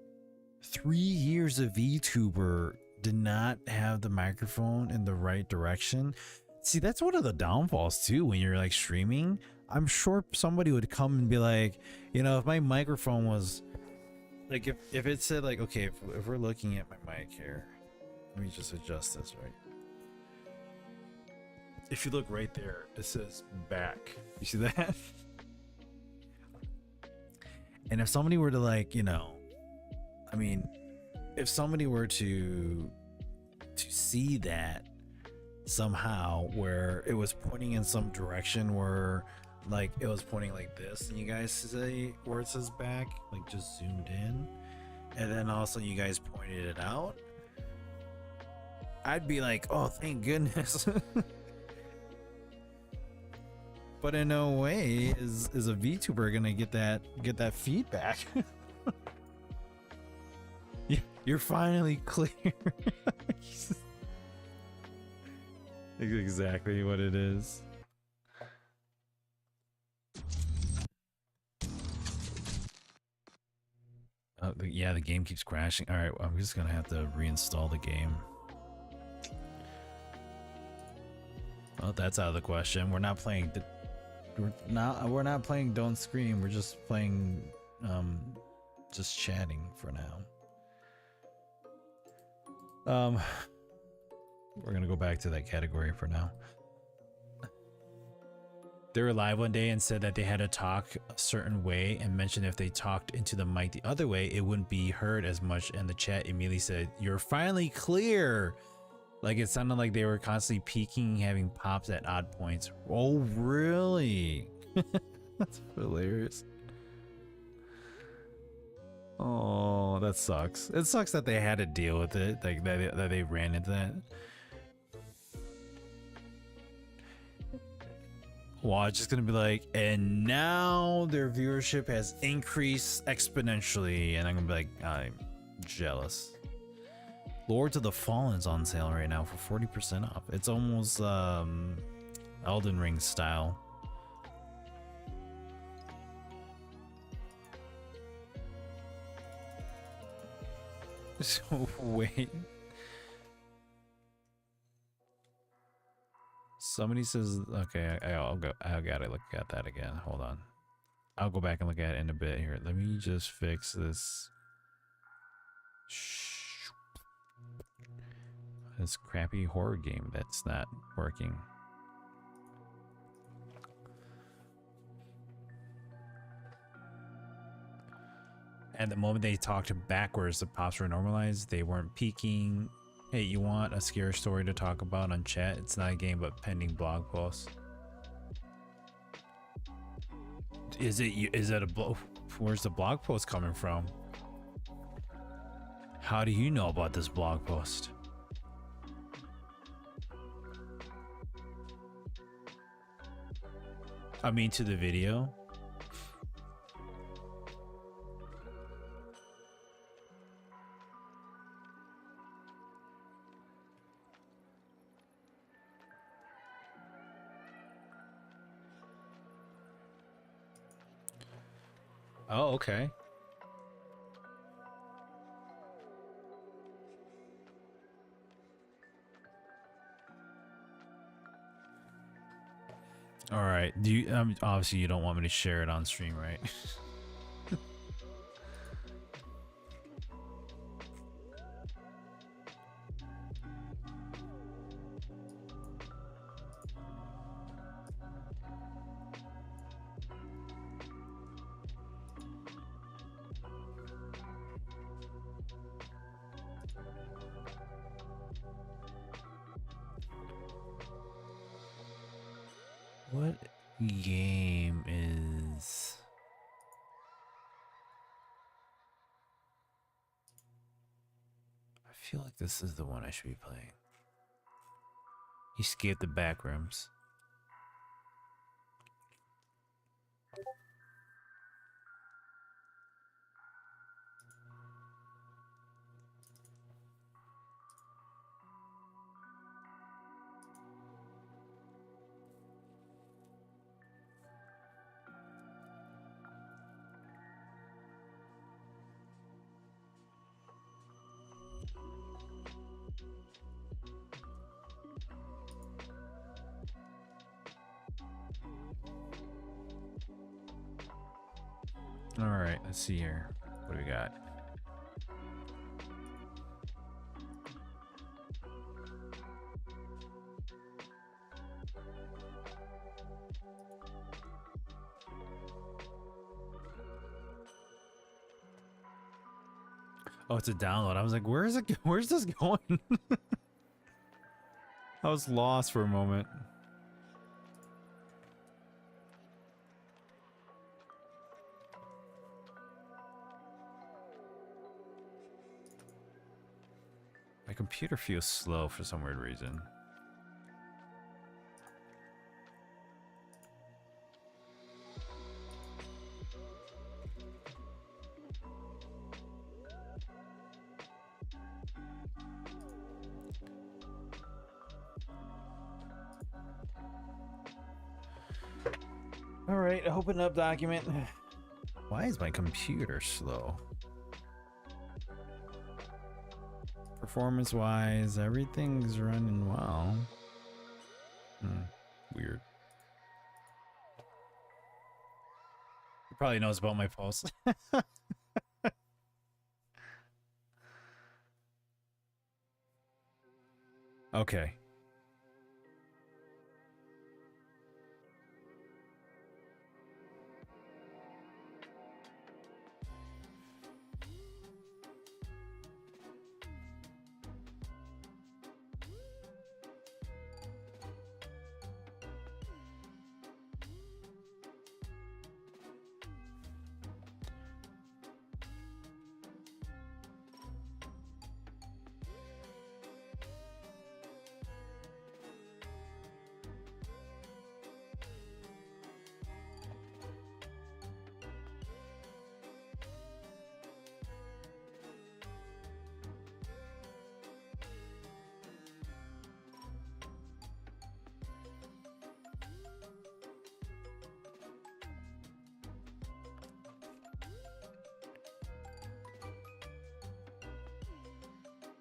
of VTuber did not have the microphone in the right direction. See, that's one of the downfalls too when you're like streaming. I'm sure somebody would come and be like, you know, if my microphone was like, if it said like, okay, if we're looking at my mic here, let me just adjust this, right? if you look right there, it says back. You see that? And if somebody were to like, you know, I mean, if somebody were to see that somehow where it was pointing in some direction where like it was pointing like this and you guys say where it says back, like just zoomed in, and then all of a sudden you guys pointed it out, I'd be like, oh thank goodness. But in no way is a VTuber gonna get that feedback. You're finally clear. Exactly what it is. Yeah, the game keeps crashing. All right, I'm just gonna have to reinstall the game. Well, that's out of the question. We're not playing. We're not playing Don't Scream. We're just playing, just chatting for now. We're gonna go back to that category for now. They were live one day and said that they had to talk a certain way and mentioned if they talked into the mic the other way, it wouldn't be heard as much. And the chat immediately said, "You're finally clear." Like it sounded like they were constantly peaking, having pops at odd points. Oh, really? That's hilarious. Oh, that sucks. It sucks that they had to deal with it, like that they ran into that. Well, it's just gonna be like, and now their viewership has increased exponentially, and I'm gonna be like, I'm jealous. Lords of the Fallen's on sale right now for 40% off. It's almost Elden Ring style. So wait. Somebody says, okay, I'll go. I gotta look at that again. Hold on. I'll go back and look at it in a bit here. Let me just fix this. This crappy horror game that's not working. And the moment they talked backwards, the pops were normalized. They weren't peaking. Hey, you want a scary story to talk about on chat? It's not a game, but pending blog posts. Is it a blog? Where's the blog post coming from? How do you know about this blog post? I mean, to the video. Oh, okay. All right. Do you obviously you don't want me to share it on stream, right? What game is... I feel like this is the one I should be playing. Escape the Backrooms. All right, let's see here. What do we got? Oh, it's a download. I was like, where is it? Where's this going? I was lost for a moment. My computer feels slow for some weird reason. All right, open up document. Why is my computer slow? Performance-wise, everything's running well. Weird. He probably knows about my pulse. Okay.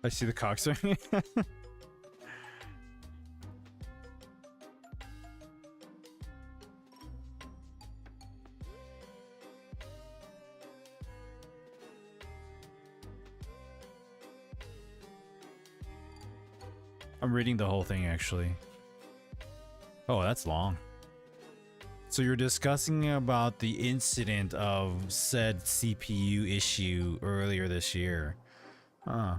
I see the cocksucker. I'm reading the whole thing actually. Oh, that's long. So you're discussing about the incident of said CPU issue earlier this year. Huh.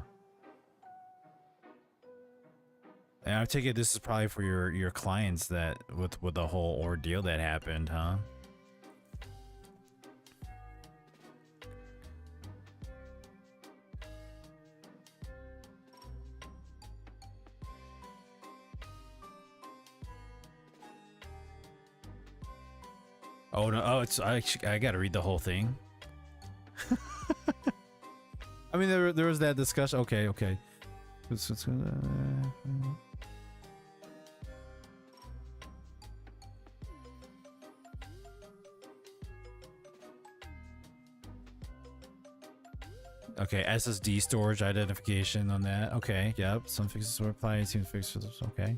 And I take it this is probably for your clients that with the whole ordeal that happened, huh? Oh no! Oh, it's I gotta read the whole thing. I mean, there was that discussion. Okay, okay. Okay, SSD storage identification on that. Okay, yep. Some fixes were applied. Some fixes. Okay.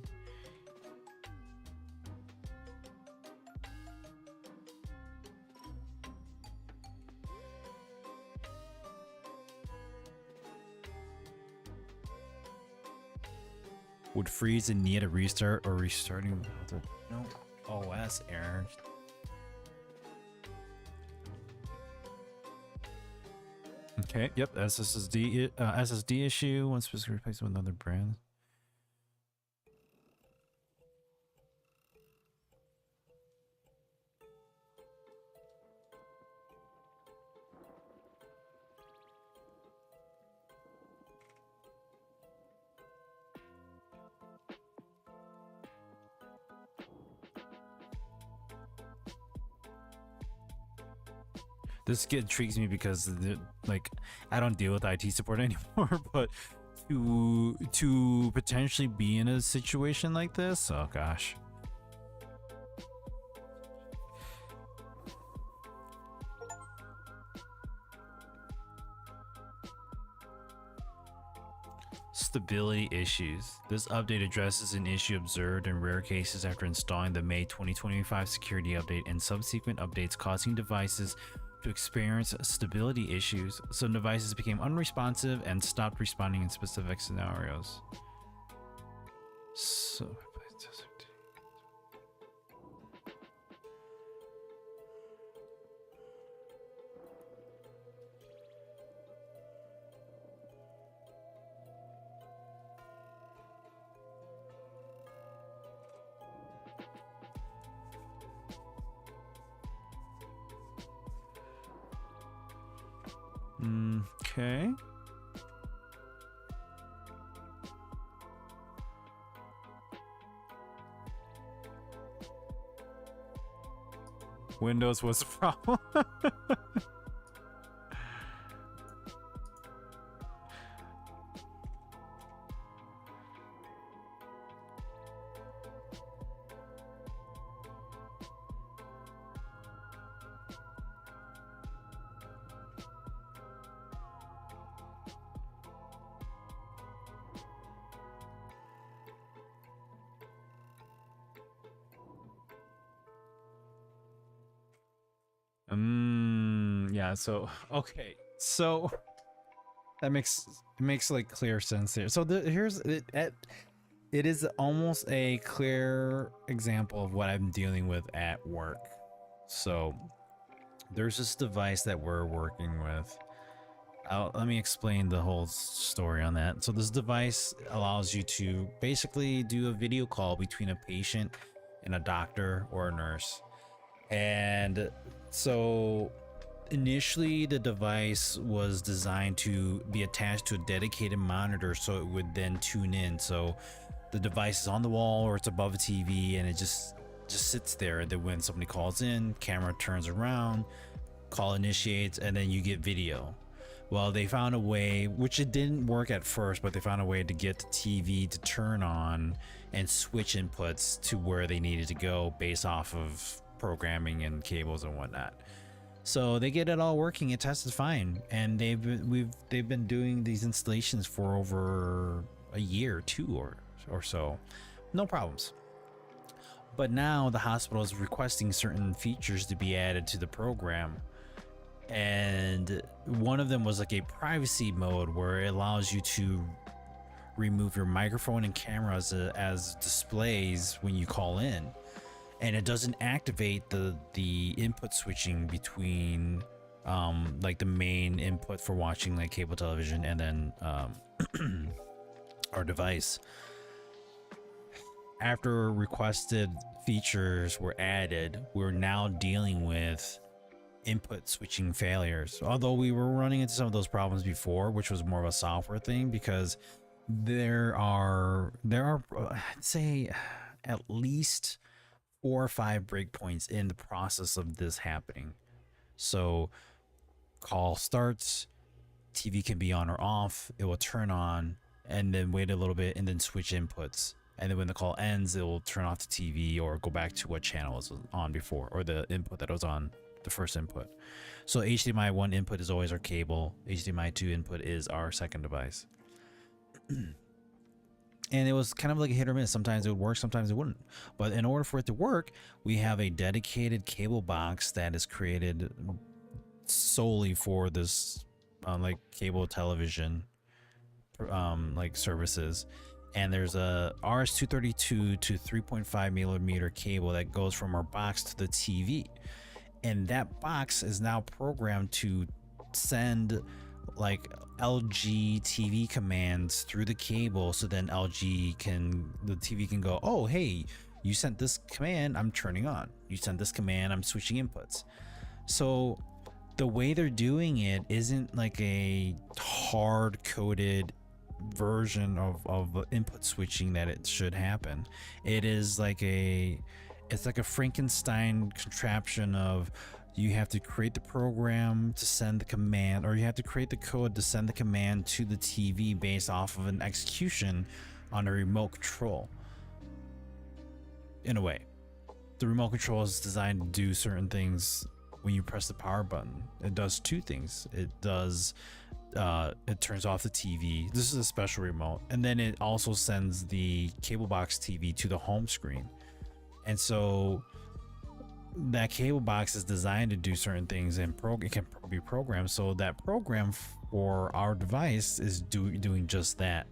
Would freeze and need a restart or restarting with no OS error. Okay, yep, SSD issue. One specific replacement with another brand. This intrigues me because like I don't deal with IT support anymore, but to potentially be in a situation like this, oh gosh. Stability issues. This update addresses an issue observed in rare cases after installing the May 2025 security update and subsequent updates, causing devices to experience stability issues. Some devices became unresponsive and stopped responding in specific scenarios. So Okay. Windows was a problem. Yeah, so okay. So that makes like clear sense here. So here's it is almost a clear example of what I'm dealing with at work. So there's this device that we're working with. Let me explain the whole story on that. So this device allows you to basically do a video call between a patient and a doctor or a nurse. And so initially the device was designed to be attached to a dedicated monitor so it would then tune in. So the device is on the wall or it's above a TV and it just sits there, and then when somebody calls in, camera turns around, call initiates, and then you get video. Well, they found a way, which it didn't work at first, but they found a way to get the TV to turn on and switch inputs to where they needed to go based off of programming and cables and whatnot. So they get it all working. It tested fine, and they've been doing these installations for over a year, or so, no problems. But now the hospital is requesting certain features to be added to the program, and one of them was like a privacy mode where it allows you to remove your microphone and camera as displays when you call in, and it doesn't activate the input switching between like the main input for watching like cable television and then our device. After requested features were added, we're now dealing with input switching failures. Although we were running into some of those problems before, which was more of a software thing, because there are I'd say at least 4 or 5 breakpoints in the process of this happening. So call starts, TV can be on or off, it will turn on and then wait a little bit and then switch inputs. And then when the call ends, it will turn off the TV or go back to what channel was on before, or the input that was on the first input. So HDMI 1 input is always our cable, HDMI 2 input is our second device. And it was kind of like a hit or miss. Sometimes it would work, sometimes it wouldn't. But in order for it to work, we have a dedicated cable box that is created solely for this like cable television like services. And there's a RS-232 to 3.5 millimeter cable that goes from our box to the TV. And that box is now programmed to send like LG TV commands through the cable, so then the TV can go, oh hey, you sent this command, I'm turning on. You sent this command, I'm switching inputs. So the way they're doing it isn't like a hard-coded version of input switching that it should happen. It is like it's like a Frankenstein contraption of, you have to create the program to send the command, or you have to create the code to send the command to the TV based off of an execution on a remote control. In a way, the remote control is designed to do certain things. When you press the power button, it does 2 things. It does it turns off the TV. This is a special remote, and then it also sends the cable box TV to the home screen. And so that cable box is designed to do certain things, and it can be programmed. So that program for our device is doing just that.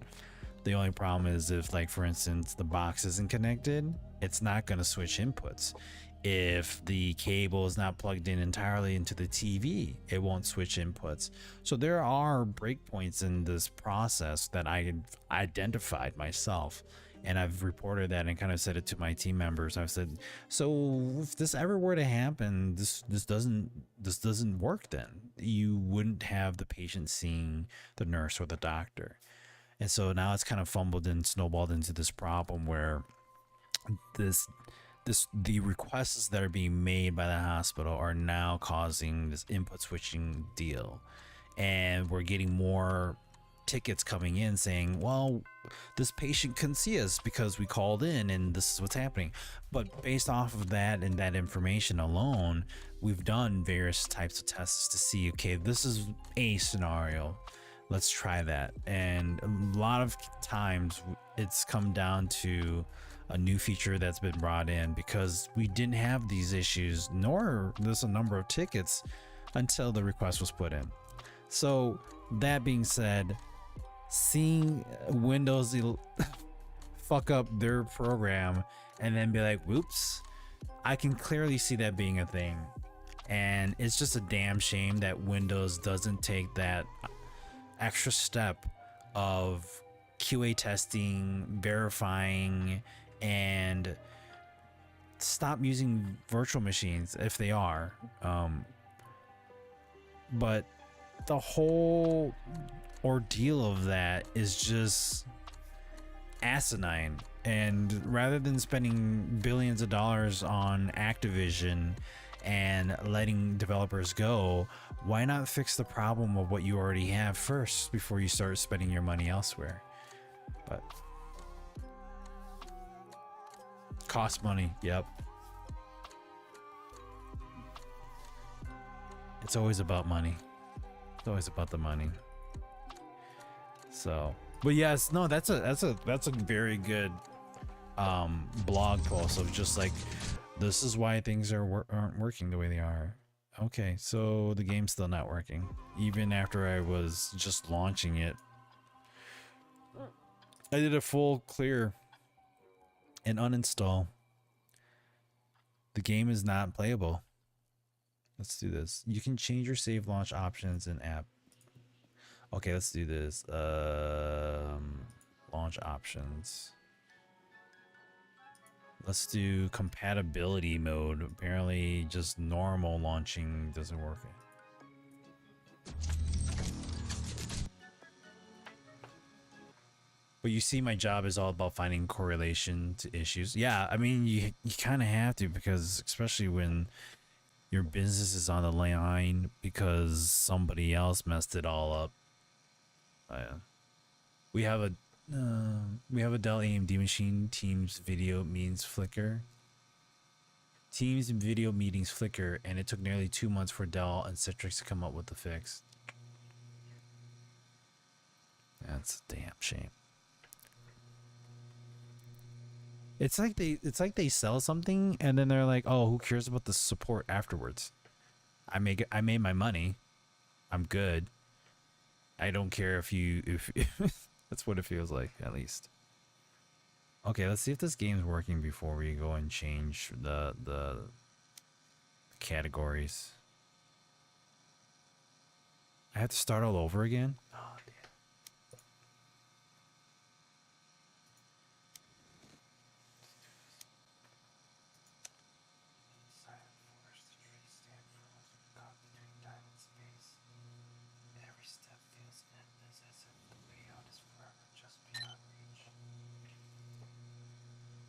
The only problem is if, like, for instance, the box isn't connected, it's not going to switch inputs. If the cable is not plugged in entirely into the TV, it won't switch inputs. So there are breakpoints in this process that I identified myself, And I've reported that and kind of said it to my team members. I've said, so if this ever were to happen, this doesn't work. Then you wouldn't have the patient seeing the nurse or the doctor. And so now it's kind of fumbled and snowballed into this problem where the requests that are being made by the hospital are now causing this input switching deal, and we're getting more tickets coming in saying, well, this patient couldn't see us because we called in and this is what's happening. But based off of that and that information alone, we've done various types of tests to see, okay, this is a scenario, let's try that. And a lot of times it's come down to a new feature that's been brought in because we didn't have these issues, nor there's a number of tickets until the request was put in. So that being said, seeing Windows fuck up their program and then be like, whoops, I can clearly see that being a thing. And it's just a damn shame that Windows doesn't take that extra step of QA testing, verifying, and stop using virtual machines if they are. But the whole ordeal of that is just asinine. And rather than spending billions of dollars on Activision and letting developers go, why not fix the problem of what you already have first before you start spending your money elsewhere? But cost money, yep. It's always about money. It's always about the money. So, but yes, no, that's a very good blog post of just like, this is why things aren't working the way they are. Okay, so the game's still not working even after I was just launching it. I did a full clear and uninstall. The game is not playable. Let's do this. You can change your save launch options in app. Okay, let's do this. Launch options. Let's do compatibility mode. Apparently just normal launching doesn't work. But you see, my job is all about finding correlation to issues. Yeah, I mean, you kind of have to, because especially when your business is on the line because somebody else messed it all up. We have a Dell AMD machine. Teams video meetings flicker. Teams and video meetings flicker, and it took nearly 2 months for Dell and Citrix to come up with the fix. That's a damn shame. It's like they sell something and then they're like, oh, who cares about the support afterwards? I made my money. I'm good. I don't care if that's what it feels like, at least. Okay, let's see if this game's working before we go and change the categories. I have to start all over again? Oh, damn.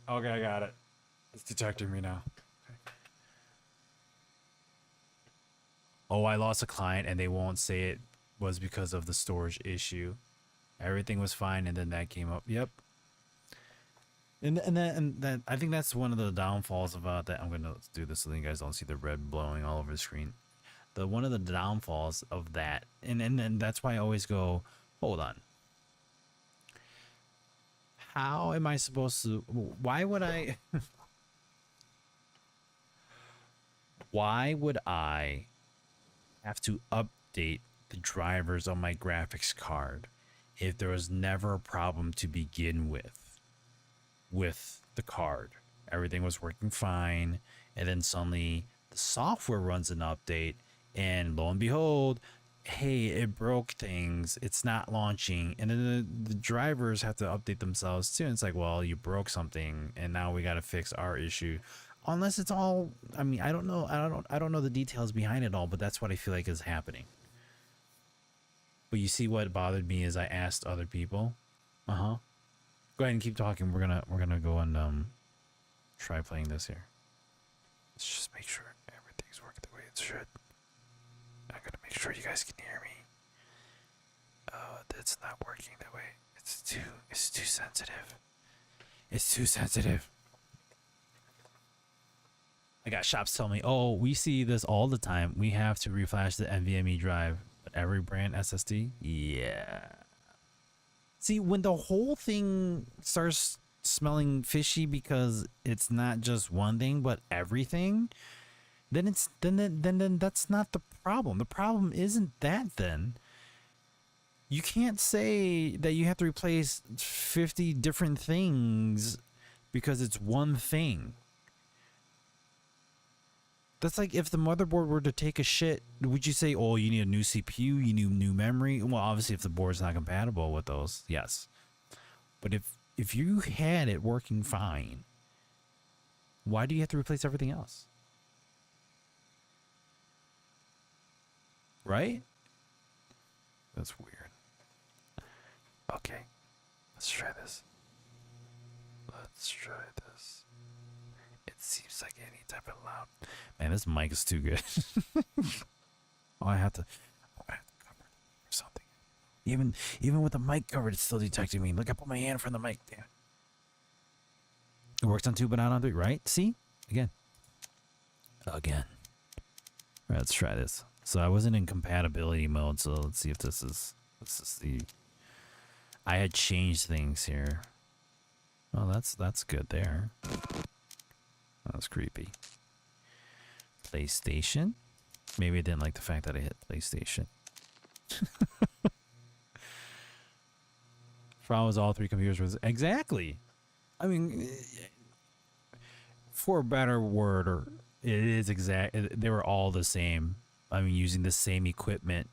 Okay, I got it. It's detecting me now. Okay. Oh, I lost a client and they won't say it was because of the storage issue. Everything was fine and then that came up. Yep. And that I think that's one of the downfalls about that. I'm gonna do this so you guys don't see the red blowing all over the screen. One of the downfalls of that, and that's why I always go, hold on. How am I supposed to? Why would I? Why would I have to update the drivers on my graphics card if there was never a problem to begin with the card? Everything was working fine, and then suddenly the software runs an update, and lo and behold, hey, it broke things, it's not launching, and then the drivers have to update themselves too. And it's like, well, you broke something and now we got to fix our issue. Unless it's all, I mean, I don't know, I don't know the details behind it all, but that's what I feel like is happening. But you see, what bothered me is I asked other people. Uh-huh. Go ahead and keep talking. We're gonna go and try playing this here. Let's just make sure everything's working the way it should. I gotta make sure you guys can hear me. Oh, that's not working that way. It's too sensitive. It's too sensitive. I got shops telling me, oh, we see this all the time. We have to reflash the NVMe drive. But every brand SSD? Yeah. See, when the whole thing starts smelling fishy because it's not just one thing, but everything, then it's then that's not the problem. The problem isn't that then. You can't say that you have to replace 50 different things because it's one thing. That's like if the motherboard were to take a shit, would you say, oh, you need a new CPU, you need new memory? Well, obviously, if the board's not compatible with those, yes. But if you had it working fine, why do you have to replace everything else? Right? That's weird. Okay, let's try this. Let's try this. It seems like any type of loud. Man, this mic is too good. Oh, I have to cover it or something. Even with the mic covered, it's still detecting me. Look, I put my hand from the mic. Damn. It works on 2, but not on 3, right? See? Again. Again. All right, let's try this. So I wasn't in compatibility mode, so let's see if this is the. I had changed things here. Oh, that's good there. That was creepy. PlayStation? Maybe I didn't like the fact that I hit PlayStation. Problem was all 3 computers was exactly. I mean, for a better word, or it is exact. They were all the same. I mean, using the same equipment.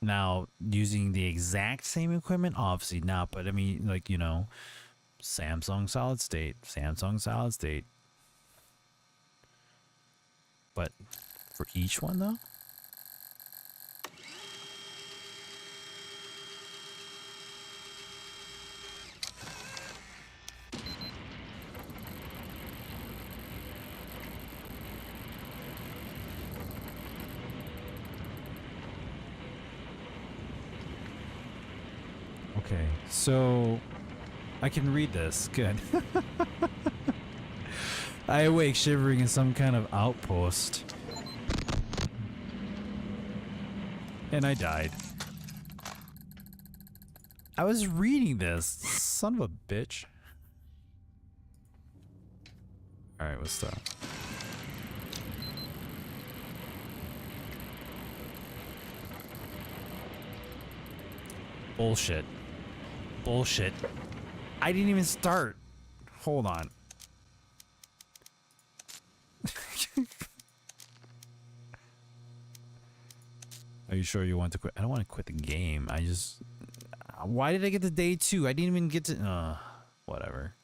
Now, using the exact same equipment, obviously not. But I mean, like, you know, Samsung solid state, Samsung solid state. But for each one, though? Okay, so I can read this. Good. I awake shivering in some kind of outpost. And I died. I was reading this. Son of a bitch. Alright, let's stop. Bullshit. Bullshit. I didn't even start. Hold on. Are you sure you want to quit? I don't want to quit the game. I just... Why did I get to day 2? I didn't even get to... whatever.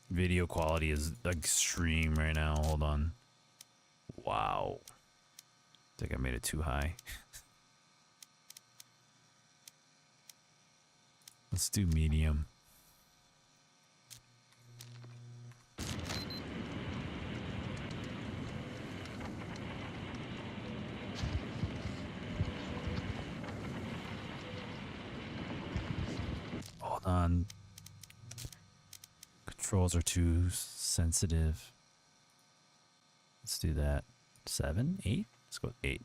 Video quality is extreme right now. Hold on. Wow. I think I made it too high. Let's do medium. Hold on. Controls are too sensitive. Let's do that. 7, 8? Let's go with 8.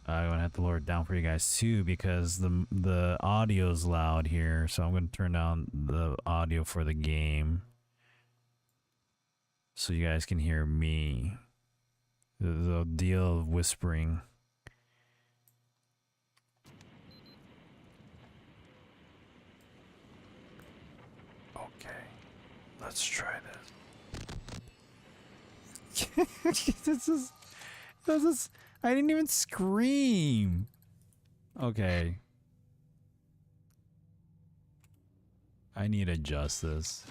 I'm gonna have to lower it down for you guys too because the audio's loud here, so I'm gonna turn down the audio for the game. so you guys can hear me. The deal of whispering. Okay, let's try this. This is. I didn't even scream. Okay. I need to adjust this.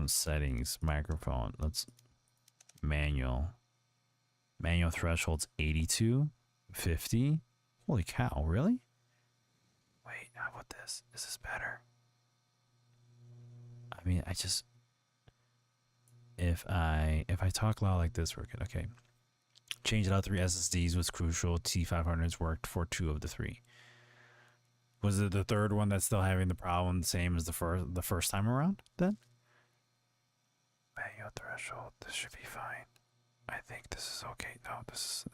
Settings, microphone. Let's manual. Manual threshold's 82, 50. Holy cow, really? Wait, how about this? Is this better? I mean, I just if I talk loud like this, we're good. Okay. Change it out 3 SSDs was crucial. T500s worked for 2 of the 3. Was it the third one that's still having the problem same as the first time around then? Manual threshold. This should be fine. I think this is okay. No, this is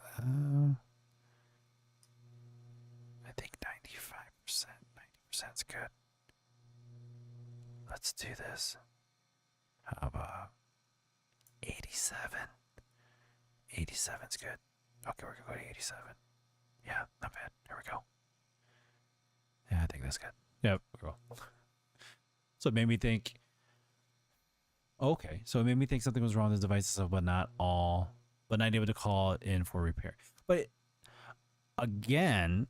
I think 95%. 90% is good. Let's do this. How about 87? 87's good. Okay, we're gonna go to 87. Yeah, not bad. Here we go. Yeah, I think that's good. Yep, cool. So it made me think. Okay, so it made me think something was wrong with this device, but not able to call it in for repair. But again,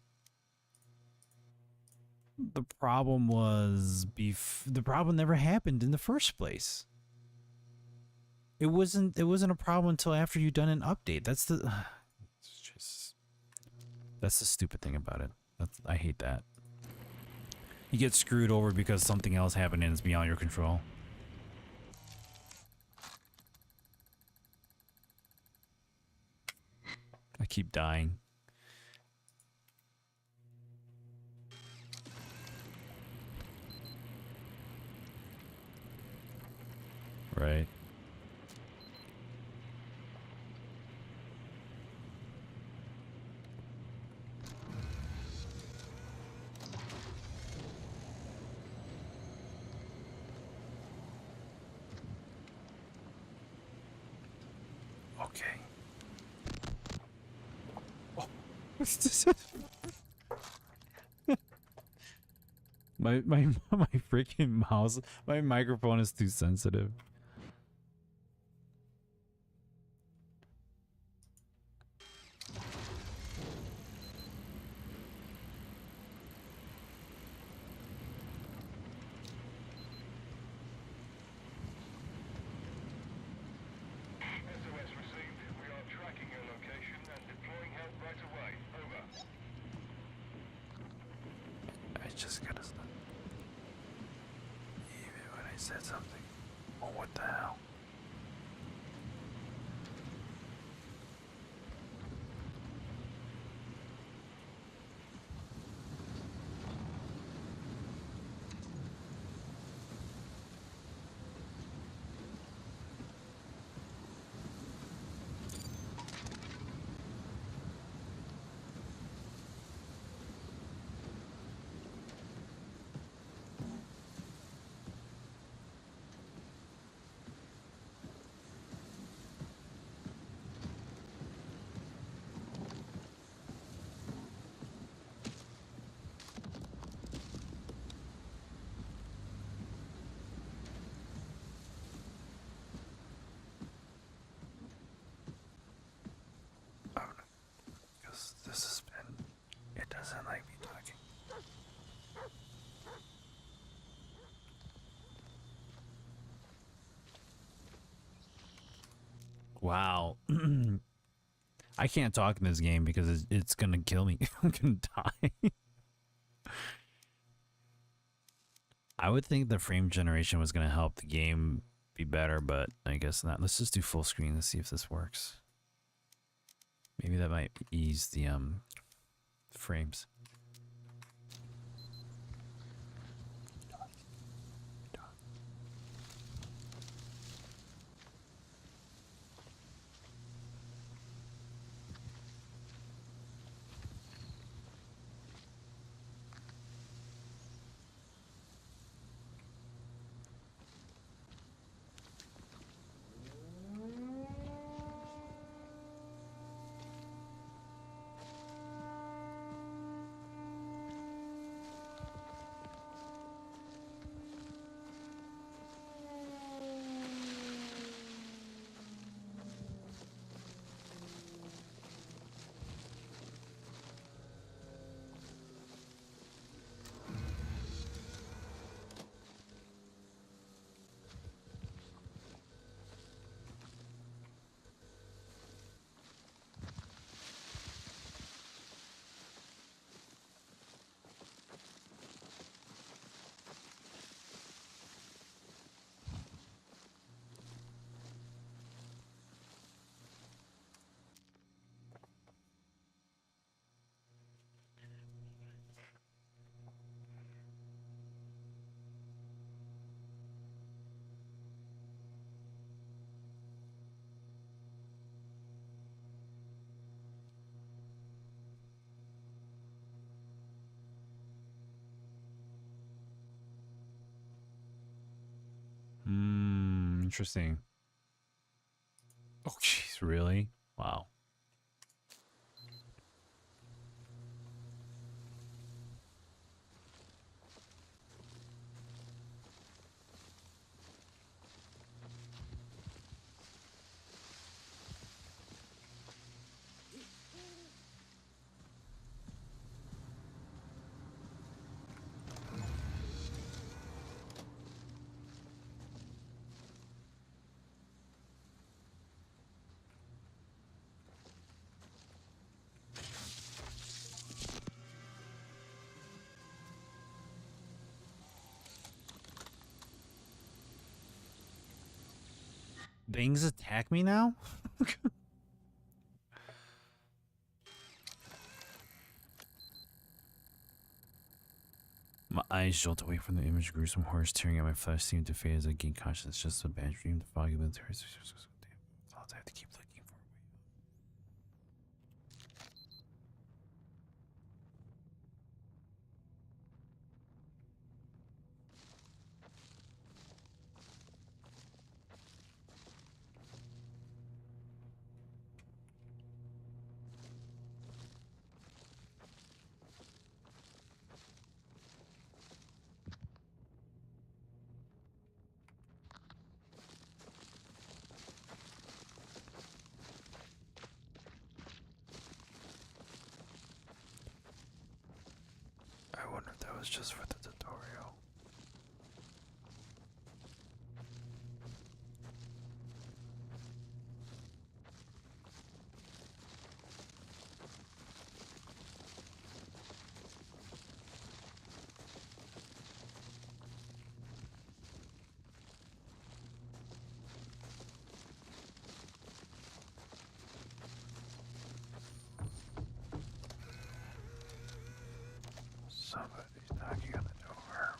the problem was the problem never happened in the first place. It wasn't a problem until after you've done an update. That's the stupid thing about it. I hate that. You get screwed over because something else happened and it's beyond your control. I keep dying. Right. Okay. Oh. my freaking mouse, my microphone is too sensitive. Just gotta stop. Even when I said something. Oh, what the hell? Because this has been. It doesn't like me talking. Wow. I can't talk in this game because it's gonna kill me. I'm gonna die. I would think the frame generation was gonna help the game be better, but I guess not. Let's just do full screen. Let's see if this works. Maybe that might ease the frames. Interesting. Oh, jeez, really? Wow. Things attack me now? My eyes jolt away from the image. Gruesome horrors tearing at my flesh seemed to fade as I gained consciousness. Just a bad dream. The foggy lens. I have to keep looking for a way. I wonder if that was just for the tutorial. Somebody's knocking on the door.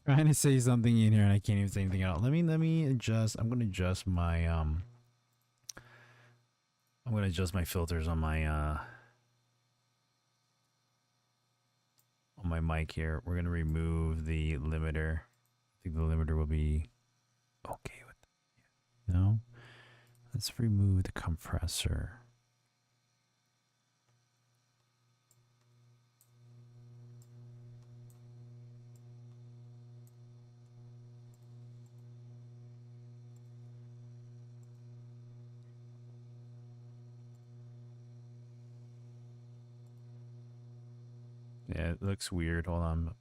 Trying to say something in here and I can't even say anything out. Let me adjust. I'm gonna adjust my filters on my mic here. We're gonna remove the limiter. I think the limiter will be okay with that. No? Let's remove the compressor. Yeah, it looks weird. Hold on.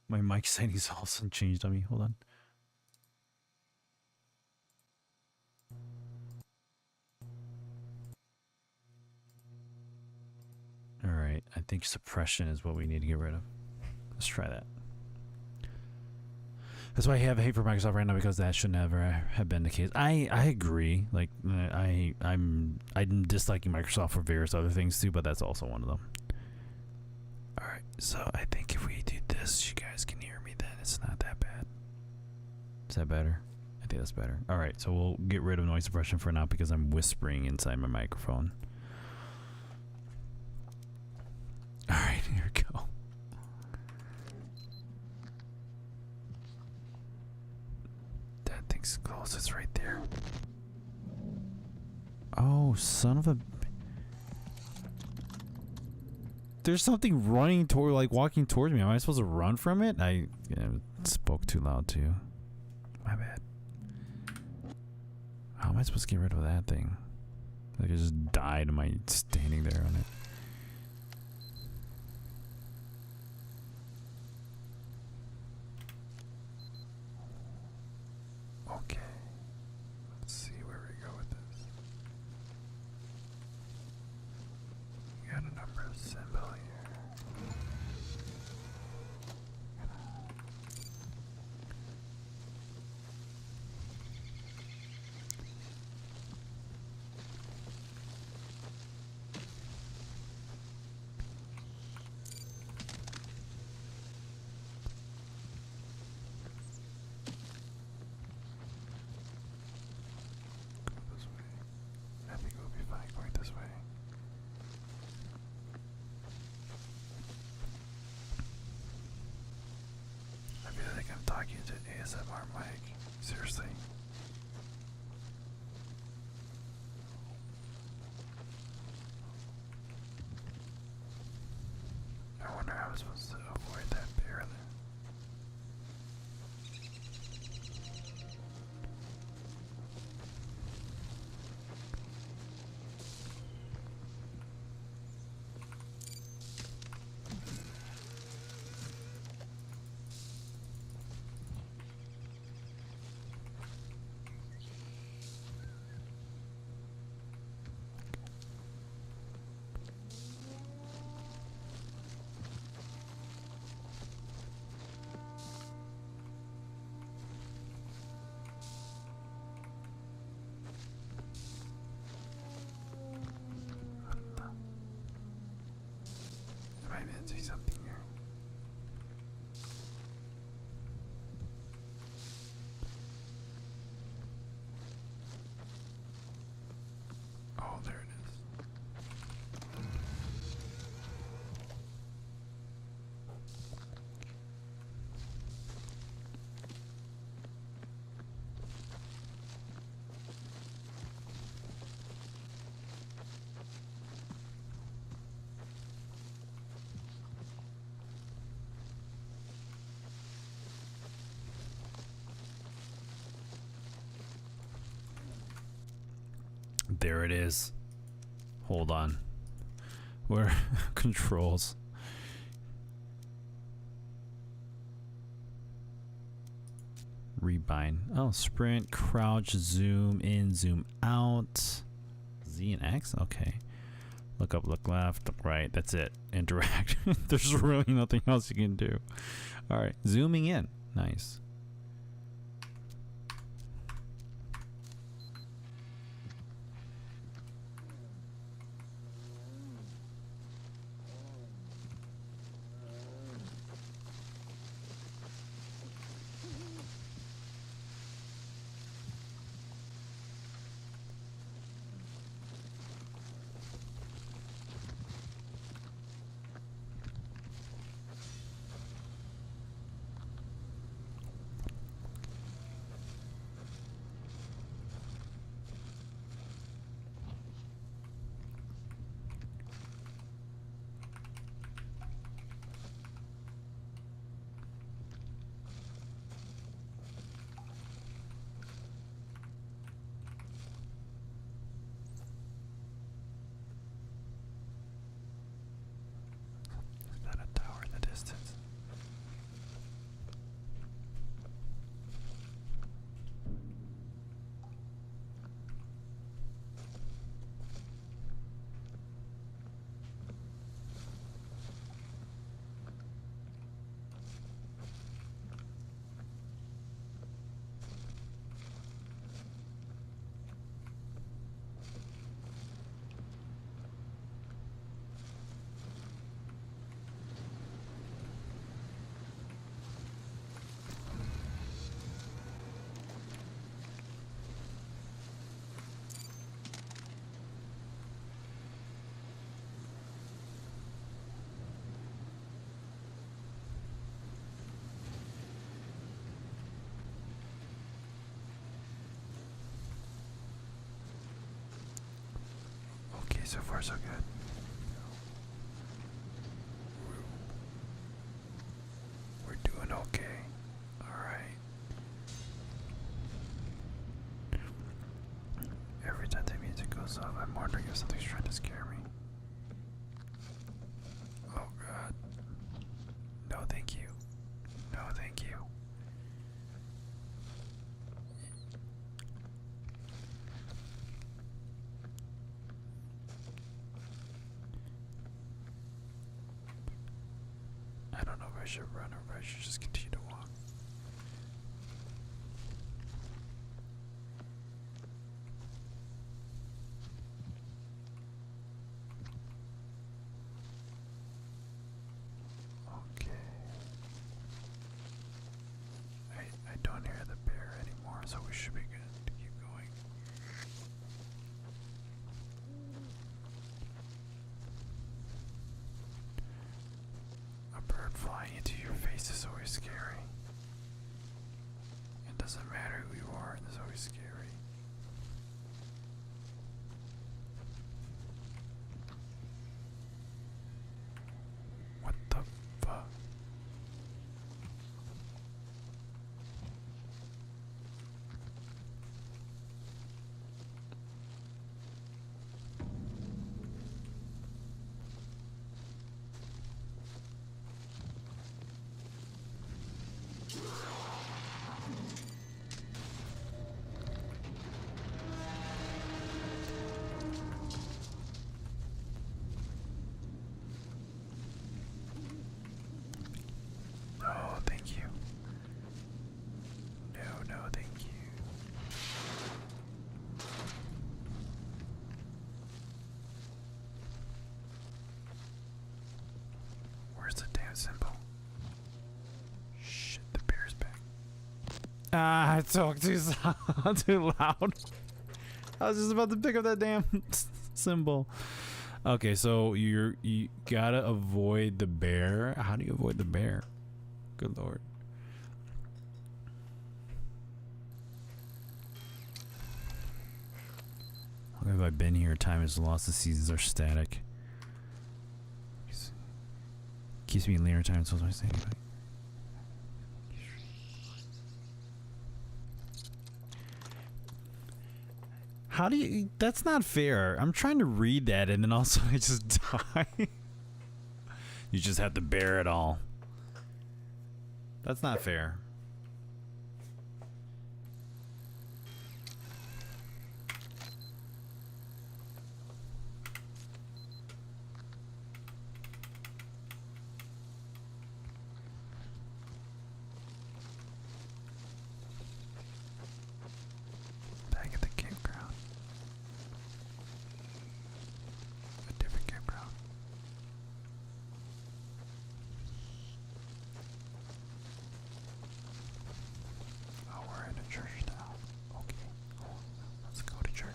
My mic settings all of a sudden changed on me. Hold on. All right. I think suppression is what we need to get rid of. Let's try that. That's why I have hate for Microsoft right now, because that should never have been the case. I agree. Like I'm disliking Microsoft for various other things too, but that's also one of them. All right. So I think if we do this, you guys can hear me. Then it's not that bad. Is that better? I think that's better. All right. So we'll get rid of noise suppression for now because I'm whispering inside my microphone. All right. Here we go. Thing's close. It's right there. Oh, son of a... There's something running toward, like walking towards me. Am I supposed to run from it? I spoke too loud too. My bad. How am I supposed to get rid of that thing? Like, it just died. Am I standing there on it? Okay. Let's see where we go with this. We got a number of symbol here. Talking to ASMR mic. Seriously. I wonder how I was supposed to avoid that bear there. I didn't see something here. Oh, there it is. There it is. Hold on. Where controls? Rebind. Oh, sprint, crouch, zoom in, zoom out. Z and X? Okay. Look up, look left, look right. That's it. Interact. There's really nothing else you can do. All right. Zooming in. Nice. so far so good. We're doing okay. Alright. Every time the music goes off, I'm wondering if something's trying to scare me. Oh god. No, thank you. No, thank you. I don't know if I should run or if I should just continue to walk. Okay. I don't hear the bear anymore, so we should be good to keep going. A bird flying into your face is always scary. It doesn't matter who you are, it's always scary. What the fuck? No, thank you. No, thank you. Where's the damn symbol? Shit, the bear's back. Ah, I talked too loud. I was just about to pick up that damn symbol. Okay, so you gotta avoid the bear. How do you avoid the bear? Good lord. How long have I been here? Time is lost. The seasons are static. Keeps me in linear time until I say anything. How do you... That's not fair. I'm trying to read that and then also I just die. You just have to bear it all. That's not fair. Back at the campground. A different campground. Oh, we're in a church now. Okay, let's go to church.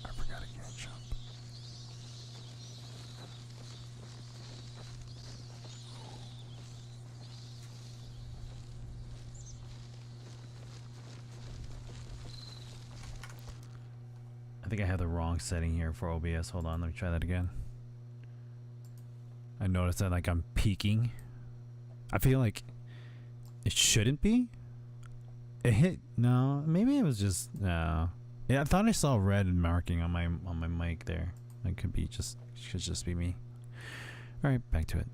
I forgot I can't jump. I think I have the wrong setting here for OBS. Hold on, let me try that again. I noticed that like I'm peaking. I feel like it shouldn't be. It hit no, maybe it was just no. Yeah, I thought I saw red marking on my mic there. That could be just should just be me. All right, back to it.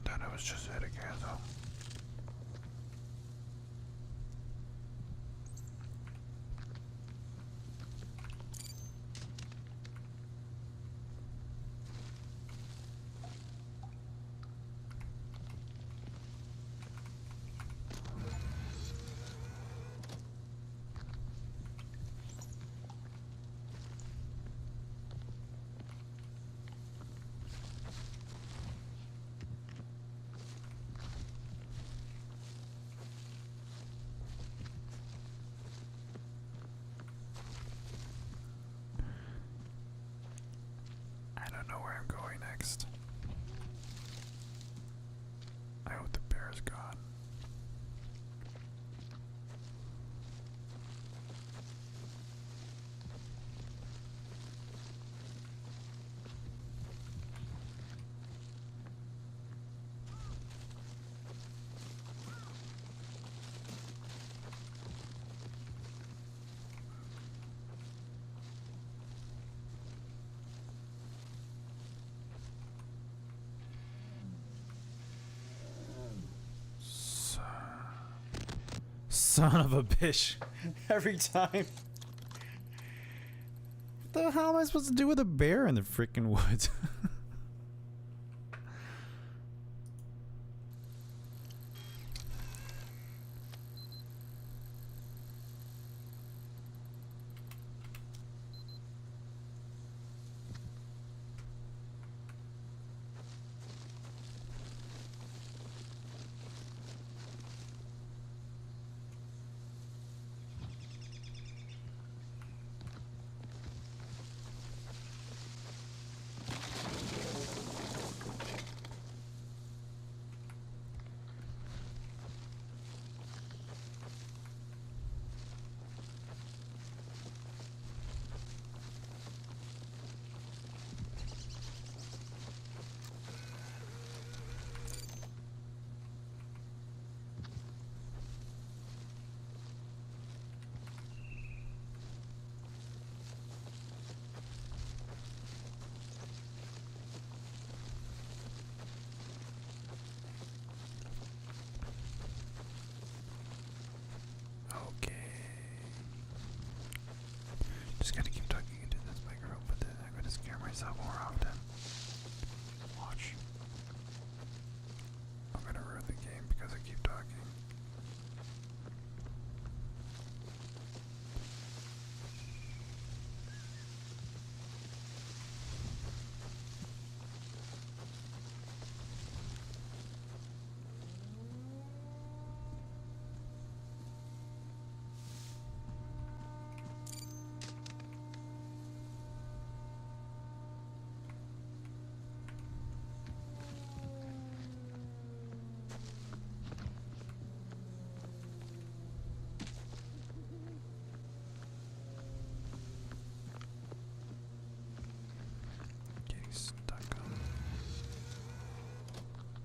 thought I was just at a castle. I don't know where I'm going next. I hope the bear is gone. Son of a bitch. Every time. What the hell am I supposed to do with a bear in the freaking woods? Okay. Just gotta keep talking into this microphone, but then I'm gonna scare myself more often. Watch. I'm gonna ruin the game because I keep talking. Getting stuck on.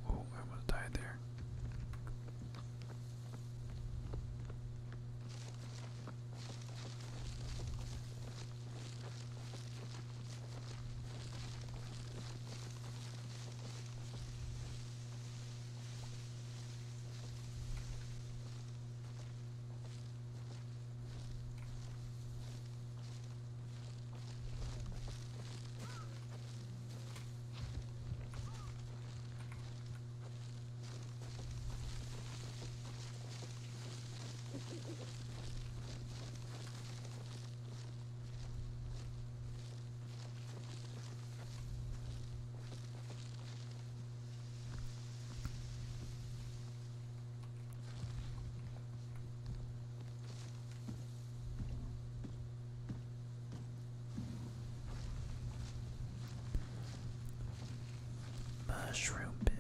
Oh, I almost died there. Mushroom pit.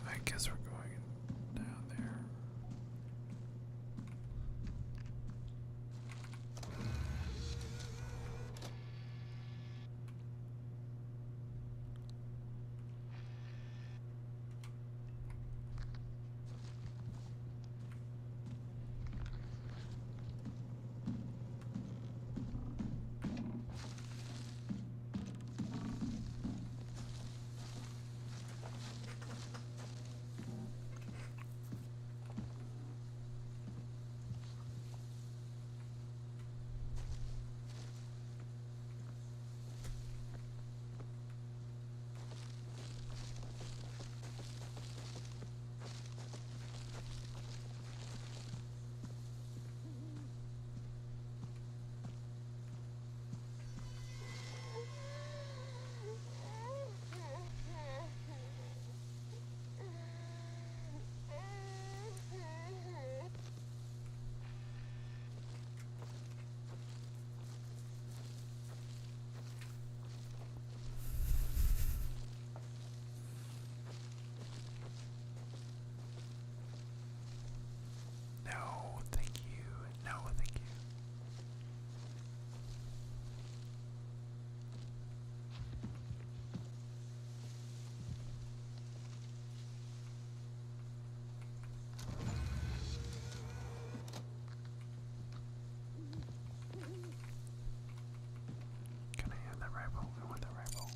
I guess we're going down there. No, thank you. No, thank you. Can I have that rifle? I want that rifle.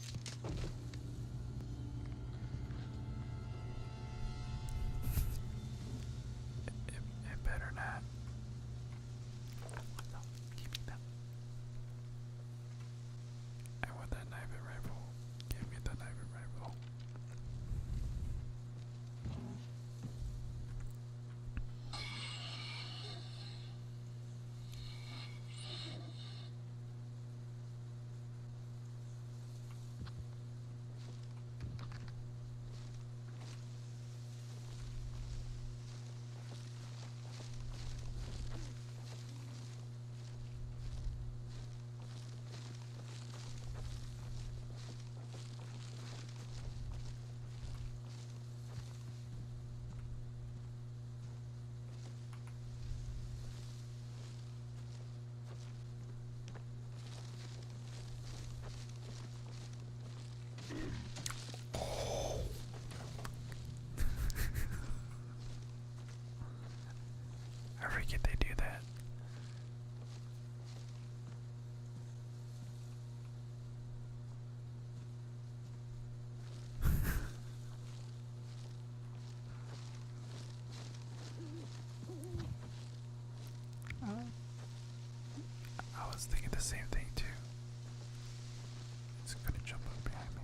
It better not. No, give me that. I want that knife and rifle. Give me the knife and rifle. I forget they do that. I was thinking the same thing too. It's gonna jump up behind me.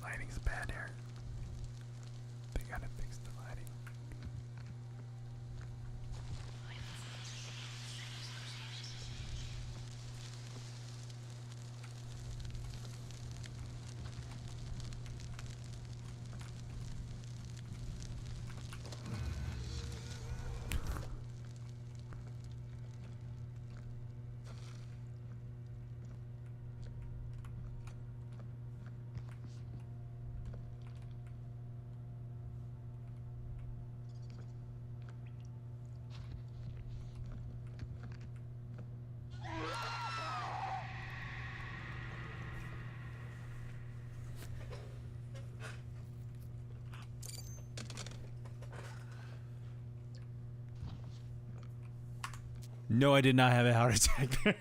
Lighting's bad here. They gotta fix the lighting. No, I did not have a heart attack there.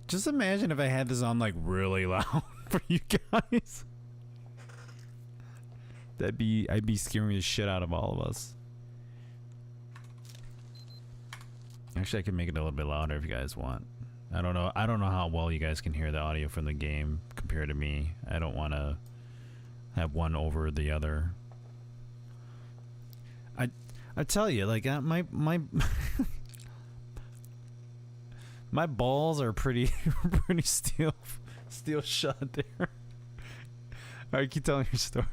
Just imagine if I had this on like really loud for you guys. I'd be scaring the shit out of all of us. Actually, I can make it a little bit louder if you guys want. I don't know how well you guys can hear the audio from the game compared to me. I don't want to have one over the other. I tell you, like my my balls are pretty pretty steel shut there. All right, keep telling your story.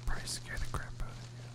Probably scare the crap out of you.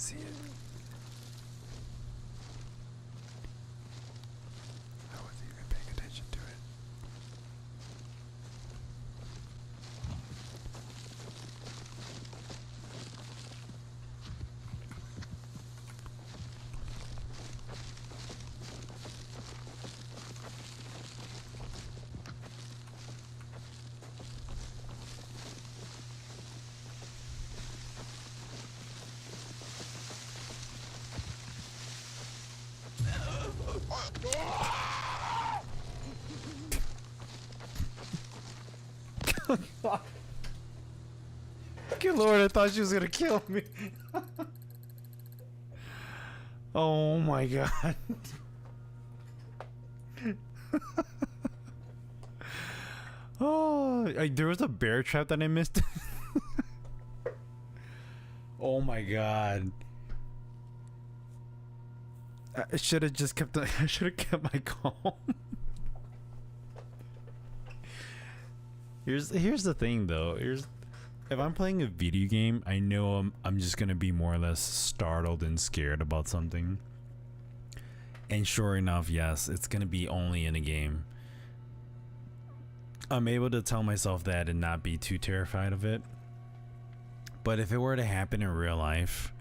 see it. I wasn't even paying attention to it. Good lord, I thought she was gonna kill me. Oh my god. Oh, there was a bear trap that I missed. Oh my god. I should have just kept. I should have kept my calm. Here's the thing though. If I'm playing a video game, I know I'm just gonna be more or less startled and scared about something. And sure enough, yes, it's gonna be only in a game. I'm able to tell myself that and not be too terrified of it. But if it were to happen in real life,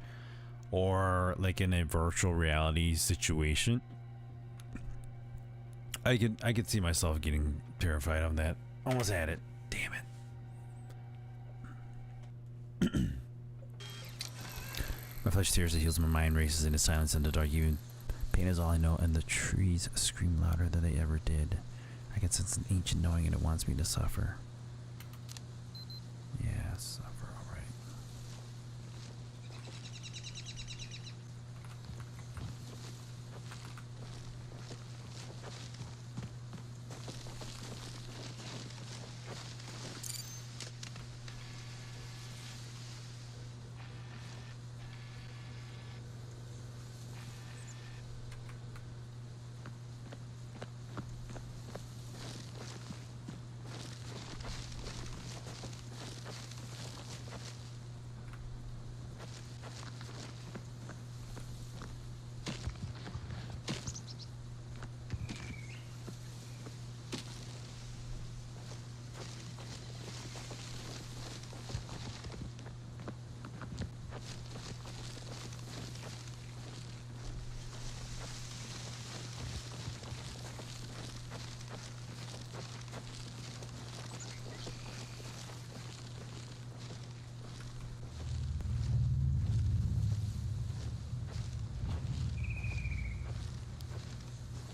or like in a virtual reality situation, I could see myself getting terrified of that. Almost had it. Damn it. My flesh tears the heels, my mind races into silence and the dark. Even pain is all I know, and the trees scream louder than they ever did. I can sense an ancient knowing, and it wants me to suffer. Yeah, suffer, alright.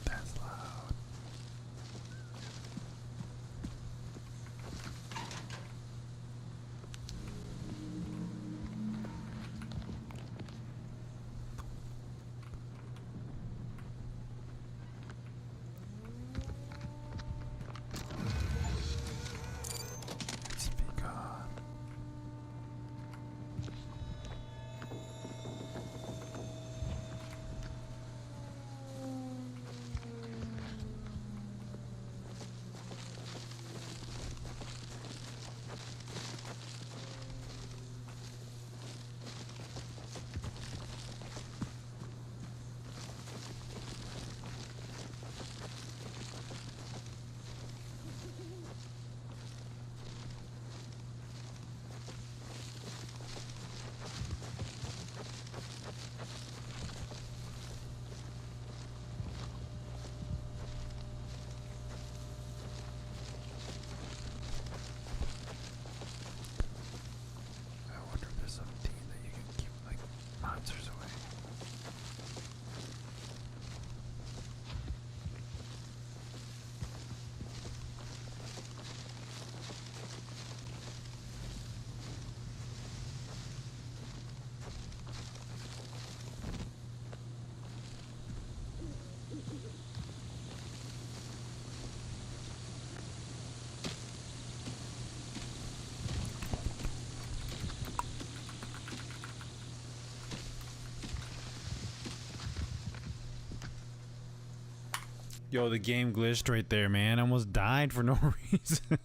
That's loud. Speak on. I wonder if there's some team that you can keep like monsters away. Yo, the game glitched right there, man. I almost died for no reason.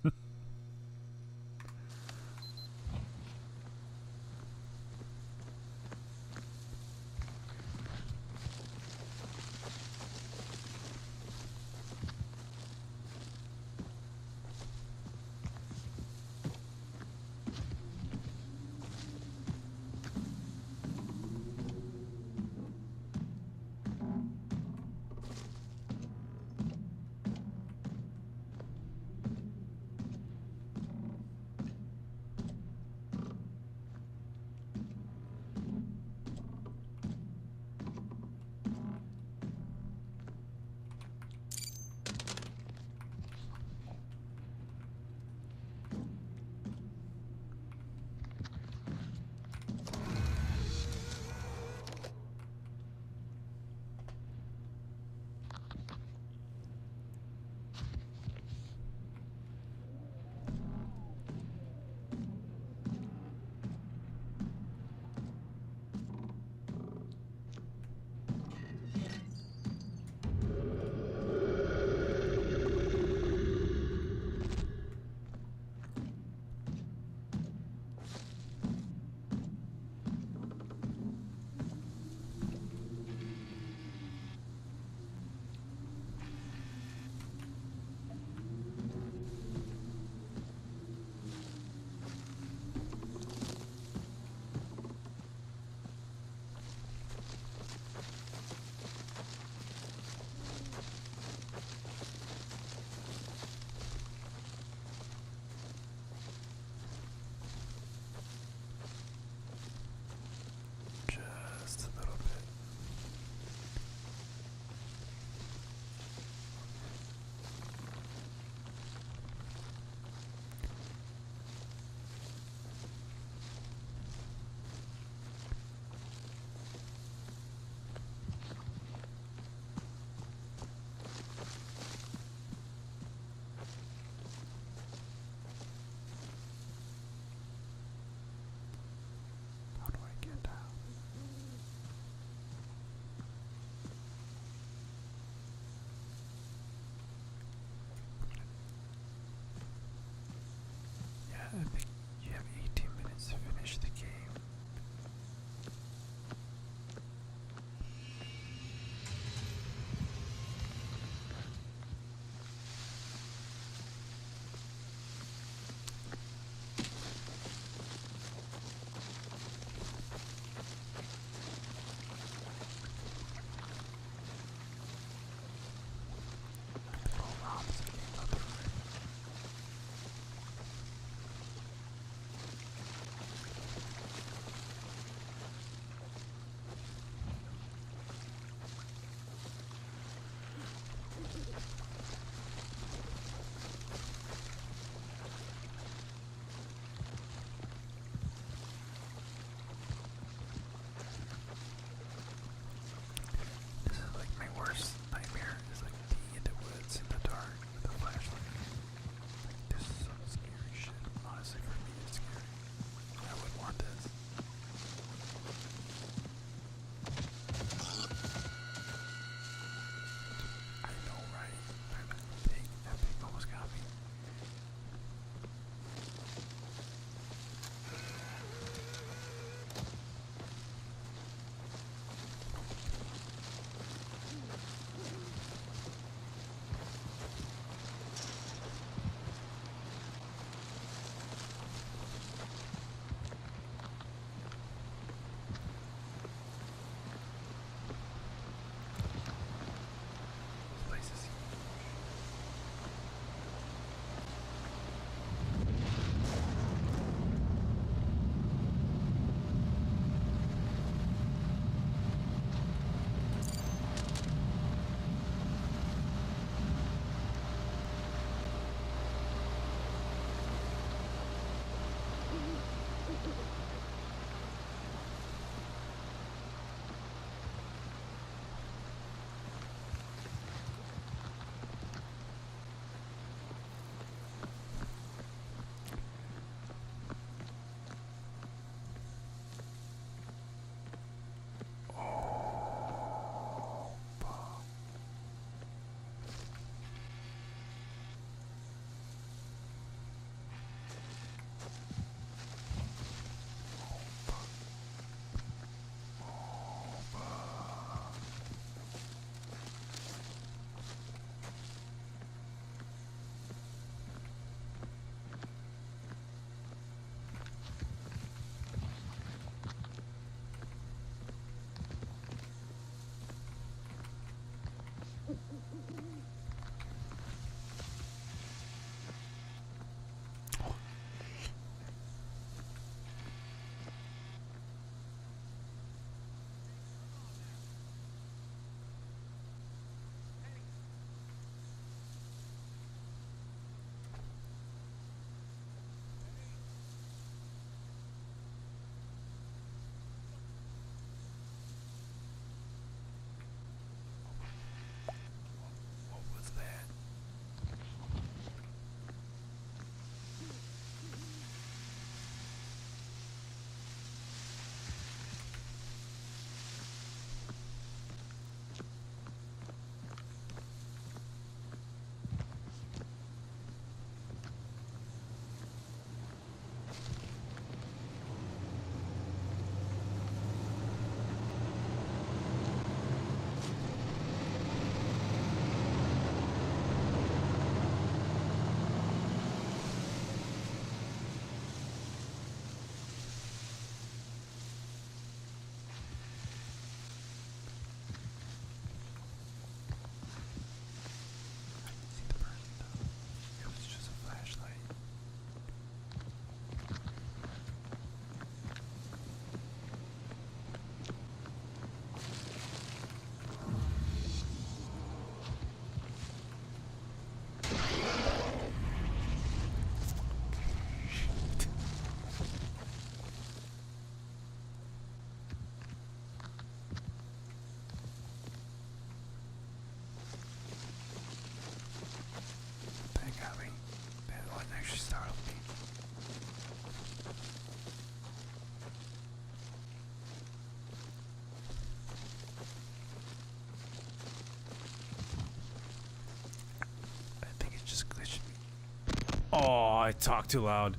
Oh, I talked too loud.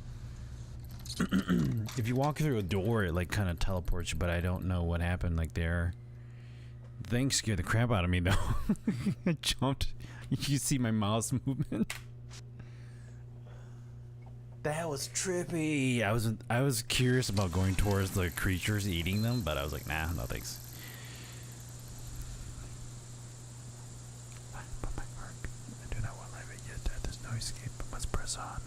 If you walk through a door, it like kind of teleports you, but I don't know what happened like there. Thing scared the crap out of me though. I jumped. You see my mouse movement? That was trippy. I was curious about going towards the creatures eating them, but I was like, nah, no thanks. But my mark. I do not want to leave it yet. There's no escape, but must press on.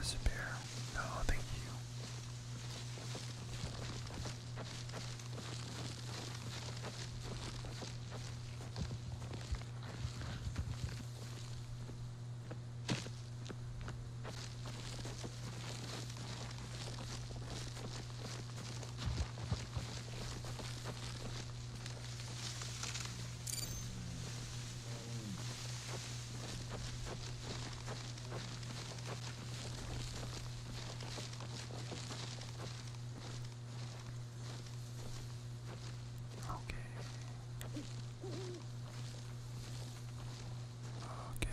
disappear. No, thank you. Okay. Okay.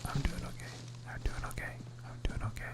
I'm doing okay. I'm doing okay. I'm doing okay.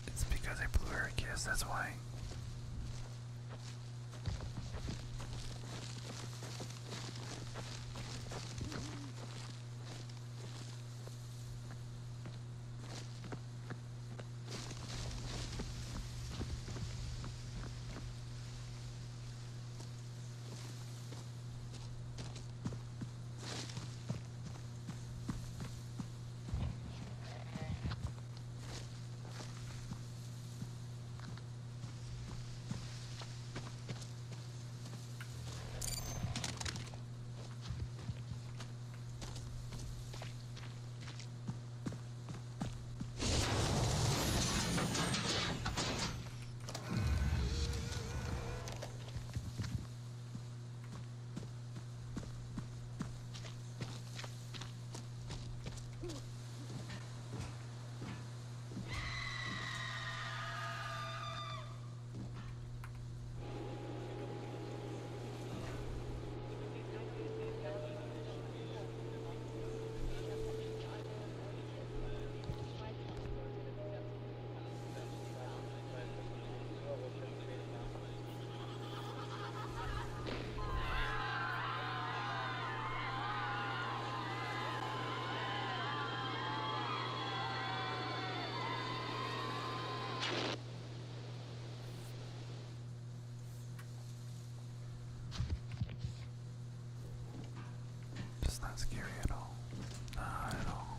It's because I blew her a kiss, that's why. It's not scary at all. Not at all.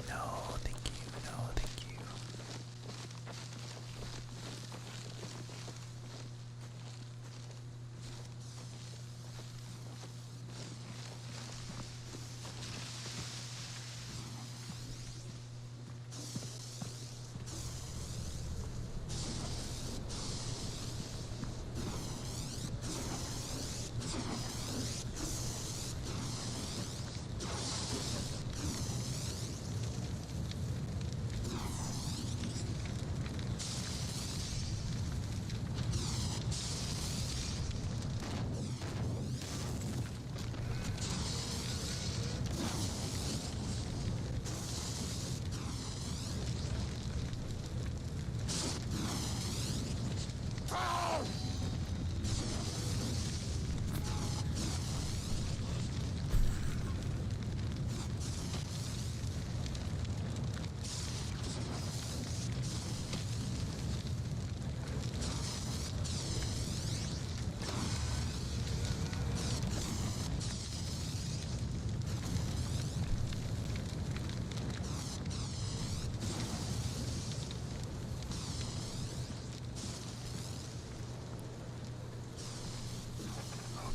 No, thank you. No, thank you.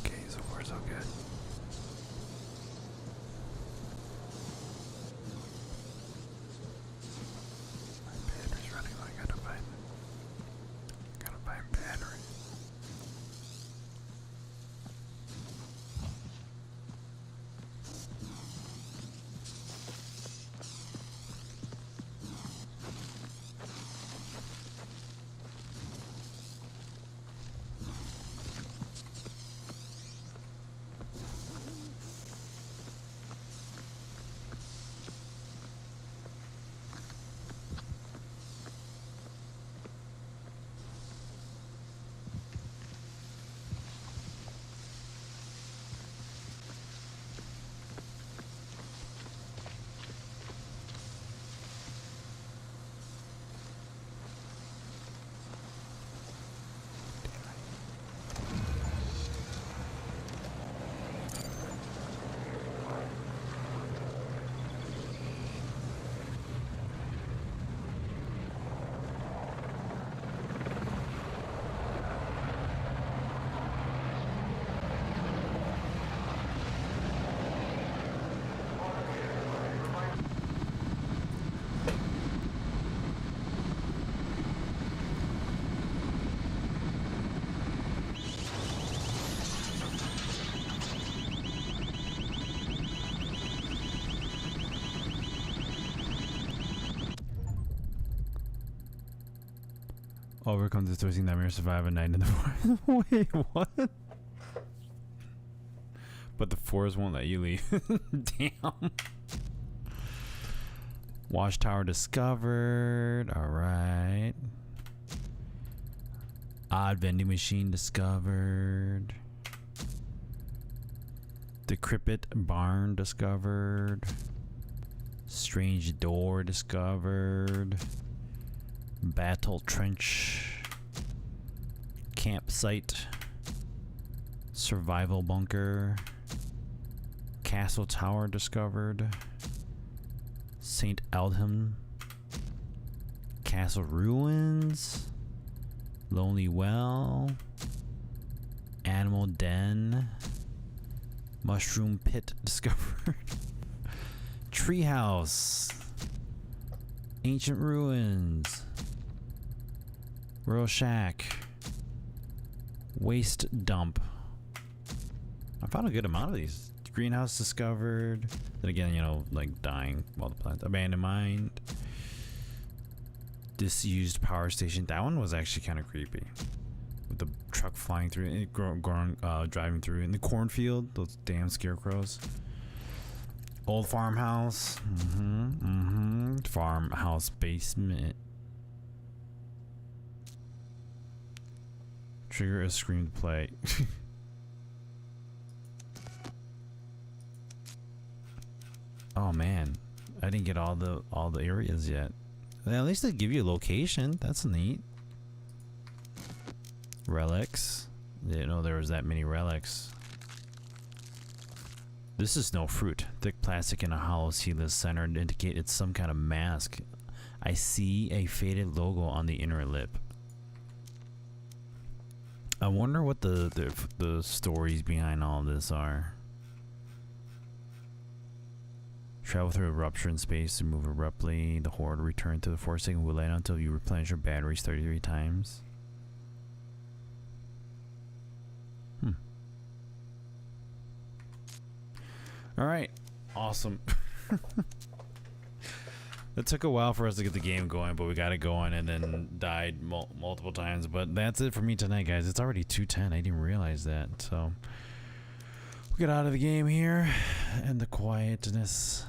Okay, so far so good. My battery's running low. I gotta find battery. Overcome the twisting nightmare, survive a night in the forest. Wait, what? But the forest won't let you leave. Damn. Watchtower discovered. Alright. Odd vending machine discovered. Decrepit barn discovered. Strange door discovered. Battle trench. Campsite. Survival bunker. Castle tower discovered. St. Aldham. Castle ruins. Lonely well. Animal den. Mushroom pit discovered. Treehouse. Ancient ruins. Rural shack. Waste dump. I found a good amount of these. Greenhouse discovered. Then again, you know, like dying while the plants. Abandoned mine. Disused power station. That one was actually kind of creepy. With the truck flying through it, driving through in the cornfield. Those damn scarecrows. Old farmhouse. Farmhouse basement. Trigger a screen to play. Oh man, I didn't get all the areas yet. Well, at least they give you a location. That's neat. Relics. Didn't know there was that many relics. This is no fruit. Thick plastic in a hollow seedless center indicate it's some kind of mask. I see a faded logo on the inner lip. I wonder what the stories behind all this are. Travel through a rupture in space and move abruptly. The horde return to the Forsaken will light until you replenish your batteries 33 times. All right, awesome. It took a while for us to get the game going, but we got it going and then died multiple times. But that's it for me tonight, guys. It's already 2:10. I didn't realize that. So we'll get out of the game here and the quietness.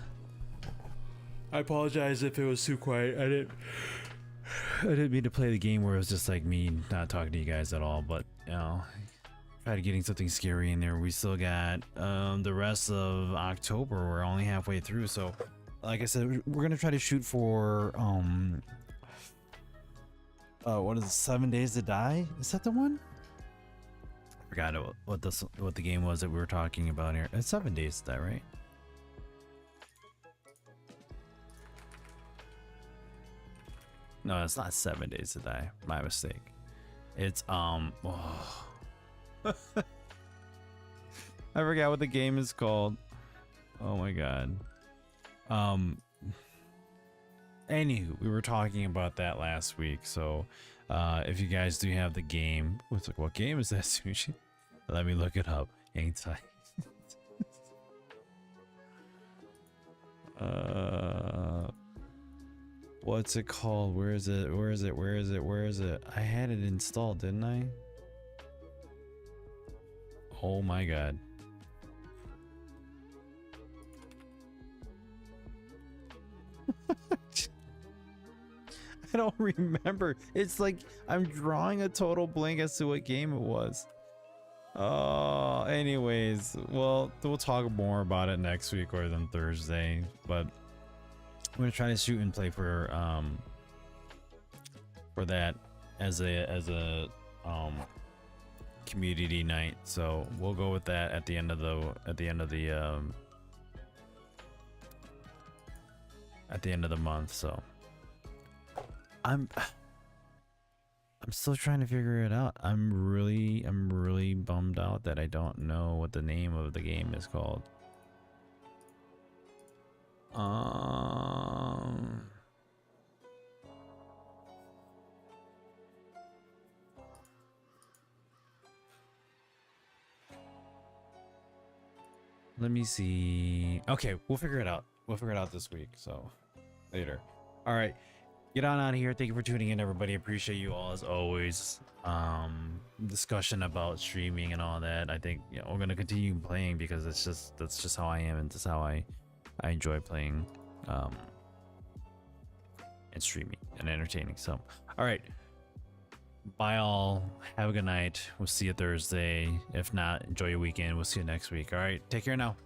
I apologize if it was too quiet. I didn't mean to play the game where it was just like me not talking to you guys at all. But you know, tried getting something scary in there. We still got the rest of October. We're only halfway through, so like I said, we're gonna try to shoot for what is it, 7 Days to Die? Is that the one? I forgot what the game was that we were talking about here. It's 7 Days to Die, right? No, it's not 7 Days to Die. My mistake. It's oh. I forgot what the game is called. Oh my god. Anywho, we were talking about that last week, so if you guys do have the game, what game is that, Sushi? Let me look it up. Hang tight. What's it called? Where is it? Where is it? Where is it? Where is it? I had it installed, didn't I? Oh my god. I don't remember. It's like I'm drawing a total blank as to what game it was. Anyways, well, we'll talk more about it next week or then Thursday, but I'm gonna try to shoot and play for that as a community night. So we'll go with that at the end of the month. So I'm still trying to figure it out. I'm really bummed out that I don't know what the name of the game is called. Let me see. Okay, we'll figure it out. We'll figure it out this week. So later. All right. Get on out of here. Thank you for tuning in, everybody. Appreciate you all as always. Discussion about streaming and all that. I think we're gonna continue playing because that's just how I am and that's how I enjoy playing and streaming and entertaining. So all right. Bye all. Have a good night. We'll see you Thursday. If not, enjoy your weekend. We'll see you next week. All right. Take care now.